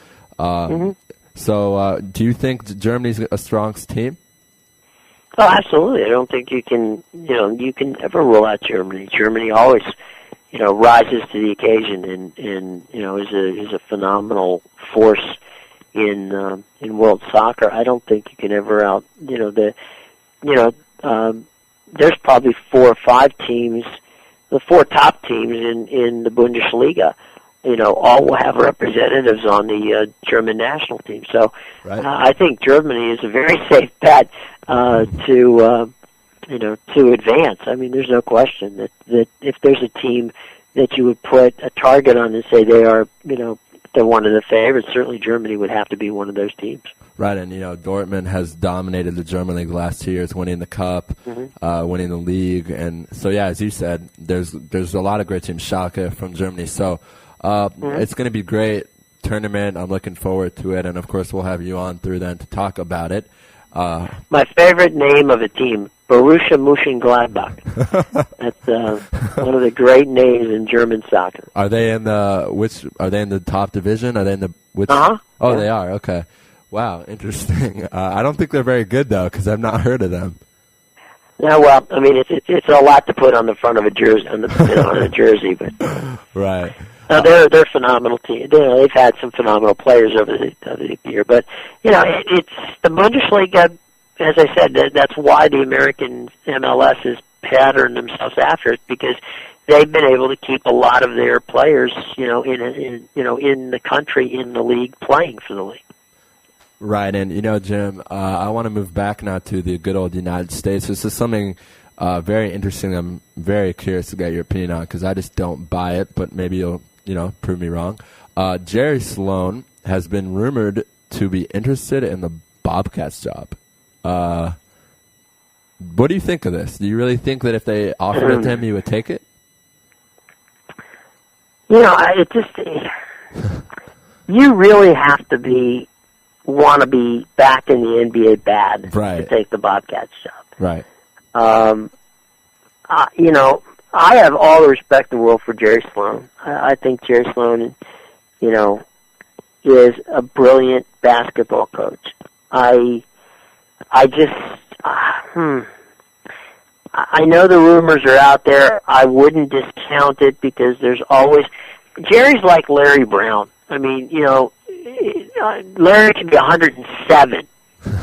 So, do you think Germany's a strong team? Oh, absolutely. I don't think you can ever rule out Germany. Germany always, rises to the occasion and is a phenomenal force in world soccer. I don't think you can ever there's probably 4 or 5 teams, the 4 top teams in the Bundesliga, all will have representatives on the German national team. So right. I think Germany is a very safe bet to advance. I mean, there's no question that if there's a team that you would put a target on and say they are, they're one of the favorites, certainly Germany would have to be one of those teams. Right, and Dortmund has dominated the German league the last 2 years, winning the cup, winning the league, and so as you said, there's a lot of great teams. Schalke from Germany, so it's going to be a great tournament. I'm looking forward to it, and of course we'll have you on through then to talk about it. My favorite name of a team, Borussia Mönchengladbach. That's one of the great names in German soccer. Are they in the top division? Are they in the which? Oh, yeah. They are. Okay. Wow, interesting. I don't think they're very good though, because I've not heard of them. No, well, I mean, it's a lot to put on the front of a jersey, on a jersey, but right. They're a phenomenal team. They've had some phenomenal players over the year, but it's the Bundesliga. As I said, that's why the American MLS has patterned themselves after it, because they've been able to keep a lot of their players, in the country, in the league, playing for the league. Right, and Jim, I want to move back now to the good old United States. This is something very interesting. I'm very curious to get your opinion on, because I just don't buy it, but maybe you'll prove me wrong. Jerry Sloan has been rumored to be interested in the Bobcats job. What do you think of this? Do you really think that if they offered it to him, he would take it? You really have to want to be back in the NBA bad right. to take the Bobcats job. Right. I have all the respect in the world for Jerry Sloan. I think Jerry Sloan, is a brilliant basketball coach. I know the rumors are out there. I wouldn't discount it, because there's always Jerry's like Larry Brown. I mean, Larry can be 107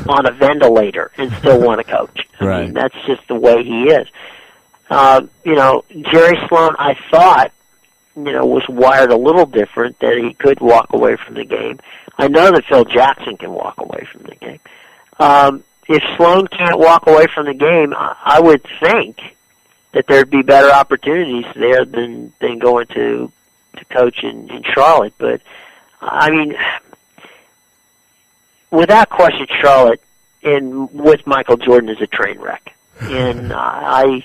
on a ventilator and still want to coach. I mean, that's just the way he is. Jerry Sloan, I thought, was wired a little different, that he could walk away from the game. I know that Phil Jackson can walk away from the game. If Sloan can't walk away from the game, I would think that there'd be better opportunities there than going to coach in Charlotte. But, I mean, without question, Charlotte, with Michael Jordan, is a train wreck. And I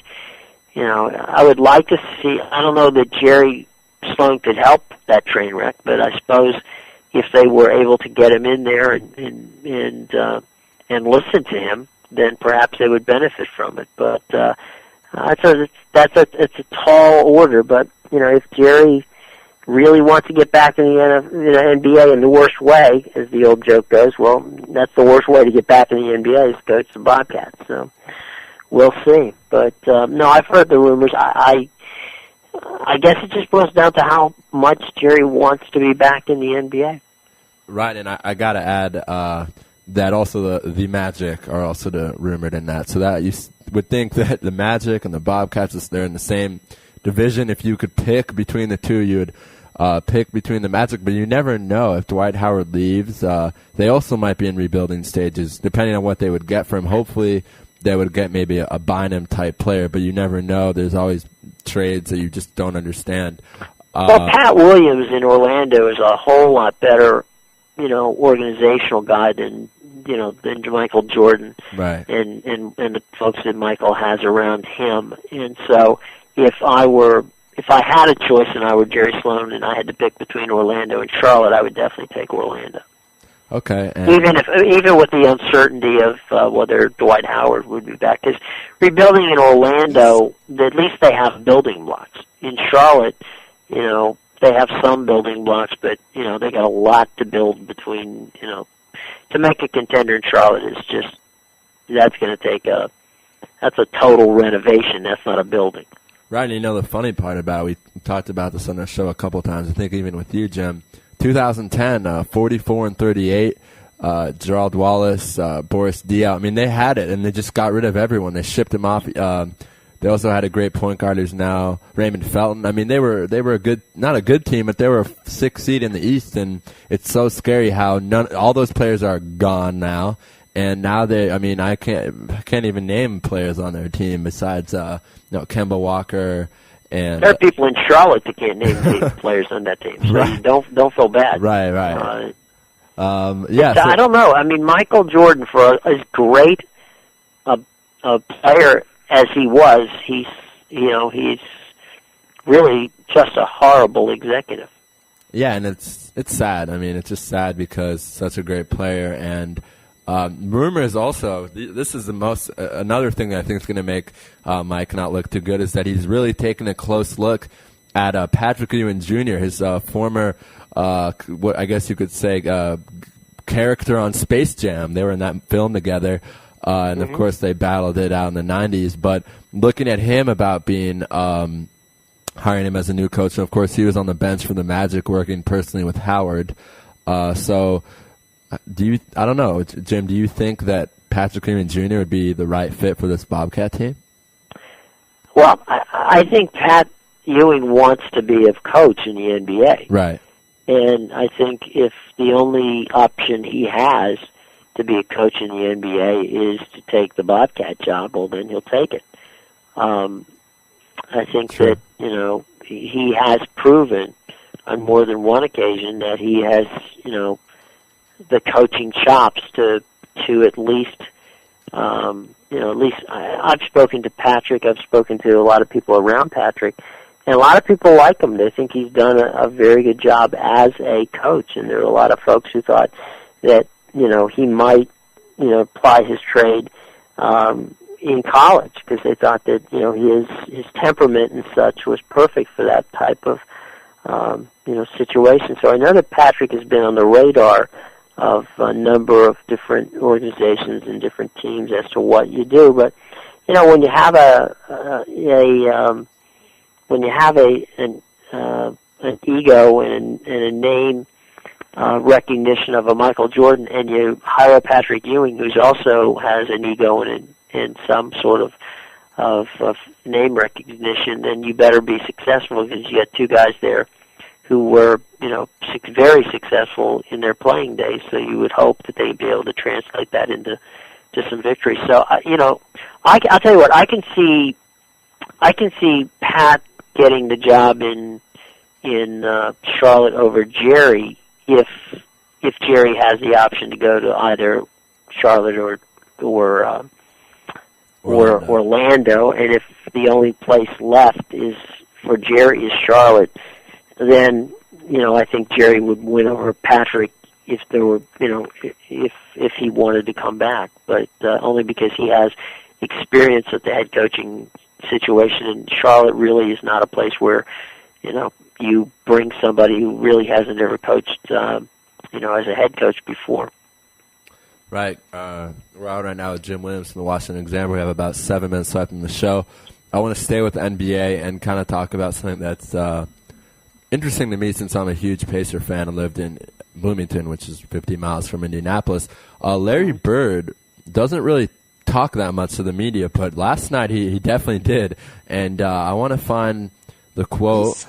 would like to see, I don't know that Jerry Sloan could help that train wreck, but I suppose if they were able to get him in there and listen to him, then perhaps they would benefit from it. But it's a tall order. But if Jerry really want to get back in the NBA in the worst way, as the old joke goes. Well, that's the worst way to get back in the NBA is to coach the Bobcats. So we'll see. But no, I've heard the rumors. I guess it just boils down to how much Jerry wants to be back in the NBA. Right, and I got to add that also the Magic are also rumored in that. So that you would think that the Magic and the Bobcats, they're in the same division. If you could pick between the two, you would pick between the Magic, but you never know if Dwight Howard leaves. They also might be in rebuilding stages, depending on what they would get from him. Hopefully, they would get maybe a Bynum-type player, but you never know. There's always trades that you just don't understand. Well, Pat Williams in Orlando is a whole lot better, organizational guy than Michael Jordan, right? And the folks that Michael has around him. And so, if I had a choice and I were Jerry Sloan and I had to pick between Orlando and Charlotte, I would definitely take Orlando. Okay. Even with the uncertainty of whether Dwight Howard would be back, because rebuilding in Orlando, at least they have building blocks. In Charlotte, they have some building blocks, but they got a lot to build between. To make a contender in Charlotte is just that's going to take that's a total renovation. That's not a building. Right, and the funny part about it, we talked about this on our show a couple of times, I think even with you, Jim. 2010, 44-38, Gerald Wallace, Boris Diaw. I mean, they had it, and they just got rid of everyone. They shipped him off. They also had a great point guard who's now Raymond Felton. I mean, they were a good, not a good team, but they were a 6th seed in the East, and it's so scary how all those players are gone now. And now I can't even name players on their team besides Kemba Walker and there are people in Charlotte that can't name players on that team. So right. don't feel bad. Right. I don't know. I mean, Michael Jordan, for as great a player as he was, he's really just a horrible executive. Yeah, and it's sad. I mean, it's just sad because such a great player. And rumors also, this is another thing that I think is going to make Mike not look too good, is that he's really taken a close look at Patrick Ewing Jr., his former, what I guess you could say, character on Space Jam. They were in that film together. And of course they battled it out in the 90s, but looking at him about being, hiring him as a new coach, and of course he was on the bench for the Magic working personally with Howard. So I don't know, Jim, do you think that Patrick Ewing Jr. would be the right fit for this Bobcat team? Well, I think Pat Ewing wants to be a coach in the NBA. Right. And I think if the only option he has to be a coach in the NBA is to take the Bobcat job, well, then he'll take it. I think that, he has proven on more than one occasion that he has, the coaching chops to at least, I've spoken to Patrick, I've spoken to a lot of people around Patrick, and a lot of people like him. They think he's done a very good job as a coach, and there are a lot of folks who thought that, he might, apply his trade in college because they thought that, his temperament and such was perfect for that type of, situation. So I know that Patrick has been on the radar of a number of different organizations and different teams as to what you do. But, when you have an ego and a name recognition of a Michael Jordan, and you hire Patrick Ewing, who also has an ego and some sort of name recognition, then you better be successful because you got two guys there who were, very successful in their playing days. So you would hope that they'd be able to translate that into some victory. So I'll tell you what, I can see Pat getting the job in Charlotte over Jerry if Jerry has the option to go to either Charlotte or Orlando, and if the only place left is for Jerry is Charlotte, then I think Jerry would win over Patrick if there were if he wanted to come back, but only because he has experience at the head coaching situation, and Charlotte really is not a place where you bring somebody who really hasn't ever coached, as a head coach before. Right. We're out right now with Jim Williams from the Washington Examiner. We have about 7 minutes left in the show. I want to stay with the NBA and kind of talk about something that's interesting to me since I'm a huge Pacer fan and lived in Bloomington, which is 50 miles from Indianapolis. Larry Bird doesn't really talk that much to the media, but last night he definitely did. And I want to find the quote.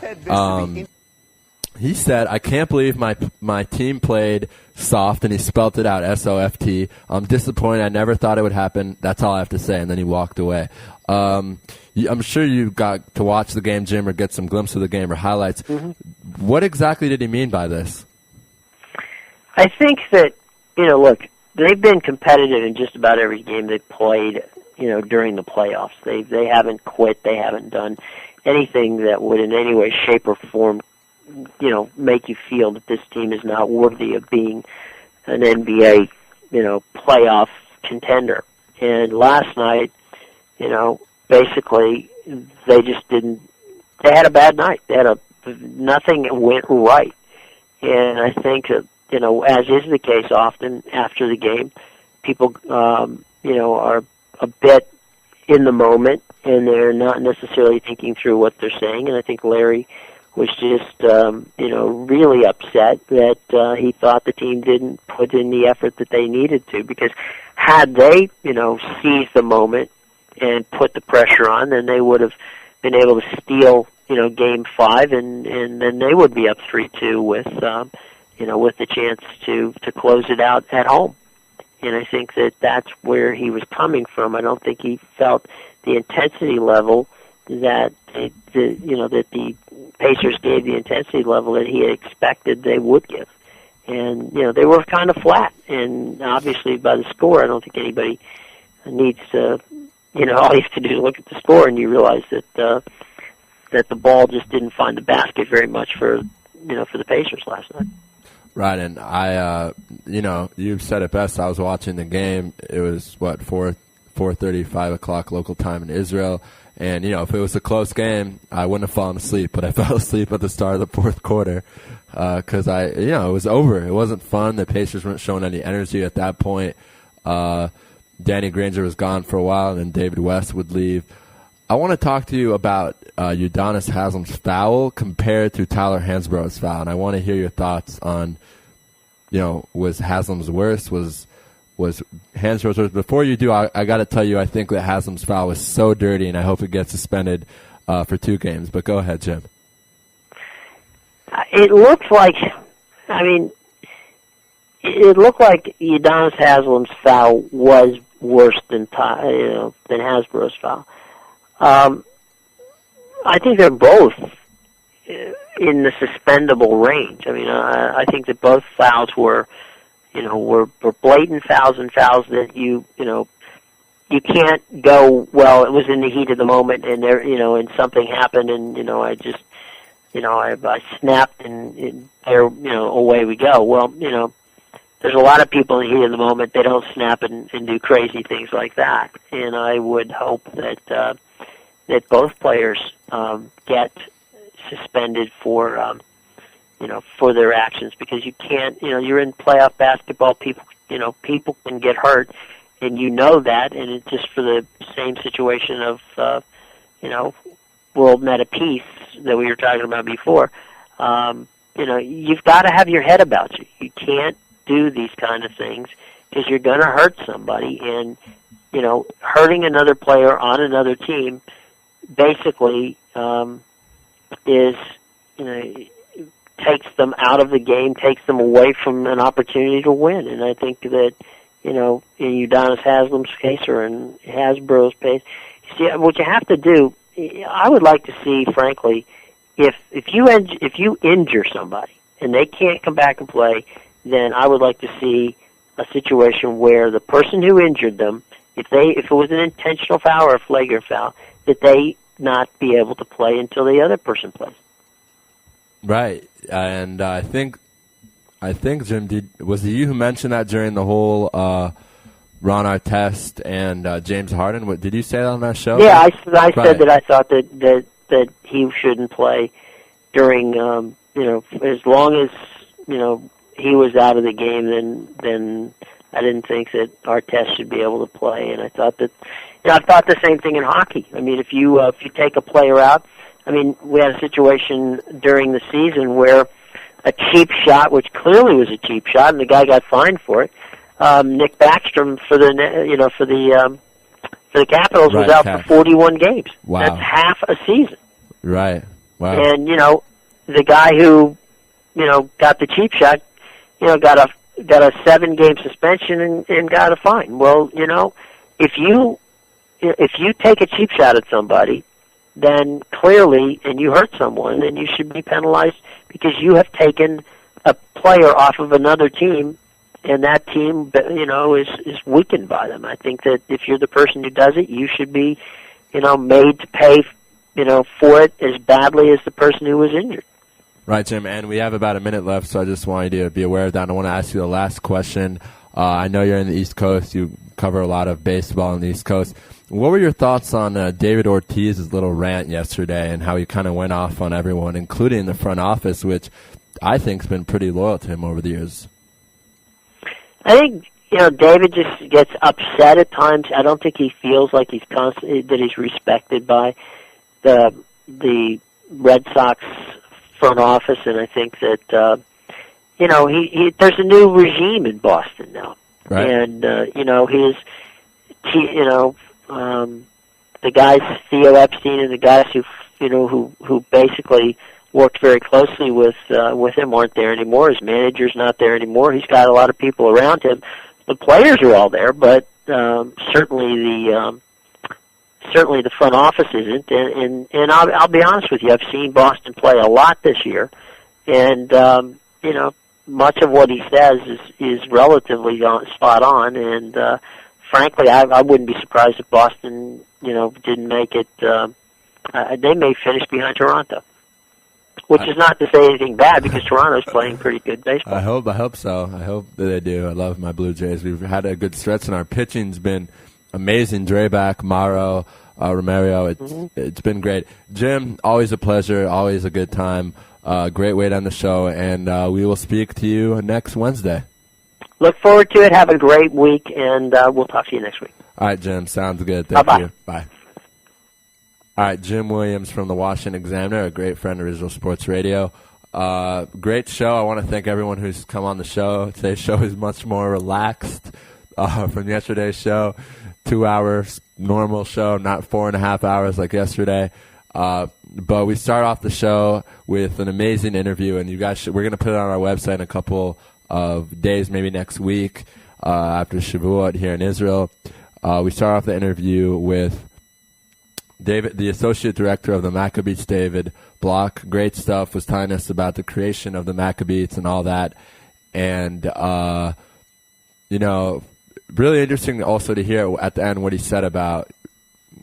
He said, "I can't believe my team played soft," and he spelt it out, S-O-F-T. "I'm disappointed. I never thought it would happen. That's all I have to say." And then he walked away. I'm sure you got to watch the game, Jim, or get some glimpse of the game or highlights. Mm-hmm. What exactly did he mean by this? I think that, look, they've been competitive in just about every game they've played, during the playoffs. They haven't quit. They haven't done anything that would in any way, shape, or form make you feel that this team is not worthy of being an NBA, playoff contender. And last night, basically they just didn't. They had a bad night. Nothing went right. And I think that, as is the case often after the game, people, are a bit in the moment and they're not necessarily thinking through what they're saying. And I think Larry was just, really upset that he thought the team didn't put in the effort that they needed to. Because had they, seized the moment and put the pressure on, then they would have been able to steal, Game 5, and then they would be up 3-2 with, with the chance to close it out at home. And I think that that's where he was coming from. I don't think he felt the intensity level that that the Pacers gave, the intensity level that he had expected they would give. And, they were kind of flat. And obviously by the score, I don't think anybody needs to, all you have to do is look at the score and you realize that that the ball just didn't find the basket very much for the Pacers last night. Right, and I, you've said it best. I was watching the game. It was, 4:30, 5 o'clock local time in Israel. And, if it was a close game, I wouldn't have fallen asleep. But I fell asleep at the start of the fourth quarter because it was over. It wasn't fun. The Pacers weren't showing any energy at that point. Danny Granger was gone for a while, and then David West would leave. I want to talk to you about Udonis Haslem's foul compared to Tyler Hansborough's foul, and I want to hear your thoughts on, was Haslem's worse? Was Hansborough's worse? Before you do, I got to tell you, I think that Haslem's foul was so dirty, and I hope it gets suspended for 2 games. But go ahead, Jim. It looked like, it looked like Udonis Haslem's foul was worse than Hansborough's foul. I think they're both in the suspendable range. I think that both fouls were blatant fouls and fouls that you can't go, well, it was in the heat of the moment and there, and something happened and, I snapped and there, away we go. Well, there's a lot of people in the heat of the moment, they don't snap and do crazy things like that. And I would hope that both players get suspended for for their actions, because you can't, you're in playoff basketball, people can get hurt, and that, and it's just for the same situation of World Meta Peace that we were talking about before. You've got to have your head about you. You can't do these kind of things because you're going to hurt somebody, and hurting another player on another team basically is takes them out of the game, takes them away from an opportunity to win. And I think that in Udonis Haslem's case or in Hasborough's case, see, what you have to do, I would like to see, frankly, if you injure somebody and they can't come back and play, then I would like to see a situation where the person who injured them, if it was an intentional foul or a flagrant foul, that they not be able to play until the other person plays. Right, and I think Jim, was it you who mentioned that during the whole Ron Artest and James Harden? Did you say that on that show? Yeah, I said that I thought that he shouldn't play during as long as he was out of the game, then I didn't think that Artest should be able to play. And I thought that I thought the same thing in hockey. I mean, if you take a player out, I mean, we had a situation during the season where a cheap shot, which clearly was a cheap shot, and the guy got fined for it. Nick Backstrom for the Capitals was out for 41 games. Wow. That's half a season. Right. Wow. And the guy who got the cheap shot, got a 7-game suspension and got a fine. Well, if you take a cheap shot at somebody, then clearly, and you hurt someone, then you should be penalized because you have taken a player off of another team, and that team, is weakened by them. I think that if you're the person who does it, you should be, made to pay, for it as badly as the person who was injured. Right, Jim, and we have about a minute left, so I just wanted you to be aware of that. I want to ask you the last question. I know you're in the East Coast. You cover a lot of baseball on the East Coast. What were your thoughts on David Ortiz's little rant yesterday and how he kind of went off on everyone, including the front office, which I think has been pretty loyal to him over the years? I think, David just gets upset at times. I don't think he feels like that he's respected by the Red Sox front office, and I think that there's a new regime in Boston now, right. And the guys Theo Epstein and the guys who basically worked very closely with him aren't there anymore. His manager's not there anymore. He's got a lot of people around him. The players are all there, but certainly the front office isn't. And I'll be honest with you, I've seen Boston play a lot this year, and much of what he says is relatively spot on. And frankly, I wouldn't be surprised if Boston didn't make it. They may finish behind Toronto, which is not to say anything bad because Toronto's playing pretty good baseball. I hope so. I hope that they do. I love my Blue Jays. We've had a good stretch, and our pitching's been amazing. Drabak, Morrow, Romero. It's been great. Jim, always a pleasure. Always a good time. Great way to end the show, and we will speak to you next Wednesday. Look forward to it. Have a great week, and we'll talk to you next week. All right, Jim. Sounds good. Thank Bye-bye. you. Bye. All right, Jim Williams from the Washington Examiner, a great friend of Israel Sports Radio. Great show. I want to thank everyone who's come on the show. Today's show is much more relaxed from yesterday's show. 2 hours, normal show, not 4.5 hours like yesterday. But we start off the show with an amazing interview, and you guys we're going to put it on our website in a couple of days, maybe next week, after Shavuot here in Israel. We start off the interview with David, the associate director of the Maccabees, David Block. Great stuff. Was telling us about the creation of the Maccabees and all that. And, really interesting also to hear at the end what he said about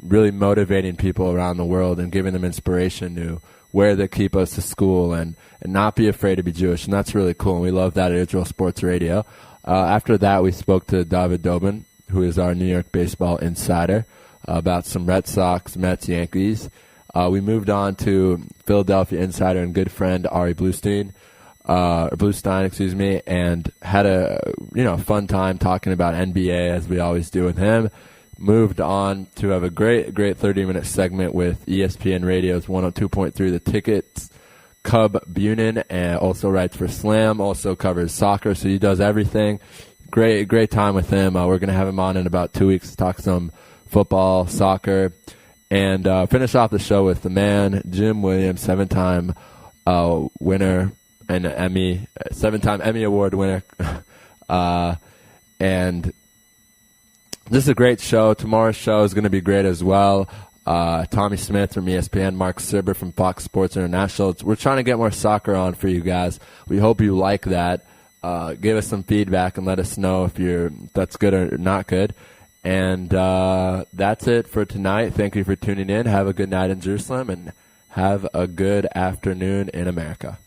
really motivating people around the world and giving them inspiration to wear the kippahs to school and not be afraid to be Jewish. And that's really cool. And we love that at Israel Sports Radio. After that, we spoke to David Dobin, who is our New York baseball insider, about some Red Sox, Mets, Yankees. We moved on to Philadelphia insider and good friend Ari Bluestein, and had a fun time talking about NBA as we always do with him. Moved on to have a great 30-minute segment with ESPN Radio's 102.3 The Tickets. Cub Bunin, and also writes for Slam, also covers soccer, so he does everything. Great time with him. We're going to have him on in about 2 weeks to talk some football, soccer, and finish off the show with the man, Jim Williams, seven-time winner and Emmy, 7-time Emmy Award winner. And this is a great show. Tomorrow's show is going to be great as well. Tommy Smith from ESPN, Mark Sibber from Fox Sports International. We're trying to get more soccer on for you guys. We hope you like that. Give us some feedback and let us know if that's good or not good. And that's it for tonight. Thank you for tuning in. Have a good night in Jerusalem, and have a good afternoon in America.